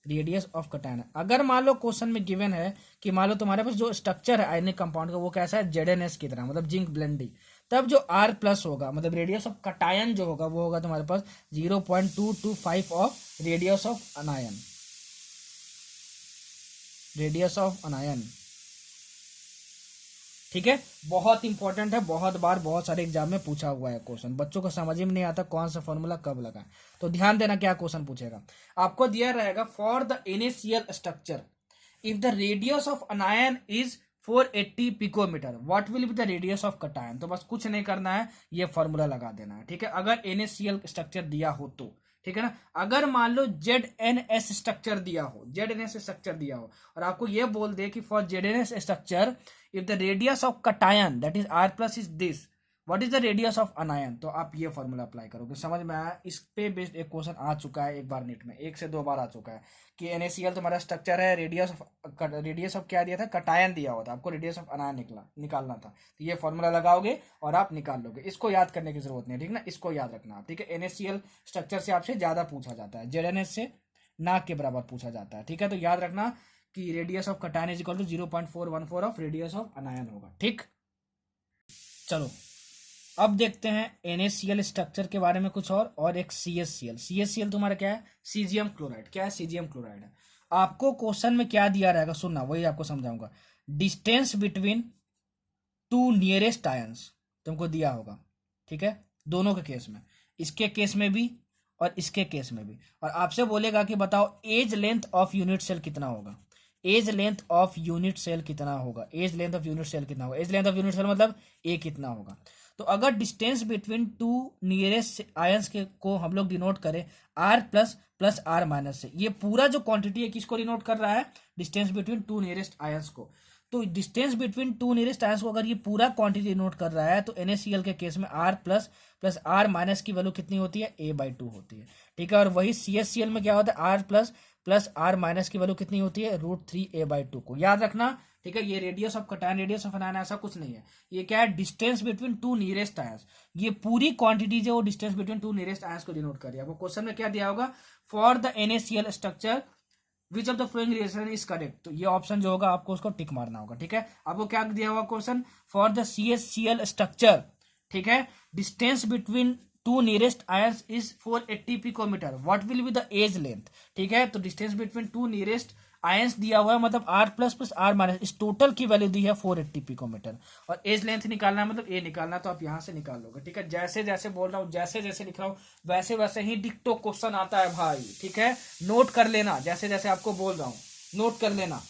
Speaker 1: रेडियस ऑफ कटायन है। अगर मान लो क्वेश्चन में गिवन है कि मान लो तुम्हारे पास जो स्ट्रक्चर है आयनिक कंपाउंड का वो कैसा है, ZnS की तरह, मतलब जिंक ब्लेंडी, तब जो R प्लस होगा, मतलब रेडियस ऑफ कटायन जो होगा वो होगा तुम्हारे पास 0.225 of radius of अनायन, radius of अनायन, ठीक है। बहुत इंपॉर्टेंट है, बहुत बार बहुत सारे एग्जाम में पूछा हुआ है क्वेश्चन, बच्चों को समझ में नहीं आता कौन सा फॉर्मूला कब लगा, तो ध्यान देना क्या क्वेश्चन पूछेगा। आपको दिया रहेगा for the NaCl structure if the radius of anion is 480 picometre, what will be the radius of cation. तो बस कुछ नहीं करना है, ये फॉर्मूला लगा देना है, ठीक है, अगर NaCl स्ट्रक्चर दिया हो तो, ठीक है ना। अगर मान लो ZnS स्ट्रक्चर दिया हो, ZnS स्ट्रक्चर दिया हो, और आपको ये बोल दे कि for ZnS structure if the radius of cation that is R plus is this, what is the radius of अनायन, तो आप ये फॉर्मूला अप्लाई करोगे। समझ में आया, इस पे बेस्ड एक क्वेश्चन आ चुका है एक बार नीट में, 1 से 2 बार आ चुका है कि NaCl तुम्हारा स्ट्रक्चर है, रेडियस ऑफ क्या दिया था, कटायन दिया हुआ था, आपको रेडियस ऑफ अनायन निकालना था, तो ये फॉर्मूला लगाओगे और आप निकाल लोगे। इसको याद करने की जरूरत नहीं है, ठीक ना, इसको याद रखना आप, ठीक है। NaCl स्ट्रक्चर से आपसे ज्यादा पूछा जाता है, ZnS से ना के बराबर पूछा जाता है, ठीक है। तो याद रखना कि radius of cation is equal to 0.414 of radius of anion होगा, ठीक। चलो अब देखते हैं NaCl स्ट्रक्चर के बारे में कुछ और एक CaCl तुम्हारा क्या है, सीजियम क्लोराइड, क्या है, सीजियम क्लोराइड है। आपको क्वेश्चन में क्या दिया रहेगा, सुनना, वही आपको समझाऊंगा। डिस्टेंस बिटवीन 2 नियरेस्ट आयंस तुमको दिया होगा, ठीक है, दोनों के केस में, इसके केस में भी और इसके केस में भी, और आपसे बोलेगा कि बताओ edge length of unit cell कितना होगा, edge length of unit cell कितना होगा, edge length of unit cell कितना होगा, edge length of unit cell मतलब ए कितना होगा। तो अगर डिस्टेंस बिटवीन 2 नियरेस्ट आयंस के को हम लोग डिनोट करें R plus plus R minus से, ये पूरा जो क्वांटिटी है किसको डिनोट कर रहा है, डिस्टेंस बिटवीन 2 नियरेस्ट आयंस को। तो डिस्टेंस बिटवीन 2 नियरेस्ट आयंस को अगर ये पूरा क्वांटिटी डिनोट कर रहा है, तो NaCl के केस में R plus plus R minus की वैल्यू कितनी होती है, A/2 होती है, ठीक है। और वही CaCl में क्या होता है, R plus plus R minus की वैल्यू कितनी होती है, √3a/2 को याद रखना। ठीक है, ये radius of cation, radius of anion ऐसा कुछ नहीं है, ये क्या है, distance between two nearest ions. ये पूरी क्वांटिटी जो distance between two nearest ions को डिनोट कर रही है। आपको क्वेश्चन में क्या दिया होगा, for the NaCl structure which of the flowing reaction is correct, तो ये ऑप्शन जो होगा आपको उसको टिक मारना होगा। ठीक है, आपको क्या दिया हुआ question, for the CaCl structure, ठीक है, distance between two nearest ions is 480 picometre, what will be the edge length. ठीक है, तो distance between two nearest ions दिया हुआ है, मतलब R plus plus R minus, इस टोटल की वैल्यू दी है 480 पिकोमीटर, और एज लेंथ निकालना है, मतलब ए निकालना, तो आप यहां से निकाल लोगे। ठीक है, जैसे जैसे बोल रहा हूँ, जैसे जैसे लिख रहा हूँ, वैसे वैसे ही डिक्टो क्वेश्चन आता है भाई। ठीक है, नोट कर लेना, जैसे जैसे आपको बोल रहा हूँ नोट कर लेना।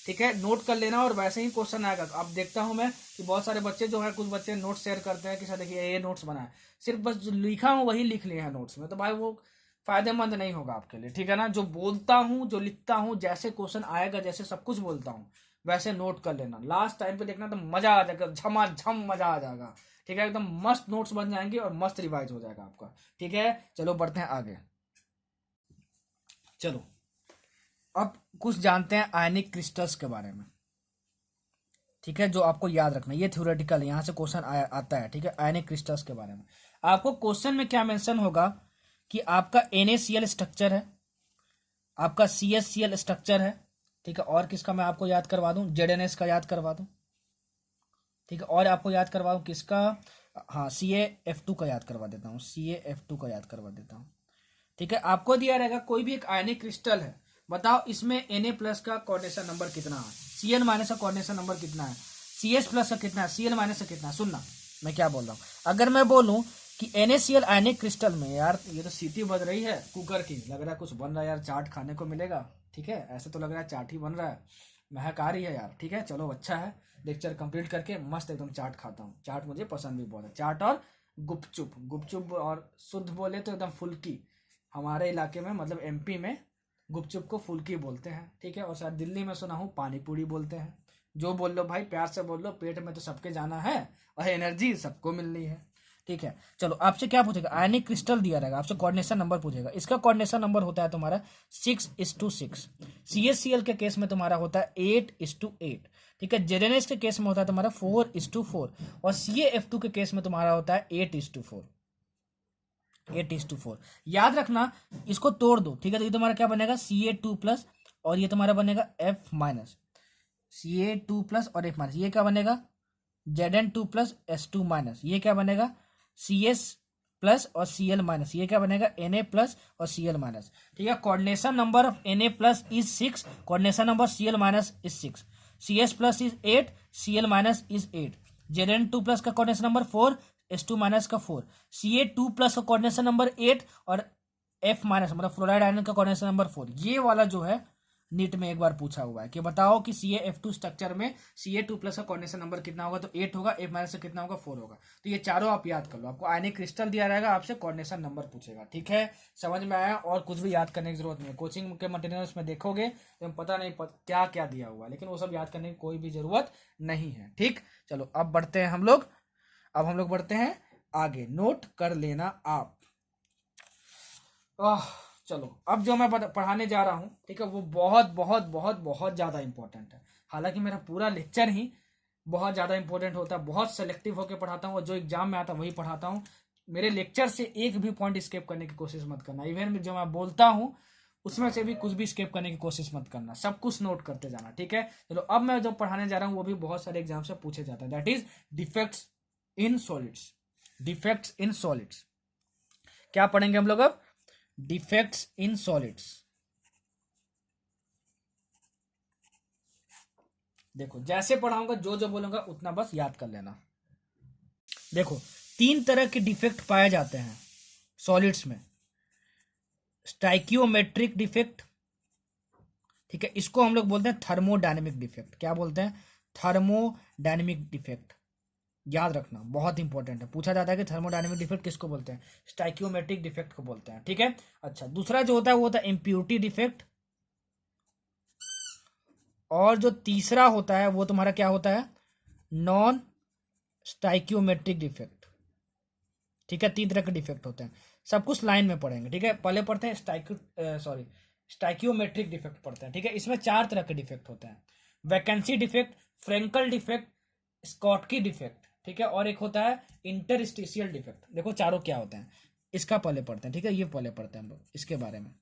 Speaker 1: ठीक है, नोट कर लेना और वैसे ही क्वेश्चन आएगा। अब देखता हूं मैं कि बहुत सारे बच्चे जो है, कुछ बच्चे नोट्स शेयर करते हैं कि सर देखिए ये नोट्स बना है, सिर्फ बस जो लिखा हूं वही लिख लिए हैं नोट्स में, तो भाई वो फायदेमंद नहीं होगा आपके लिए। ठीक है ना, जो बोलता हूं, जो लिखता हूं, जैसे क्वेश्चन आएगा, जैसे सब कुछ बोलता हूं, वैसे नोट कर लेना। लास्ट टाइम पे देखना तो मजा आ जाएगा, झमाझम मजा आ जाएगा। ठीक है, एकदम मस्त नोट्स बन जाएंगे और मस्त रिवाइज हो जाएगा आपका। ठीक है, चलो बढ़ते हैं आगे। चलो अब कुछ जानते हैं आयनिक क्रिस्टल्स के बारे में। ठीक है, जो आपको याद रखना, ये थ्योरेटिकल, यहां से क्वेश्चन आता है। ठीक है, आयनिक क्रिस्टल्स के बारे में आपको क्वेश्चन में क्या मेंशन होगा कि आपका NaCl स्ट्रक्चर है, आपका CsCl स्ट्रक्चर है। ठीक है, और किसका मैं आपको याद करवा दूं, ZnS का याद करवा दूं। ठीक है, और आपको याद करवा दूं किसका, हाँ CaF2 का याद करवा देता हूँ, CaF2 का याद करवा देता हूँ। ठीक है, आपको दिया रहेगा कोई भी एक आयनिक क्रिस्टल है, बताओ इसमें Na प्लस का कोऑर्डिनेशन नंबर कितना है, Cl माइनस का कोऑर्डिनेशन नंबर कितना है, Cs प्लस का कितना है, Cl माइनस का कितना है। सुनना मैं क्या बोल रहा हूँ, अगर मैं बोलूं कि NaCl आयनिक क्रिस्टल में, यार ये तो सीटी बज रही है कुकर की, लग रहा है कुछ बन रहा है यार, चाट खाने को मिलेगा। ठीक है, ऐसे तो लग रहा है चाट ही बन रहा है, महक आ रही है यार। ठीक है, चलो अच्छा है, लेक्चर कंप्लीट करके मस्त एकदम चाट खाता हूँ। चाट मुझे पसंद भी बहुत है, चाट और गुपचुप, गुपचुप और शुद्ध बोले तो एकदम फुल्की। हमारे इलाके में मतलब MP में गुपचुप को फुल्की बोलते हैं। ठीक है, और शायद दिल्ली में सुना हूँ पानी पूरी बोलते हैं। जो बोल लो भाई, प्यार से बोल लो, पेट में तो सबके जाना है और एनर्जी सबको मिलनी है। ठीक है, चलो आपसे क्या पूछेगा, आयनिक क्रिस्टल दिया रहेगा, आपसे कोऑर्डिनेशन नंबर पूछेगा। इसका कोऑर्डिनेशन नंबर होता है तुम्हारा 6:6। CaCl के केस में तुम्हारा होता है 8:8। ठीक है, ZnS के केस में होता है तुम्हारा 4:4, और CaF2 के केस में तुम्हारा होता है 8:4। 8:4 याद रखना, इसको तोड़ दो। ठीक है, तो ये तुम्हारा क्या बनेगा, Ca2 प्लस, और ये तुम्हारा बनेगा F माइनस, Ca2 प्लस और F माइनस, ये क्या बनेगा, Zn2 प्लस S2 माइनस, ये क्या बनेगा, Cs प्लस और Cl माइनस, ये क्या बनेगा, Na प्लस और Cl माइनस। ठीक है, coordination number of Na plus is 6, coordination number Cl minus is 6, Cs plus is 8, Cl minus is 8, Zn2 plus का कोऑर्डिनेशन नंबर 4, S2 माइनस का 4, Ca2 plus का coordination number 8, और F minus मतलब fluoride ion का coordination number 4। ये वाला जो है नीट में एक बार पूछा हुआ है कि बताओ कि CaF2 स्ट्रक्चर में Ca2 प्लस का कोऑर्डिनेशन नंबर कितना होगा, तो 8 होगा, F माइनस से कितना होगा, 4 होगा। तो ये चारों आप याद कर लो, आपको आयनिक क्रिस्टल दिया रहेगा, आपसे कोऑर्डिनेशन नंबर पूछेगा। ठीक है, समझ में आया, और कुछ भी याद करने की जरूरत नहीं है। कोचिंग के मटेरियल्स में देखोगे तो पता नहीं क्या क्या दिया हुआ है, लेकिन वो सब याद करने की कोई भी जरूरत नहीं है। ठीक, चलो अब बढ़ते हैं हम लोग, अब हम लोग बढ़ते हैं आगे, नोट कर लेना आप। चलो अब जो मैं पढ़ाने जा रहा हूँ, ठीक है, वो बहुत बहुत बहुत बहुत ज़्यादा इंपॉर्टेंट है। हालांकि मेरा पूरा लेक्चर ही बहुत ज़्यादा इंपॉर्टेंट होता है, बहुत सेलेक्टिव होकर पढ़ाता हूँ, और जो एग्जाम में आता है वही पढ़ाता हूँ। मेरे लेक्चर से एक भी पॉइंट स्किप करने की कोशिश मत करना, इवन जो मैं बोलता हूँ उसमें से भी कुछ भी स्किप करने की कोशिश मत करना, सब कुछ नोट करते जाना। ठीक है, चलो अब मैं जो पढ़ाने जा रहा हूँ वो भी बहुत सारे एग्जाम से पूछे जाता है, that is defects in solids. Defects in solids क्या पढ़ेंगे हम लोग अब, डिफेक्ट्स इन सॉलिड्स। देखो जैसे पढ़ाऊंगा, जो जो बोलूंगा उतना बस याद कर लेना। देखो 3 तरह के डिफेक्ट पाए जाते हैं सॉलिड्स में, स्टाइकियोमेट्रिक डिफेक्ट, ठीक है, इसको हम लोग बोलते हैं थर्मोडायनेमिक डिफेक्ट। क्या बोलते हैं, थर्मोडायनेमिक डिफेक्ट। याद रखना बहुत इंपॉर्टेंट है, पूछा जाता है कि थर्मोडायनेमिक डिफेक्ट किसको बोलते हैं, स्टाइकियोमेट्रिक डिफेक्ट को बोलते हैं। ठीक है, अच्छा दूसरा जो होता है वो होता है इम्प्योरिटी डिफेक्ट, और जो तीसरा होता है वो तुम्हारा क्या होता है, नॉन स्टाइकियोमेट्रिक डिफेक्ट। ठीक है, 3 तरह के डिफेक्ट होते हैं, सब कुछ लाइन में पढ़ेंगे। ठीक है, पहले पढ़ते हैं स्टाइकियोमेट्रिक डिफेक्ट पढ़ते हैं, ठीक है। इसमें 4 तरह के डिफेक्ट होते हैं, vacancy defect, Frenkel defect, Schottky defect, ठीक है, और एक होता है इंटरस्टिशियल डिफेक्ट। देखो चारों क्या होते हैं, इसका पहले पढ़ते हैं, ठीक है, ये पहले पढ़ते हैं हम लोग इसके बारे में।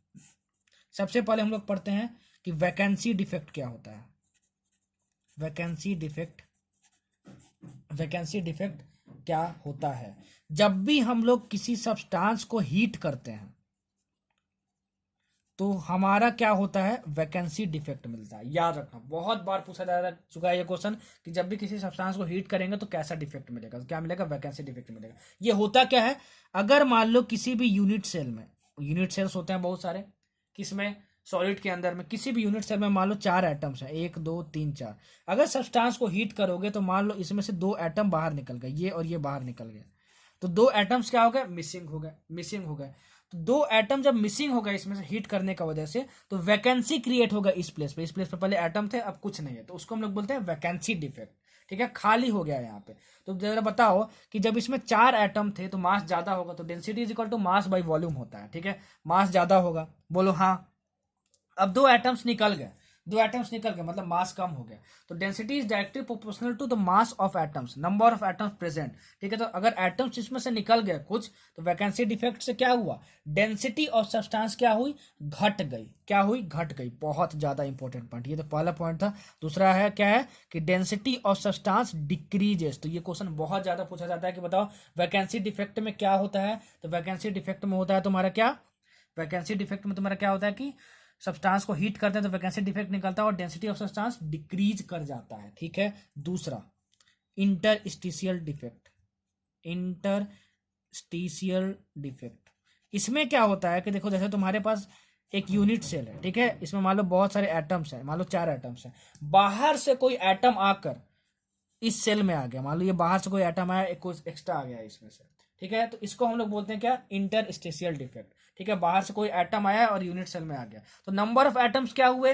Speaker 1: सबसे पहले हम लोग पढ़ते हैं कि वैकेंसी डिफेक्ट क्या होता है। वैकेंसी डिफेक्ट क्या होता है? जब भी हम लोग किसी सब्सटेंस को हीट करते हैं तो हमारा क्या होता है, वैकेंसी डिफेक्ट मिलता है। याद रखना, बहुत बार पूछा जा चुका है ये क्वेश्चन कि जब भी किसी सब्सटेंस को हीट करेंगे तो कैसा डिफेक्ट मिलेगा, क्या मिलेगा, वैकेंसी डिफेक्ट मिलेगा। ये होता क्या है, अगर मान लो किसी भी यूनिट सेल में, यूनिट सेल्स होते हैं बहुत सारे, किसमें, सॉलिड के अंदर में, किसी भी यूनिट सेल में मान लो 4 एटम्स हैं, 1 2 3 4। अगर सब्सटेंस को हीट करोगे तो मान लो इसमें से 2 एटम बाहर निकल गए, ये और ये बाहर निकल गए, तो 2 एटम्स क्या हो गए, मिसिंग हो गए। तो 2 एटम जब मिसिंग हो गए इसमें से हीट करने का वजह से, तो वैकेंसी क्रिएट होगा इस प्लेस पे। पहले एटम थे, अब कुछ नहीं है, तो उसको हम लोग बोलते हैं वैकेंसी डिफेक्ट, ठीक है, खाली हो गया यहाँ पे। तो जरा बताओ कि जब इसमें 4 एटम थे तो मास ज्यादा होगा, तो density is equal to mass by volume होता है, ठीक है, मास ज्यादा होगा, बोलो हाँ। अब 2 एटम्स निकल गए, मतलब मास कम हो गया, तो density is directly proportional to the mass of atoms, number of atoms present, ठीक है। तो अगर एटम्स इसमें से निकल गए कुछ, तो वैकेंसी डिफेक्ट से क्या हुआ, डेंसिटी ऑफ सब्सटेंस क्या हुई, घट गई। बहुत ज्यादा इंपॉर्टेंट पॉइंट, ये तो पहला पॉइंट था। दूसरा है क्या है कि डेंसिटी ऑफ सब्सटेंस डिक्रीजेस। तो ये क्वेश्चन बहुत ज्यादा पूछा जाता है कि बताओ वैकेंसी डिफेक्ट में क्या होता है, तो वैकेंसी डिफेक्ट में होता है तुम्हारा क्या, वैकेंसी डिफेक्ट में तुम्हारा क्या होता है कि सब्सटेंस को हीट करते हैं तो वैकेंसी डिफेक्ट निकलता है और डेंसिटी ऑफ सब्सटेंस डिक्रीज कर जाता है, ठीक है। दूसरा इंटरस्टिशियल डिफेक्ट, इसमें क्या होता है कि देखो जैसे तुम्हारे पास एक यूनिट सेल है, ठीक है, इसमें मान लो बहुत सारे एटम्स हैं, मान लो 4 एटम्स हैं, बाहर से कोई एटम आकर इस सेल में आ गया, मान लो ये बाहर से कोई एटम आया, एक कुछ एक्स्ट्रा आ गया इसमें से, ठीक है, तो इसको हम लोग बोलते हैं क्या, इंटरस्टिशियल डिफेक्ट, ठीक है। बाहर से कोई एटम आया और यूनिट सेल में आ गया, तो नंबर ऑफ एटम्स क्या हुए,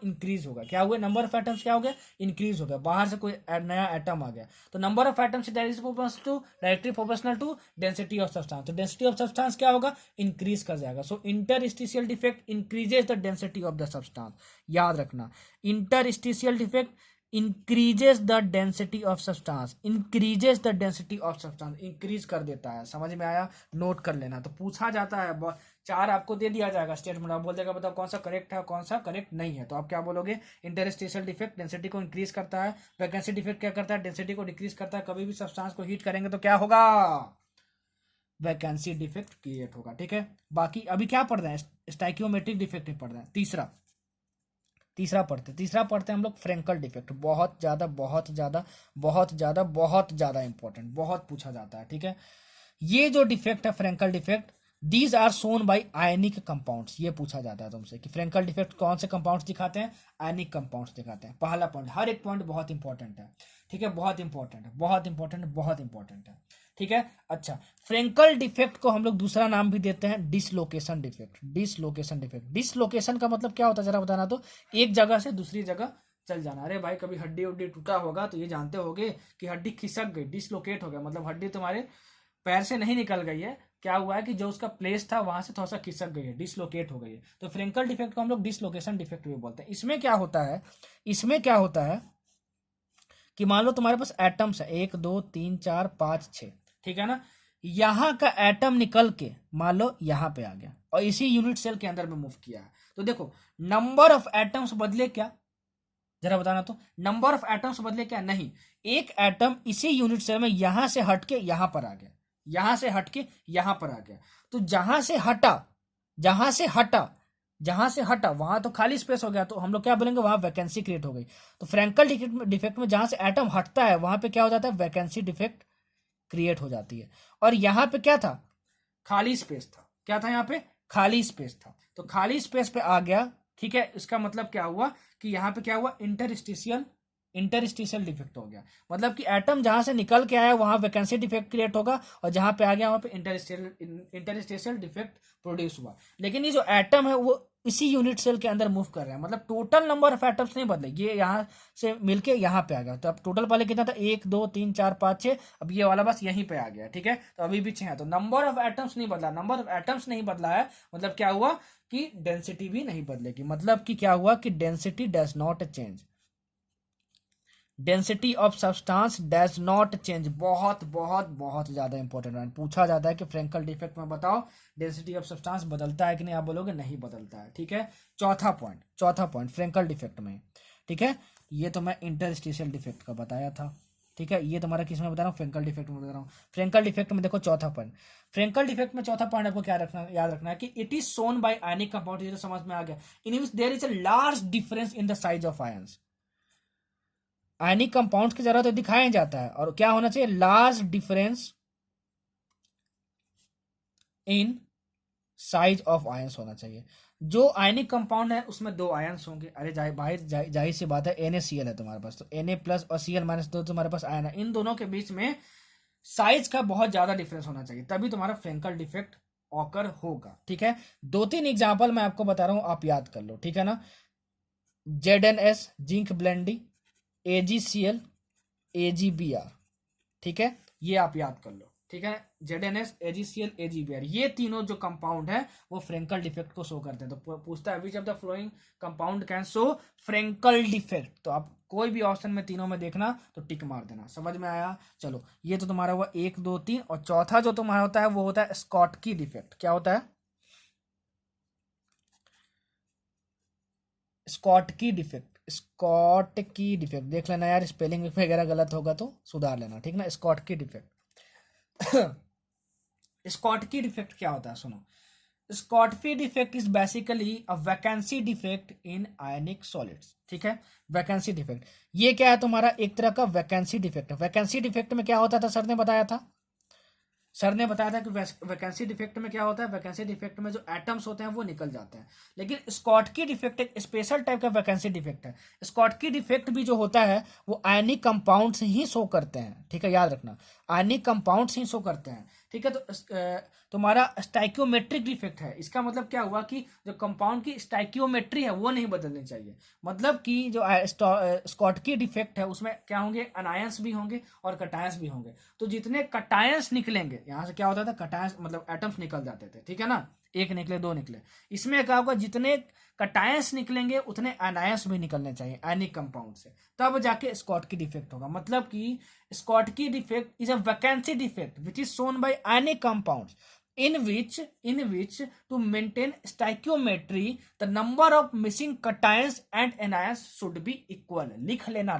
Speaker 1: इंक्रीज होगा, क्या हुए, नंबर ऑफ एटम्स क्या हो गया, इंक्रीज हो गया। बाहर से कोई नया एटम आ गया, तो number of atoms directly proportional to density of substance, तो डेंसिटी ऑफ सब्सटेंस क्या होगा, इंक्रीज कर जाएगा। So interstitial defect increases the density of the substance. याद रखना, interstitial defect increases the density of substance, increase कर देता है। समझ में आया, नोट कर लेना। तो पूछा जाता है, 4 आपको दे दिया जाएगा स्टेटमेंट, आप बोल देगा बताओ कौन सा करेक्ट है कौन सा करेक्ट नहीं है, तो आप क्या बोलोगे, इंटरस्टिशियल डिफेक्ट डेंसिटी को इंक्रीज करता है, वैकेंसी डिफेक्ट क्या करता है, डेंसिटी को डिक्रीज करता है। कभी भी सब्सटेंस को हीट करेंगे तो क्या होगा, वैकेंसी डिफेक्ट क्रिएट होगा, ठीक है। बाकी अभी क्या पढ़ रहे हैं, स्टाइकियोमेट्रिक डिफेक्ट पढ़ रहे हैं। तीसरा पढ़ते हैं हम लोग फ्रेंकल डिफेक्ट। बहुत ज्यादा इंपॉर्टेंट, बहुत पूछा जाता है, ठीक है। ये जो डिफेक्ट है Frenkel defect, these are shown by ionic compounds. ये पूछा जाता है तुमसे कि फ्रेंकल डिफेक्ट कौन से कंपाउंड्स दिखाते हैं, आयनिक कंपाउंड्स दिखाते हैं। पहला पॉइंट, हर एक पॉइंट बहुत इंपॉर्टेंट है, ठीक है, बहुत इंपॉर्टेंट है, ठीक है। अच्छा, फ्रेंकल डिफेक्ट को हम लोग दूसरा नाम भी देते हैं डिसलोकेशन डिफेक्ट। डिसलोकेशन का मतलब क्या होता है जरा बताना, तो एक जगह से दूसरी जगह चल जाना। अरे भाई कभी हड्डी उड्डी टूटा होगा तो ये जानते होगे कि हड्डी खिसक गई, डिसलोकेट हो गया, मतलब हड्डी तुम्हारे पैर से नहीं निकल गई है, क्या हुआ है कि जो उसका प्लेस था वहां से थोड़ा सा खिसक गई है, डिसलोकेट हो गई है। तो फ्रेंकल डिफेक्ट को हम लोग डिसलोकेशन डिफेक्ट भी बोलते हैं। इसमें क्या होता है कि मान लो तुम्हारे पास एटम्स है 1 2 3 4 5 6, ठीक है ना, यहां का एटम निकल के मान लो यहां पे आ गया और इसी यूनिट सेल के अंदर में मूव किया है, तो देखो नंबर ऑफ एटम्स बदले क्या, जरा बताना, तो नंबर ऑफ एटम्स बदले क्या, नहीं, एक एटम इसी यूनिट सेल में यहां से हट के यहां पर आ गया, तो जहां से हटा वहां तो खाली स्पेस हो गया, तो हम लोग क्या बोलेंगे, वहां वैकेंसी क्रिएट हो गई। तो फ्रेंकल डिफेक्ट में जहां से एटम हटता है वहां पे क्या हो जाता है, वैकेंसी डिफेक्ट क्रिएट हो जाती है। और यहाँ पे क्या था, खाली स्पेस था, क्या था यहाँ पे, खाली स्पेस था, तो खाली स्पेस पे आ गया, ठीक है। इसका मतलब क्या हुआ कि यहाँ पे क्या हुआ, इंटरस्टिशियल डिफेक्ट हो गया, मतलब कि एटम जहां से निकल के आया वहां वैकेंसी डिफेक्ट क्रिएट होगा और जहां पे आ गया वहां पे इंटरस्टिशियल डिफेक्ट प्रोड्यूस हुआ। लेकिन ये जो एटम है वो इसी यूनिट सेल के अंदर मूव कर रहे हैं, मतलब टोटल नंबर ऑफ एटम्स नहीं बदले, ये यहाँ से मिलके यहाँ पे आ गया। तो अब टोटल पहले कितना था, 1 2 3 4 5 6, अब ये वाला बस यहीं पे आ गया, ठीक है। तो अभी भी 6 है, तो नंबर ऑफ एटम्स नहीं बदला, नंबर ऑफ एटम्स नहीं बदला है, मतलब क्या हुआ कि डेंसिटी भी नहीं बदलेगी, मतलब कि क्या हुआ कि density does not change, density of substance does not change. बहुत बहुत बहुत ज्यादा इंपॉर्टेंट है, पूछा जाता है कि फ्रेंकल डिफेक्ट में बताओ डेंसिटी ऑफ सब्सटेंस बदलता है कि नहीं, आप बोलोगे नहीं बदलता है, ठीक है। चौथा पॉइंट फ्रेंकल डिफेक्ट में, ठीक है। ये तो मैं इंटरस्टिशियल डिफेक्ट का बताया था, ठीक है। ये तुम्हारा किस में बता रहा हूँ, फ्रेंकल डिफेक्ट में बता रहा हूँ। फ्रेंकल डिफेक्ट में देखो चौथा पॉइंट, फ्रेंकल डिफेक्ट में चौथा पॉइंट आपको क्या रखना, याद रखना है कि it is shown by ionic compound, ये तो समझ में आ गया, in which there is a large difference in the size of ions. Ionic compounds की जरूरत तो दिखाया जाता है, और क्या होना चाहिए, large difference in size of ions होना चाहिए। जो आयनिक कंपाउंड है उसमें 2 आयंस होंगे, अरे जाहिर सी बात है, Na Cl है तुम्हारे पास, तो Na प्लस और Cl-2 तुम्हारे पास आयन है, इन दोनों के बीच में साइज का बहुत ज्यादा डिफरेंस होना चाहिए, तभी तुम्हारा फ्रेंकल डिफेक्ट ऑकर होगा, ठीक है। 2-3 एग्जाम्पल मैं आपको बता रहा हूं, आप याद कर लो, ठीक है ना। ZnS जिंक ब्लेंडी, AgCl, AgBr, ठीक है, ये आप याद कर लो, ठीक है। ZnS, AgCl, AgBr, ये तीनों जो कंपाउंड है वो फ्रेंकल डिफेक्ट को शो करते हैं। तो पूछता है which of the following compound can show Frenkel defect, तो आप कोई भी ऑप्शन में तीनों में देखना तो टिक मार देना, समझ में आया। चलो ये तो तुम्हारा हुआ 1 2 3, और चौथा जो तुम्हारा होता है वो होता है स्कॉटकी डिफेक्ट। क्या होता है, स्कॉटकी डिफेक्ट, स्कॉटकी डिफेक्ट देख लेना यार, स्पेलिंग वगैरह गलत होगा तो सुधार लेना, ठीक ना। स्कॉटकी डिफेक्ट स्कॉटकी डिफेक्ट क्या होता है, सुनो। Schottky defect is basically a vacancy defect in ionic solids, ठीक है। वैकेंसी डिफेक्ट ये क्या है, तुम्हारा एक तरह का वैकेंसी डिफेक्ट है। वैकेंसी डिफेक्ट में क्या होता था, सर ने बताया था, सर ने बताया था कि वैकेंसी डिफेक्ट में क्या होता है, वैकेंसी डिफेक्ट में जो एटम्स होते हैं वो निकल जाते हैं। लेकिन स्कॉटकी डिफेक्ट एक स्पेशल टाइप का वैकेंसी डिफेक्ट है। स्कॉटकी डिफेक्ट भी जो होता है वो आयनिक कंपाउंड्स ही शो करते हैं, ठीक है, याद रखना, आयनिक कंपाउंड्स ही शो करते हैं, ठीक है। तो तुम्हारा स्टाइक्योमेट्रिक डिफेक्ट है, इसका मतलब क्या हुआ कि जो कंपाउंड की स्टाइक्योमेट्री है वो नहीं बदलनी चाहिए, मतलब कि जो स्कॉटकी डिफेक्ट है उसमें क्या होंगे, अनायंस भी होंगे और कटायंस भी होंगे। तो जितने कटायंस निकलेंगे, यहां से क्या होता था, कटायंस मतलब एटम्स निकल जाते थे, ठीक है ना, 1 निकले 2 निकले, इसमें क्या होगा, जितने कटायंस निकलेंगे उतने अनायंस भी निकलने चाहिए आयनिक कंपाउंड से, तब जाके स्कॉटकी डिफेक्ट होगा। मतलब कि Schottky defect is a vacancy defect which is shown by ionic compounds in which to maintain stoichiometry the number of missing cations and anions should be equal। लिख लेना,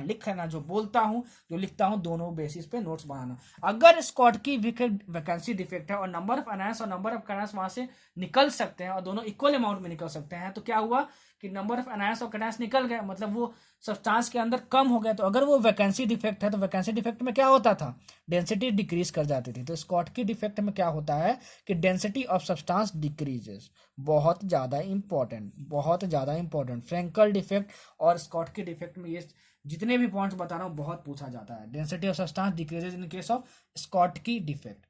Speaker 1: जो बोलता हूं जो लिखता हूं दोनों बेसिस पे नोट्स बनाना। अगर स्कॉटकी वैकेंसी डिफेक्ट है और नंबर ऑफ अनायंस और नंबर ऑफ कैटायंस वहां से निकल सकते हैं और दोनों इक्वल अमाउंट में निकल सकते हैं, तो क्या हुआ कि नंबर ऑफ अनायंस और कैटायंस निकल गए, मतलब वो सब्सटेंस के अंदर कम हो गया। तो अगर वो वैकेंसी डिफेक्ट है तो वैकेंसी डिफेक्ट में क्या होता था, डेंसिटी डिक्रीज कर जाती थी। तो स्कॉटकी डिफेक्ट में क्या होता है कि डेंसिटी ऑफ सब्सटेंस डिक्रीजेस। बहुत ज़्यादा इंपॉर्टेंट फ्रेंकल डिफेक्ट और स्कॉटकी डिफेक्ट में ये जितने भी पॉइंट्स बता रहा हूँ बहुत पूछा जाता है। Density of substance decreases in case of Schottky defect,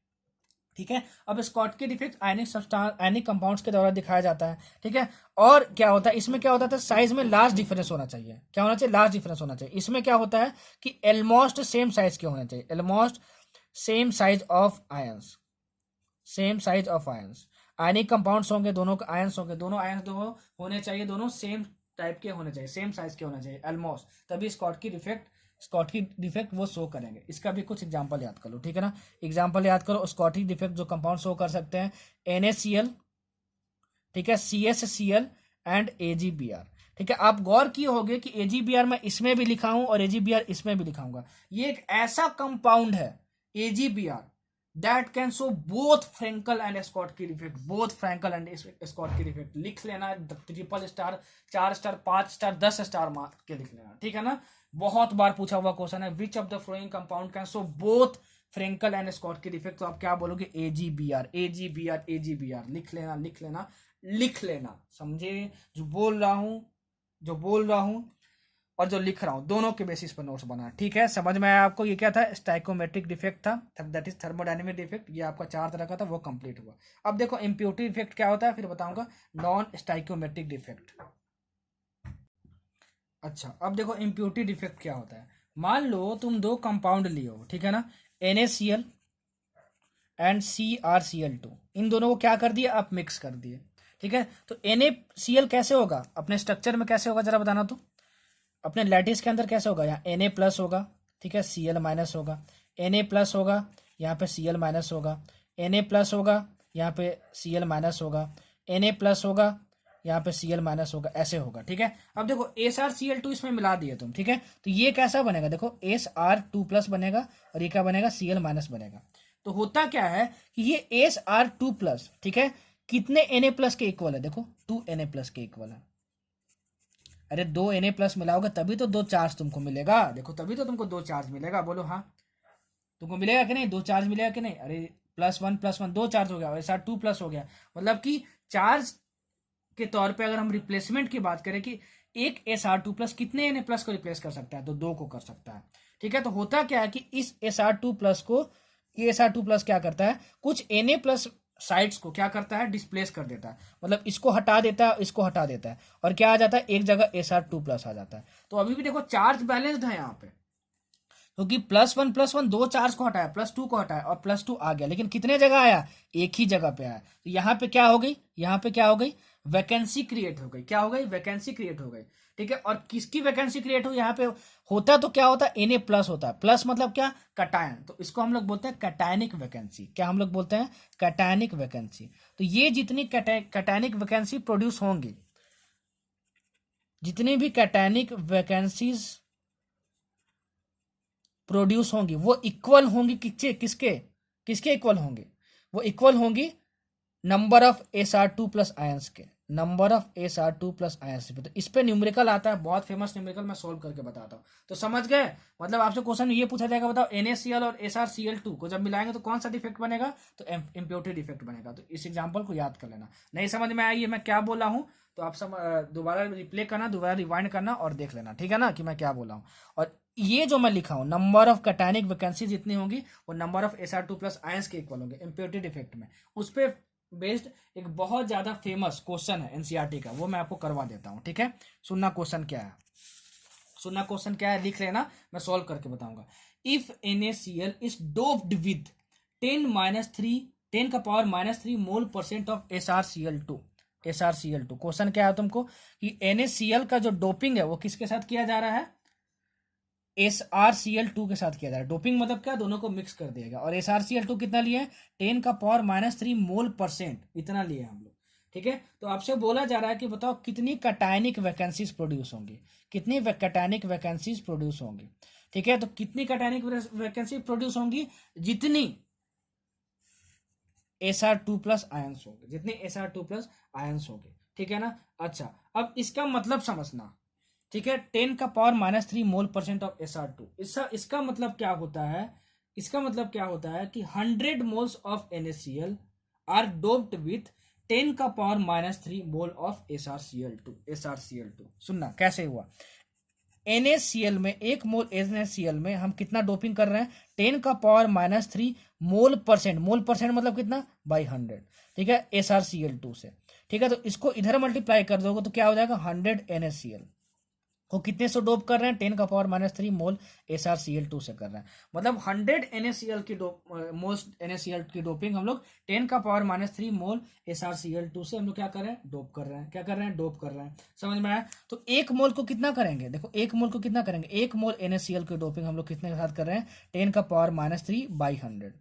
Speaker 1: ठीक है। अब स्कॉटकी डिफेक्ट आयनिक सब्सटेंस आयनिक कंपाउंड्स के द्वारा दिखाया जाता है, ठीक है। और क्या होता है इसमें, क्या होता है, साइज में लार्ज डिफरेंस होना चाहिए। क्या होना चाहिए, लार्ज डिफरेंस होना चाहिए। इसमें क्या होता है कि ऑलमोस्ट सेम साइज के होने चाहिए, almost same size of ions, same size of ions. Ionic compounds होंगे, दोनों आयंस होंगे, दोनों आयंस दो होने चाहिए, दोनों सेम टाइप के होने चाहिए, सेम साइज के होने चाहिए ऑलमोस्ट, तभी स्कॉटकी डिफेक्ट वो शो करेंगे। इसका भी कुछ एग्जांपल याद कर लो, ठीक है ना। एग्जांपल याद करो, स्कॉटकी डिफेक्ट जो कंपाउंड शो कर सकते हैं NaCl, ठीक है, CsCl एंड AgBr, ठीक है। आप गौर किए होंगे कि AgBr मैं इसमें भी लिखा हूं और AgBr इसमें भी लिखाऊंगा। ये एक ऐसा कंपाउंड है AgBr that can show both Frankel and Schottky defect, both Frankel and Schottky defect। लिख लेना, 3 star 4 star 5 star 10 star mark के लिख लेना, ठीक है ना। बहुत बार पूछा हुआ क्वेश्चन है, which of the following compound can show both Frenkel and Schottky defect, तो आप क्या बोलोगे, AgBr। लिख लेना, समझे जो बोल रहा हूं। और जो लिख रहा हूँ दोनों के बेसिस पर नोट्स बना। ठीक है, समझ में आया आपको? ये क्या था? स्टाइकोमेट्रिक डिफेक्ट था, दैट इज थर्मोडायनेमिक डिफेक्ट। ये आपका 4 तरह का था, वो कंप्लीट हुआ। अब देखो इम्प्योरिटी डिफेक्ट क्या होता है, फिर बताऊंगा नॉन स्टाइकोमेट्रिक डिफेक्ट। अच्छा, अब देखो इम्प्योरिटी डिफेक्ट क्या होता है। मान लो तुम दो कंपाउंड लिए हो, ठीक है ना, NaCl एंड CrCl2, इन दोनों को क्या कर दिया? आप मिक्स कर दिए। ठीक है, तो NaCl कैसे होगा अपने स्ट्रक्चर में? कैसे होगा जरा बताना तो। अपने लैटिस के अंदर कैसे होगा? यहाँ Na प्लस होगा, ठीक है, Cl माइनस होगा, Na प्लस होगा, यहाँ पे Cl माइनस होगा, Na प्लस होगा, यहाँ पे Cl माइनस होगा, Na प्लस होगा, यहाँ पे Cl माइनस होगा, ऐसे होगा। ठीक है, अब देखो SrCl2 इसमें मिला दिए तुम, ठीक है, तो ये कैसा बनेगा? देखो Sr2 प्लस बनेगा और ये क्या बनेगा? Cl माइनस बनेगा। तो होता क्या है कि ये Sr2 प्लस, ठीक है, कितने Na प्लस के इक्वल है? देखो 2 Na प्लस के इक्वल है। अरे 2 Na प्लस मिलाओगे तभी तो 2 चार्ज तुमको मिलेगा। देखो तभी तो तुमको 2 चार्ज मिलेगा, बोलो हाँ। तुमको मिलेगा कि नहीं? 2 चार्ज मिलेगा कि नहीं? अरे +1 +1 2 चार्ज हो गया, SR2 प्लस हो गया। मतलब कि चार्ज के तौर पे अगर हम रिप्लेसमेंट की बात करें कि एक SR2 प्लस कितने Na प्लस को रिप्लेस कर सकता है, तो 2 को कर सकता है। ठीक है, तो होता क्या है कि इस SR2 प्लस को, ये SR2 प्लस क्या करता है? कुछ Na प्लस साइड्स को क्या करता है? डिस्प्लेस कर देता है, मतलब इसको हटा देता है, इसको हटा देता है, और क्या आ जाता है? एक जगह SR2 प्लस आ जाता है। तो अभी भी देखो चार्ज बैलेंस्ड है यहाँ पे, क्योंकि +1 +1 2 चार्ज को हटाया, +2 को हटाया और +2 आ गया, लेकिन कितने जगह आया? एक ही जगह पे आया। तो यहाँ पे क्या हो गई? यहाँ पे क्या हो गई? वैकेंसी क्रिएट हो गई। क्या हो गई? वैकेंसी क्रिएट हो गई। ठीक है, और किसकी वैकेंसी क्रिएट हुई यहाँ पे? होता तो क्या होता है? Na प्लस होता है। प्लस मतलब क्या? कटायन। तो इसको हम लोग बोलते हैं कटायनिक वैकेंसी। क्या हम लोग बोलते हैं? Cationic vacancy. तो ये जितनी कटायनिक वैकेंसी प्रोड्यूस होंगी, जितनी भी कटायनिक वैकेंसीज प्रोड्यूस होंगी, वो इक्वल होंगी किसके किसके किसके इक्वल होंगी? वो इक्वल होंगी number of SR2 plus ions के, number of SR2 plus ions पे। तो इस पे न्यूमेरिकल आता है, बहुत फेमस न्यूमेरिकल, मैं सोल्व करके बताता हूँ। तो समझ गए? मतलब आपसे क्वेश्चन ये पूछा जाएगा, बताओ NaCl और SrCl2 को जब मिलाएंगे तो कौन सा डिफेक्ट बनेगा? तो इम्प्योरिटी डिफेक्ट बनेगा। तो इस एग्जाम्पल को याद कर लेना। नहीं समझ में आई मैं क्या बोला हूँ तो आप सब दोबारा रिप्ले करना, दोबारा रिवाइंड करना और देख लेना, ठीक है ना, कि मैं क्या बोला हूँ। और ये जो मैं लिखा हूँ, नंबर ऑफ कटायनिक वैकेंसी जितनी होंगी वो number of SR2 plus ions के इक्वल होंगे इम्प्योरिटी डिफेक्ट में। उस पर बेस्ड एक बहुत ज्यादा फेमस क्वेश्चन है NCERT का, वो मैं आपको करवा देता हूँ। ठीक है, सुनना क्वेश्चन क्या है, सुनना क्वेश्चन क्या है, लिख लेना, मैं सॉल्व करके बताऊंगा। If NaCl is doped with 10⁻³ mole% of SrCl2। Question क्या है तुमको कि NaCl का जो डोपिंग है वो किसके साथ किया जा रहा है? SrCl2 के साथ किया जा रहा है। डोपिंग मतलब क्या? दोनों को मिक्स कर दिएगा। और SrCl2 कितना लिए? 10⁻³ मोल%, इतना लिए हम लोग। ठीक है, तो आपसे बोला जा रहा है कि बताओ कितनी कटायनिक वैकेंसीज प्रोड्यूस होंगी, कितनी कटायनिक वैकेंसीज प्रोड्यूस होंगी। ठीक है, तो कितनी कटायनिक वैकेंसी प्रोड्यूस होंगी? जितनी SR2 प्लस आयंस होंगे, जितने SR2 प्लस आयंस होंगे। ठीक है ना? अच्छा, अब इसका मतलब समझना। ठीक है, 10⁻³ मोल% ऑफ SR2, इसका मतलब क्या होता है? इसका मतलब क्या होता है कि 100 moles of NaCl are doped with 10⁻³ mole of SrCl2। सुनना कैसे हुआ। NaCl में, 1 मोल NaCl में हम कितना डोपिंग कर रहे हैं? 10⁻³ मोल%। मोल% मतलब कितना? बाई 100। ठीक है, SrCl2 से। ठीक है, तो इसको इधर मल्टीप्लाई कर दोगे तो क्या हो जाएगा? 100 NaCl को कितने से डोप कर रहे हैं? 10⁻³ मोल SrCl2 से कर रहे हैं। मतलब 100 NaCl की मोल NaCl की डोपिंग हम लोग 10⁻³ मोल SrCl2 से हम लोग क्या कर रहे हैं? डोप कर रहे हैं। क्या कर रहे हैं? डोप कर रहे हैं। समझ में आया? तो 1 मोल को कितना करेंगे? देखो 1 मोल को कितना करेंगे? 1 मोल NaCl की डोपिंग हम लोग कितने के साथ कर रहे हैं? 10⁻³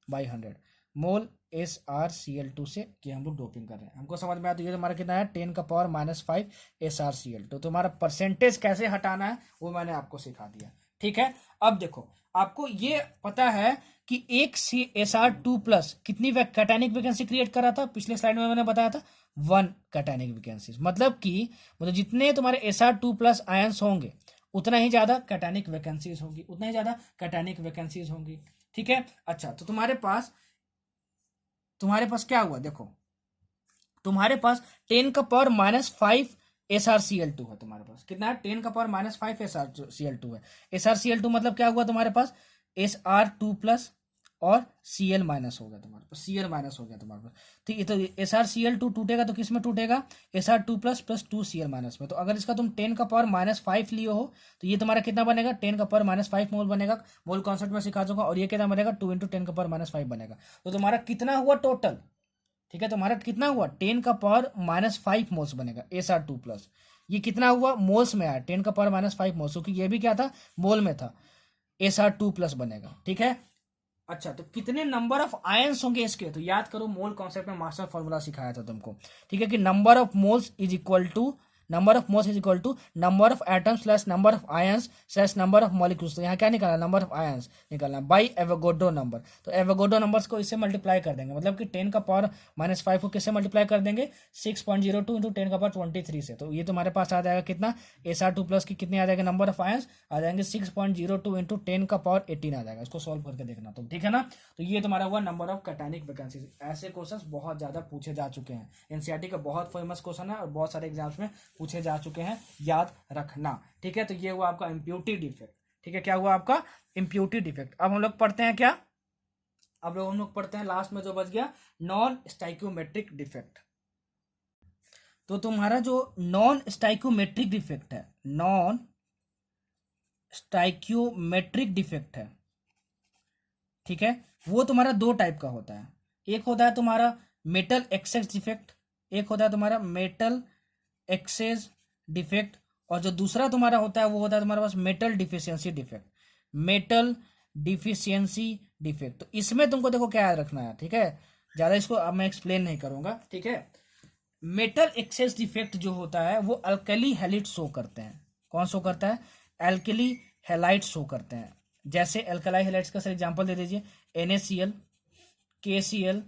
Speaker 1: बाई 100 मोल SrCl2 से कि हम लोग डोपिंग कर रहे हैं। हमको समझ में आया? तो ये हमारा कितना है? 10⁻⁵ SrCl2। तो हमारा परसेंटेज कैसे हटाना है वो मैंने आपको सिखा दिया। ठीक है, अब देखो आपको ये पता है कि एक SR2 प्लस कितनी कटायनिक वैकेंसी क्रिएट कर रहा था? पिछले स्लाइड में मैंने बताया था 1 कटायनिक वैकेंसी। मतलब कि जितने तुम्हारे SR2 प्लस आयंस होंगे उतना ही ज्यादा कटायनिक वैकेंसीज होगी, उतना ही ज्यादा कटायनिक वैकेंसीज होंगी। ठीक है, अच्छा, तो तुम्हारे पास क्या हुआ? देखो तुम्हारे पास 10⁻⁵ SrCl2 है तुम्हारे पास, कितना है 10⁻⁵ SrCl2 है। SrCl2 मतलब क्या हुआ तुम्हारे पास, Sr2 प्लस और Cl माइनस हो गया तुम्हारे पास, Cl माइनस हो गया तुम्हारे पास, ठीक है। तो SrCl2 टूटेगा तो किस में टूटेगा, Sr2 plus plus 2Cl minus में। तो अगर इसका तुम 10⁻⁵ लिए हो तो ये तुम्हारा कितना बनेगा, 10⁻⁵ मोल बनेगा। मोल कॉन्सेप्ट में सिखा चुका, और ये कितना बनेगा, 2 × 10⁻⁵ बनेगा। तो तुम्हारा कितना हुआ टोटल, ठीक है, तुम्हारा कितना हुआ 10⁻⁵ मोल्स बनेगा Sr2 प्लस। ये कितना हुआ मोल्स में आया, 10⁻⁵ मोल्स, क्योंकि ये भी क्या था, मोल में था, Sr2 प्लस बनेगा, ठीक है। अच्छा, तो कितने नंबर ऑफ आयंस होंगे इसके, तो याद करो मोल कॉन्सेप्ट में मास्टर फॉर्मूला सिखाया था तुमको, ठीक है, कि number of moles is equal to number of atoms plus number of ions slash number of molecules. तो यहाँ क्या निकालना, नंबर ऑफ आयंस निकालना बाई एवोगाड्रो नंबर। तो एवोगाड्रो नंबर्स को इससे मल्टीप्लाई कर देंगे, मतलब कि 10⁻⁵ को किससे मल्टीप्लाई कर देंगे, 6.02 × 10⁻23 से। तो ये तुम्हारे पास आ जाएगा कितना, Sr2 प्लस की कितने आ जाएगा, नंबर ऑफ आयंस आ जाएंगे 6.02 × 10⁻18 आ जाएगा। इसको सॉल्व करके देखना तुम, ठीक है ना। तो ये तुम्हारा हुआ नंबर ऑफ कैटायनिक वैकेंसीज। ऐसे क्वेश्चंस बहुत ज्यादा पूछे जा चुके हैं, एनसीईआरटी का बहुत फेमस क्वेश्चन है और बहुत सारे एग्जाम्स में पूछे जा चुके हैं, याद रखना, ठीक है। तो ये हुआ आपका इम्प्योरिटी डिफेक्ट, ठीक है, क्या हुआ आपका इम्प्योरिटी डिफेक्ट। अब हम लोग पढ़ते हैं क्या, अब हम लोग पढ़ते हैं लास्ट में जो बच गया, नॉन स्टाइक्योमेट्रिक डिफेक्ट। तो तुम्हारा जो नॉन स्टाइक्योमेट्रिक डिफेक्ट है, नॉन स्टाइक्योमेट्रिक डिफेक्ट है, ठीक है, वो तुम्हारा दो टाइप का होता है। एक होता है तुम्हारा मेटल एक्सेस डिफेक्ट, एक होता है तुम्हारा मेटल एक्सेस डिफेक्ट, और जो दूसरा तुम्हारा होता है वो होता है तुम्हारे पास metal deficiency defect, metal deficiency defect. तो इसमें तुमको देखो क्या याद रखना है, ठीक है, ज्यादा इसको अब मैं एक्सप्लेन नहीं करूंगा, ठीक है। मेटल एक्सेस डिफेक्ट जो होता है वो अल्कली हैलाइड शो करते हैं। कौन शो करता है, अल्कली हैलाइड शो करते हैं। जैसे अल्कलाई हैलाइड्स का सर एग्जांपल दे दीजिए, NaCl, KCl,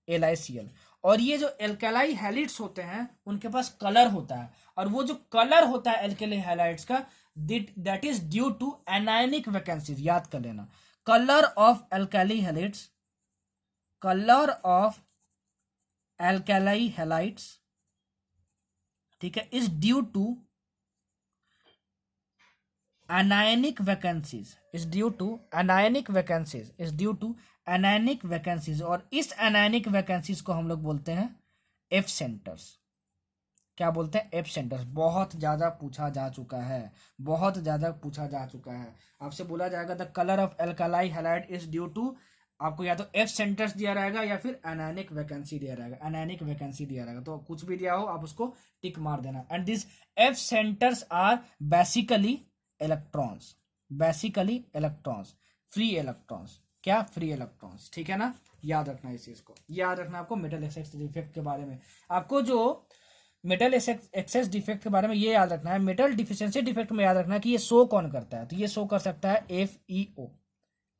Speaker 1: LiCl। और ये जो एल्कलाई हैलाइड्स होते हैं उनके पास कलर होता है, और वो जो कलर होता है एल्कली हैलाइड्स का, that is due to anionic vacancies. याद कर लेना, colour of alkali halides, colour of alkali halides, ठीक है, is due to anionic vacancies, is due to anionic vacancies, is due to anionic vacancies. और इस anionic vacancies को हम लोग बोलते हैं एफ सेंटर्स। क्या बोलते हैं, एफ सेंटर्स। बहुत ज्यादा पूछा जा चुका है, बहुत ज्यादा पूछा जा चुका है। आपसे बोला जाएगा the colour of alkali halide is due to, आपको या तो एफ सेंटर्स दिया रहेगा या फिर एनायनिक वैकेंसी दिया रहेगा, एनायनिक वैकेंसी दिया रहेगा। तो कुछ भी दिया हो आप उसको टिक मार देना। And this F centres are basically electrons, basically electrons, free electrons. क्या, फ्री इलेक्ट्रॉन्स, ठीक है ना, याद रखना इस चीज को, याद रखना आपको मेटल एक्सेस डिफेक्ट के बारे में। आपको जो मेटल एक्सेस डिफेक्ट के बारे में ये याद रखना है, मेटल डिफिशियंसी डिफेक्ट में याद रखना कि ये शो कौन करता है। तो ये शो कर सकता है FeO।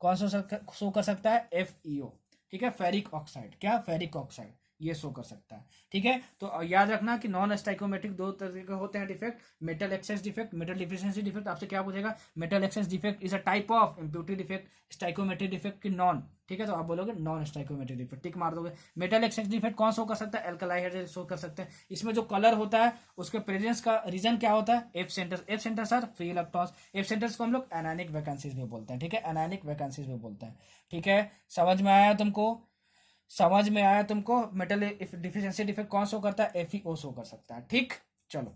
Speaker 1: कौन शो कर सकता है, FeO, ठीक है, फेरिक ऑक्साइड। क्या, फेरिक ऑक्साइड, ये शो कर सकता है, ठीक है। तो याद रखना कि नॉन स्टाइकोमेट्रिक दो तरह के होते हैं defect, metal access defect, metal deficiency defect. आपसे क्या पूछेगा, metal access defect is a type of impurity defect, stoichiometric defect की नॉन, ठीक है। तो आप बोलोगे नॉन स्टाइकोमेट्रिक डिफेक्ट, टिक मार दोगे। मेटल एक्सेस डिफेक्ट कौन शो कर सकता है, एल्कलाई हैलाइड शो कर सकते हैं। इसमें जो कलर होता है उसके प्रेजेंस का रीजन क्या होता है, F centres. F centres are free electrons. F centres को हम लोग एनायनिक वैकेंसीज में बोलते हैं, ठीक है, एनायनिक वैकेंसीज में बोलते हैं, ठीक है। समझ में आया तुमको, समझ में आया तुमको। मेटल डिफिशियंसी डिफेक्ट कौन शो करता है, FeO शो कर सकता है, ठीक। चलो,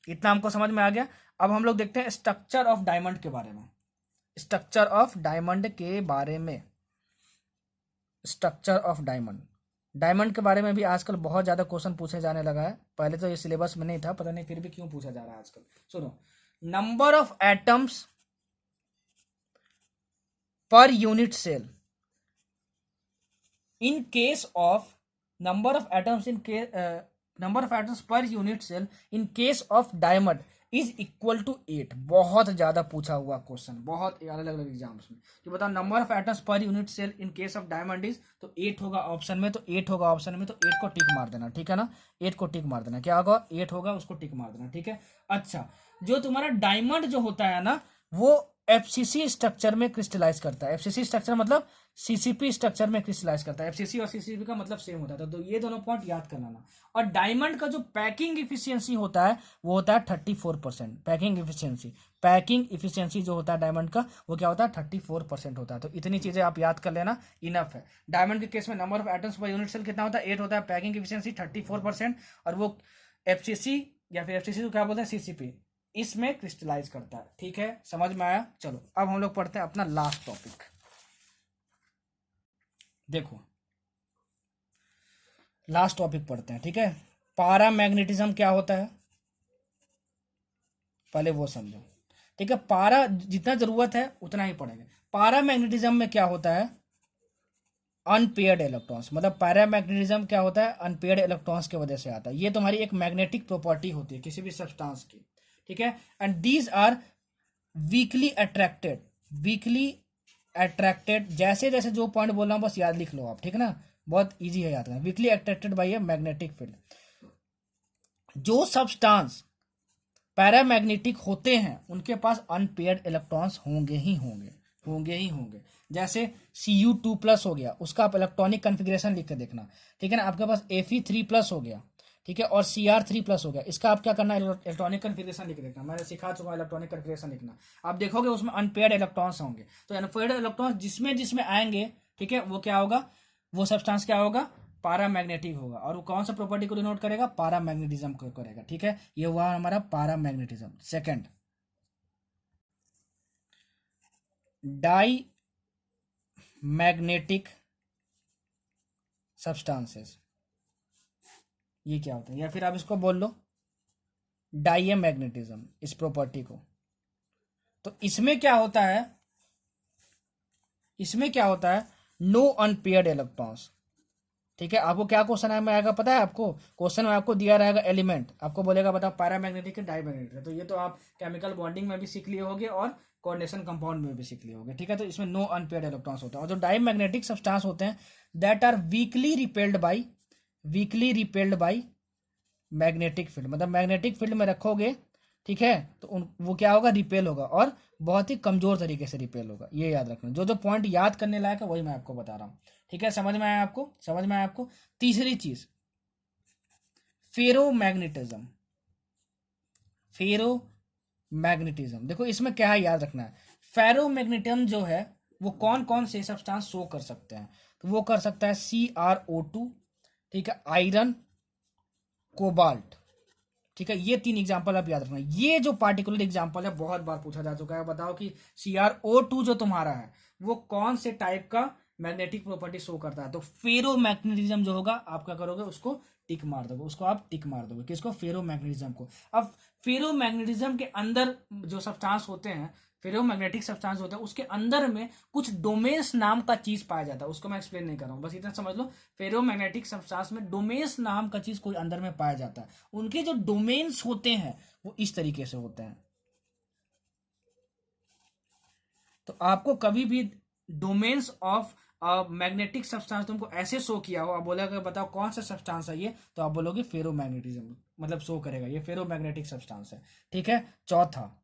Speaker 1: इतना हमको समझ में आ गया। अब हम लोग देखते हैं स्ट्रक्चर ऑफ डायमंड के बारे में, स्ट्रक्चर ऑफ डायमंड के बारे में, स्ट्रक्चर ऑफ डायमंड। डायमंड के बारे में भी आजकल बहुत ज्यादा क्वेश्चन पूछे जाने लगा है। पहले तो ये सिलेबस में नहीं था, पता नहीं फिर भी क्यों पूछा जा रहा है आजकल। सुनो, number of atoms per unit cell in case of number of atoms number of atoms per unit cell in case of diamond is equal to 8। बहुत ज्यादा पूछा हुआ क्वेश्चन, बहुत अलग अलग एग्जाम्स में, कि बताओ number of atoms per unit cell in case of diamond is, तो 8 होगा ऑप्शन में, तो 8 होगा ऑप्शन में, तो 8 को टिक मार देना, ठीक है ना, 8 को टिक मार देना। क्या होगा, 8 होगा, उसको टिक मार देना, ठीक है। अच्छा, जो तुम्हारा डायमंड जो होता है ना, वो एफसीसी स्ट्रक्चर में क्रिस्टलाइज करता है। एफसीसी स्ट्रक्चर मतलब सीसीपी स्ट्रक्चर में क्रिस्टलाइज करता है। एफसीसी और सीसीपी का मतलब सेम होता है, तो ये दोनों पॉइंट याद कर लेना। और डायमंड का जो पैकिंग इफिशियंसी होता है वो होता है 34%। पैकिंग इफिशियंसी जो होता है डायमंड का वो क्या होता है 34% होता है। तो इतनी चीजें आप याद कर लेना, इनफ है। डायमंड के केस में number of atoms per unit cell कितना होता है 8 होता है, पैकिंग इफिशियंसी 34%, और वो एफसीसी या फिर एफसीसी को क्या बोलते हैं सीसीपी, इसमें क्रिस्टलाइज करता है। ठीक है, समझ में आया। चलो अब हम लोग पढ़ते हैं अपना लास्ट टॉपिक। देखो लास्ट टॉपिक पढ़ते हैं, ठीक है। पारामैग्नेटिज्म क्या होता है पहले वो समझो, ठीक है। पारा जितना जरूरत है उतना ही पढ़ेंगे। पारामैग्नेटिज्म में क्या होता है अनपेयर्ड इलेक्ट्रॉन्स, मतलब पैरामैग्नेटिज्म क्या होता है अनपेयर्ड इलेक्ट्रॉन्स की वजह से आता है। ये तुम्हारी एक मैग्नेटिक प्रॉपर्टी होती है किसी भी सब्सटेंस की, ठीक है। And these are weakly attracted, जैसे जैसे जो पॉइंट बोल रहा हूं बस याद लिख लो आप, ठीक है ना, बहुत इजी है याद करना। Weekly attracted by a magnetic field. जो सब्सटेंस पैरामैग्नेटिक होते हैं उनके पास अनपेयर्ड इलेक्ट्रॉन्स होंगे। जैसे Cu2+ हो गया, उसका आप इलेक्ट्रॉनिक कन्फिग्रेशन लिख के देखना, ठीक है ना। आपके पास Fe3+ हो गया, ठीक है, और Cr3+ हो गया। इसका आप क्या करना है इलेक्ट्रॉनिक कन्फिग्रेशन लिख के देखना। मैंने सिखा चुका इलेक्ट्रॉनिक कन्फिग्रेशन लिखना। आप देखोगे उसमें अनपेयर्ड इलेक्ट्रॉन्स होंगे। तो अनपेयर्ड इलेक्ट्रॉन्स जिसमें जिसमें आएंगे, ठीक है, वो क्या होगा, वो सब्सटेंस क्या होगा पारामैग्नेटिक होगा। और वो कौन सा प्रॉपर्टी को डिनोट करेगा पारामैग्नेटिज्म को करेगा, ठीक है। ये हुआ हमारा पारामैग्नेटिज्म। सेकंड, डाई मैग्नेटिक सब्सटेंसेस, ये क्या होता है, या फिर आप इसको बोल लो डाईमैग्नेटिज्म, इस प्रॉपर्टी को। तो इसमें क्या होता है नो अनपेयर्ड इलेक्ट्रॉन्स, ठीक है। आपको क्या क्वेश्चन में आएगा पता है आपको, क्वेश्चन में आपको दिया रहेगा एलिमेंट, आपको बोलेगा बताओ पैरामैग्नेटिक है डाईमैग्नेटिक है। तो ये तो आप केमिकल बॉन्डिंग में भी सीख लिए होगे और कोऑर्डिनेशन कंपाउंड में भी सीख लिए होगे, ठीक है। तो इसमें नो अनपेयर्ड इलेक्ट्रॉन्स होते हैं। और जो डाईमैग्नेटिक सब्सटेंस होते हैं that are weakly repelled by magnetic field, मतलब मैग्नेटिक फील्ड में रखोगे, ठीक है, तो वो क्या होगा रिपेल होगा, और बहुत ही कमजोर तरीके से रिपेल होगा। ये याद रखना, जो जो पॉइंट याद करने लायक है वही मैं आपको बता रहा हूँ, ठीक है। समझ में आया आपको। तीसरी चीज फेरोमैग्नेटिज्म। देखो इसमें क्या है याद रखना है, फेरोमैग्नेटिज्म जो है वो कौन कौन से सब्सटेंस शो कर सकते हैं, तो वो कर सकता है CrO2, ठीक है, आयरन, कोबाल्ट, ठीक है। ये 3 एग्जांपल आप याद रखना। ये जो पार्टिकुलर एग्जांपल है बहुत बार पूछा जा चुका है। बताओ कि CrO2 जो तुम्हारा है वो कौन से टाइप का मैग्नेटिक प्रॉपर्टी शो करता है। तो फेरोमैग्नेटिज्म जो होगा आप क्या करोगे उसको टिक मार दोगे, किसको फेरोमैग्नेटिज्म को। अब फेरोमैग्नेटिज्म के अंदर जो सब्सटेंस होते हैं, फेरोमैग्नेटिक सब्सटेंस होता है, उसके अंदर में कुछ डोमेन्स नाम का चीज पाया जाता है। उसको मैं एक्सप्लेन नहीं कर रहा हूँ, बस इतना समझ लो। फेरोमैग्नेटिक सब्सटेंस में डोमेन्स नाम का चीज कोई अंदर में पाया जाता है। उनके जो डोमेन्स होते हैं वो इस तरीके से होते हैं। तो आपको कभी भी डोमेन्स ऑफ मैग्नेटिक सब्सटेंस तुमको ऐसे शो किया हो, आप बोलेगा बताओ कौन सा सब्सटेंस है ये, तो आप बोलोगे फेरोमैग्नेटिज्म, मतलब शो करेगा ये फेरोमैग्नेटिक सब्सटेंस है, ठीक है। चौथा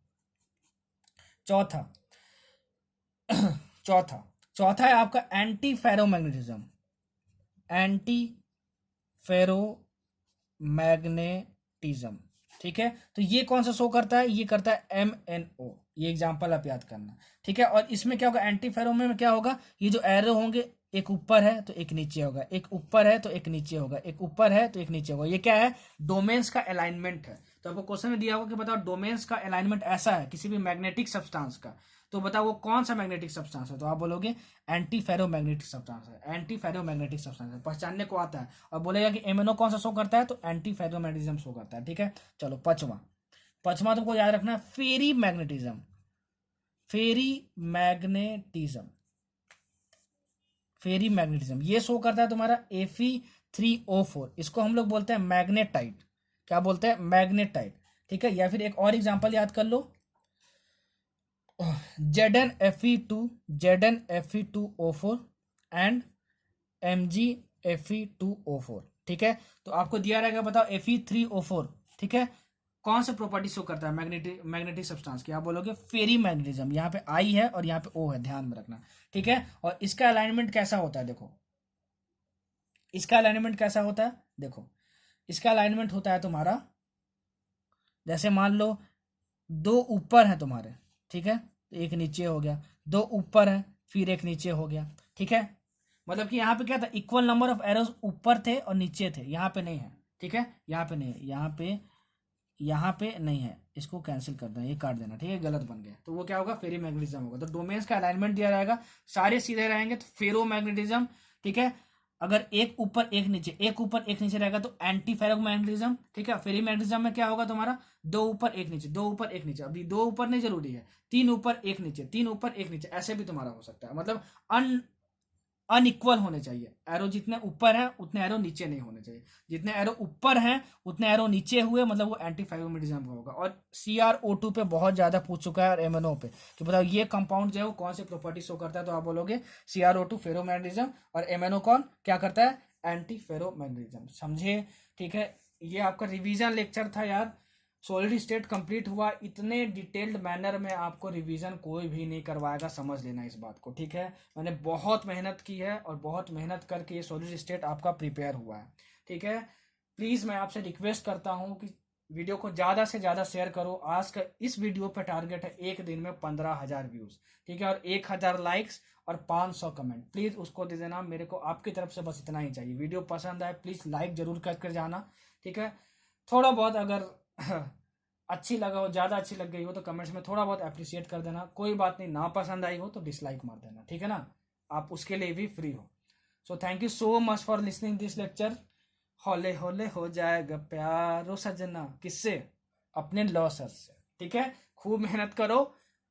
Speaker 1: चौथा है आपका एंटी फेरोमैग्नेटिज्म, ठीक है। तो ये कौन सा शो करता है, ये करता है MnO। ये एग्जांपल आप याद करना, ठीक है। और इसमें क्या होगा एंटी फेरो में क्या होगा, ये जो एरो होंगे एक ऊपर है तो एक नीचे होगा, एक ऊपर है तो एक नीचे होगा, एक ऊपर है तो एक नीचे होगा। ये क्या है डोमेन्स का अलाइनमेंट है। तो आपको क्वेश्चन में दिया होगा कि बताओ डोमेन्स का अलाइनमेंट ऐसा है किसी भी मैग्नेटिक सब्सटेंस का, तो बताओ वो कौन सा मैग्नेटिक सब्सटेंस है। तो आप बोलोगे एंटी फेरोमैग्नेटिक सब्सटेंस है, पहचानने को आता है। और बोलेगा कि MnO कौन सा शो करता है, तो एंटी फेरोमैग्नेटिज्म शो करता है, ठीक है। चलो पांचवा तुमको याद रखना है फेरीमैग्नेटिज्म। ये शो करता है तुम्हारा Fe3O4। इसको हम लोग बोलते हैं मैग्नेटाइट। क्या बोलते हैं मैग्नेटाइट, ठीक है। या फिर एक और एग्जांपल याद कर लो ZnFe2O4 एंड MgFe2O4, ठीक है। तो आपको दिया रहेगा बताओ Fe3O4, ठीक है, कौन सा प्रॉपर्टी शो करता है मैग्नेटिक सब्सटेंस की? आप बोलोगे फेरी मैग्नेटिज्म। यहाँ पे आई है और यहाँ पे ओ है, ध्यान में रखना, ठीक है। और इसका अलाइनमेंट कैसा होता है, देखो इसका अलाइनमेंट कैसा होता है, देखो इसका अलाइनमेंट होता है तुम्हारा, जैसे मान लो दो ऊपर है तुम्हारे, ठीक है, एक नीचे हो गया, दो ऊपर है फिर एक नीचे हो गया, ठीक है। मतलब कि यहाँ पे क्या था, इक्वल नंबर ऑफ एरोज ऊपर थे और नीचे थे, यहाँ पे नहीं है, ठीक है, यहाँ पे नहीं है, यहाँ पे नहीं है, इसको कैंसिल कर देना, ये काट देना, ठीक है, गलत बन गया। तो वो क्या होगा, फेरी मैग्नेटिज्म होगा। तो डोमेन्स का अलाइनमेंट दिया रहेगा, सारे सीधे रहेंगे तो फेरो मैग्नेटिज्म, ठीक है। अगर एक ऊपर एक नीचे, एक ऊपर एक नीचे रहेगा तो एंटी फेरोमैग्नेटिज्म, ठीक है। फेरी मैग्नेटिज्म में क्या होगा तुम्हारा, दो ऊपर एक नीचे, दो ऊपर एक नीचे। अभी दो ऊपर नहीं जरूरी है, तीन ऊपर एक नीचे, तीन ऊपर एक नीचे, ऐसे भी तुम्हारा हो सकता है। मतलब अनइक्वल होने चाहिए, एरो जितने ऊपर है उतने एरो नीचे नहीं होने चाहिए, जितने एरो ऊपर हैं उतने एरो नीचे हुए, मतलब वो एंटी फेरोमैग्नेटिज्म का होगा। और CrO2 पे बहुत ज्यादा पूछ चुका है और MnO पे, तो बताओ ये कंपाउंड जो है वो कौन से प्रॉपर्टी शो करता है? तो आप बोलोगे CrO2 फेरोमैग्नेटिज्म, और MnO कौन क्या करता है, एंटी फेरोमैग्नेटिज्म। समझे, ठीक है। ये आपका रिवीजन लेक्चर था यार, सॉलिड स्टेट कंप्लीट हुआ। इतने डिटेल्ड मैनर में आपको रिवीजन कोई भी नहीं करवाएगा, समझ लेना इस बात को, ठीक है। मैंने बहुत मेहनत की है और बहुत मेहनत करके ये सॉलिड स्टेट आपका प्रिपेयर हुआ है, ठीक है। प्लीज़ मैं आपसे रिक्वेस्ट करता हूँ कि वीडियो को ज़्यादा से ज़्यादा शेयर करो। आज का इस वीडियो पे टारगेट है एक दिन में 15,000 व्यूज़, ठीक है, और 1,000 लाइक्स और 500 कमेंट। प्लीज़ उसको दे देना, मेरे को आपकी तरफ से बस इतना ही चाहिए। वीडियो पसंद आए प्लीज़ लाइक जरूर कर जाना, ठीक है। थोड़ा बहुत अगर अच्छी लगा हो, ज़्यादा अच्छी लग गई हो तो कमेंट्स में थोड़ा बहुत अप्रिशिएट कर देना। कोई बात नहीं, ना पसंद आई हो तो डिसलाइक मार देना, ठीक है ना, आप उसके लिए भी फ्री हो। So thank you so much for listening this lecture. हौले हौले हो जाएगा प्यारो सजना, किससे, अपने लॉ सर से, ठीक है। खूब मेहनत करो,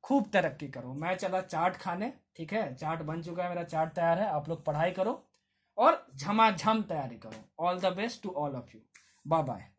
Speaker 1: खूब तरक्की करो। मैं चला चाट खाने, ठीक है, चाट बन चुका है, मेरा चाट तैयार है। आप लोग पढ़ाई करो और झमाझम तैयारी करो। All the best to all of you, bye bye.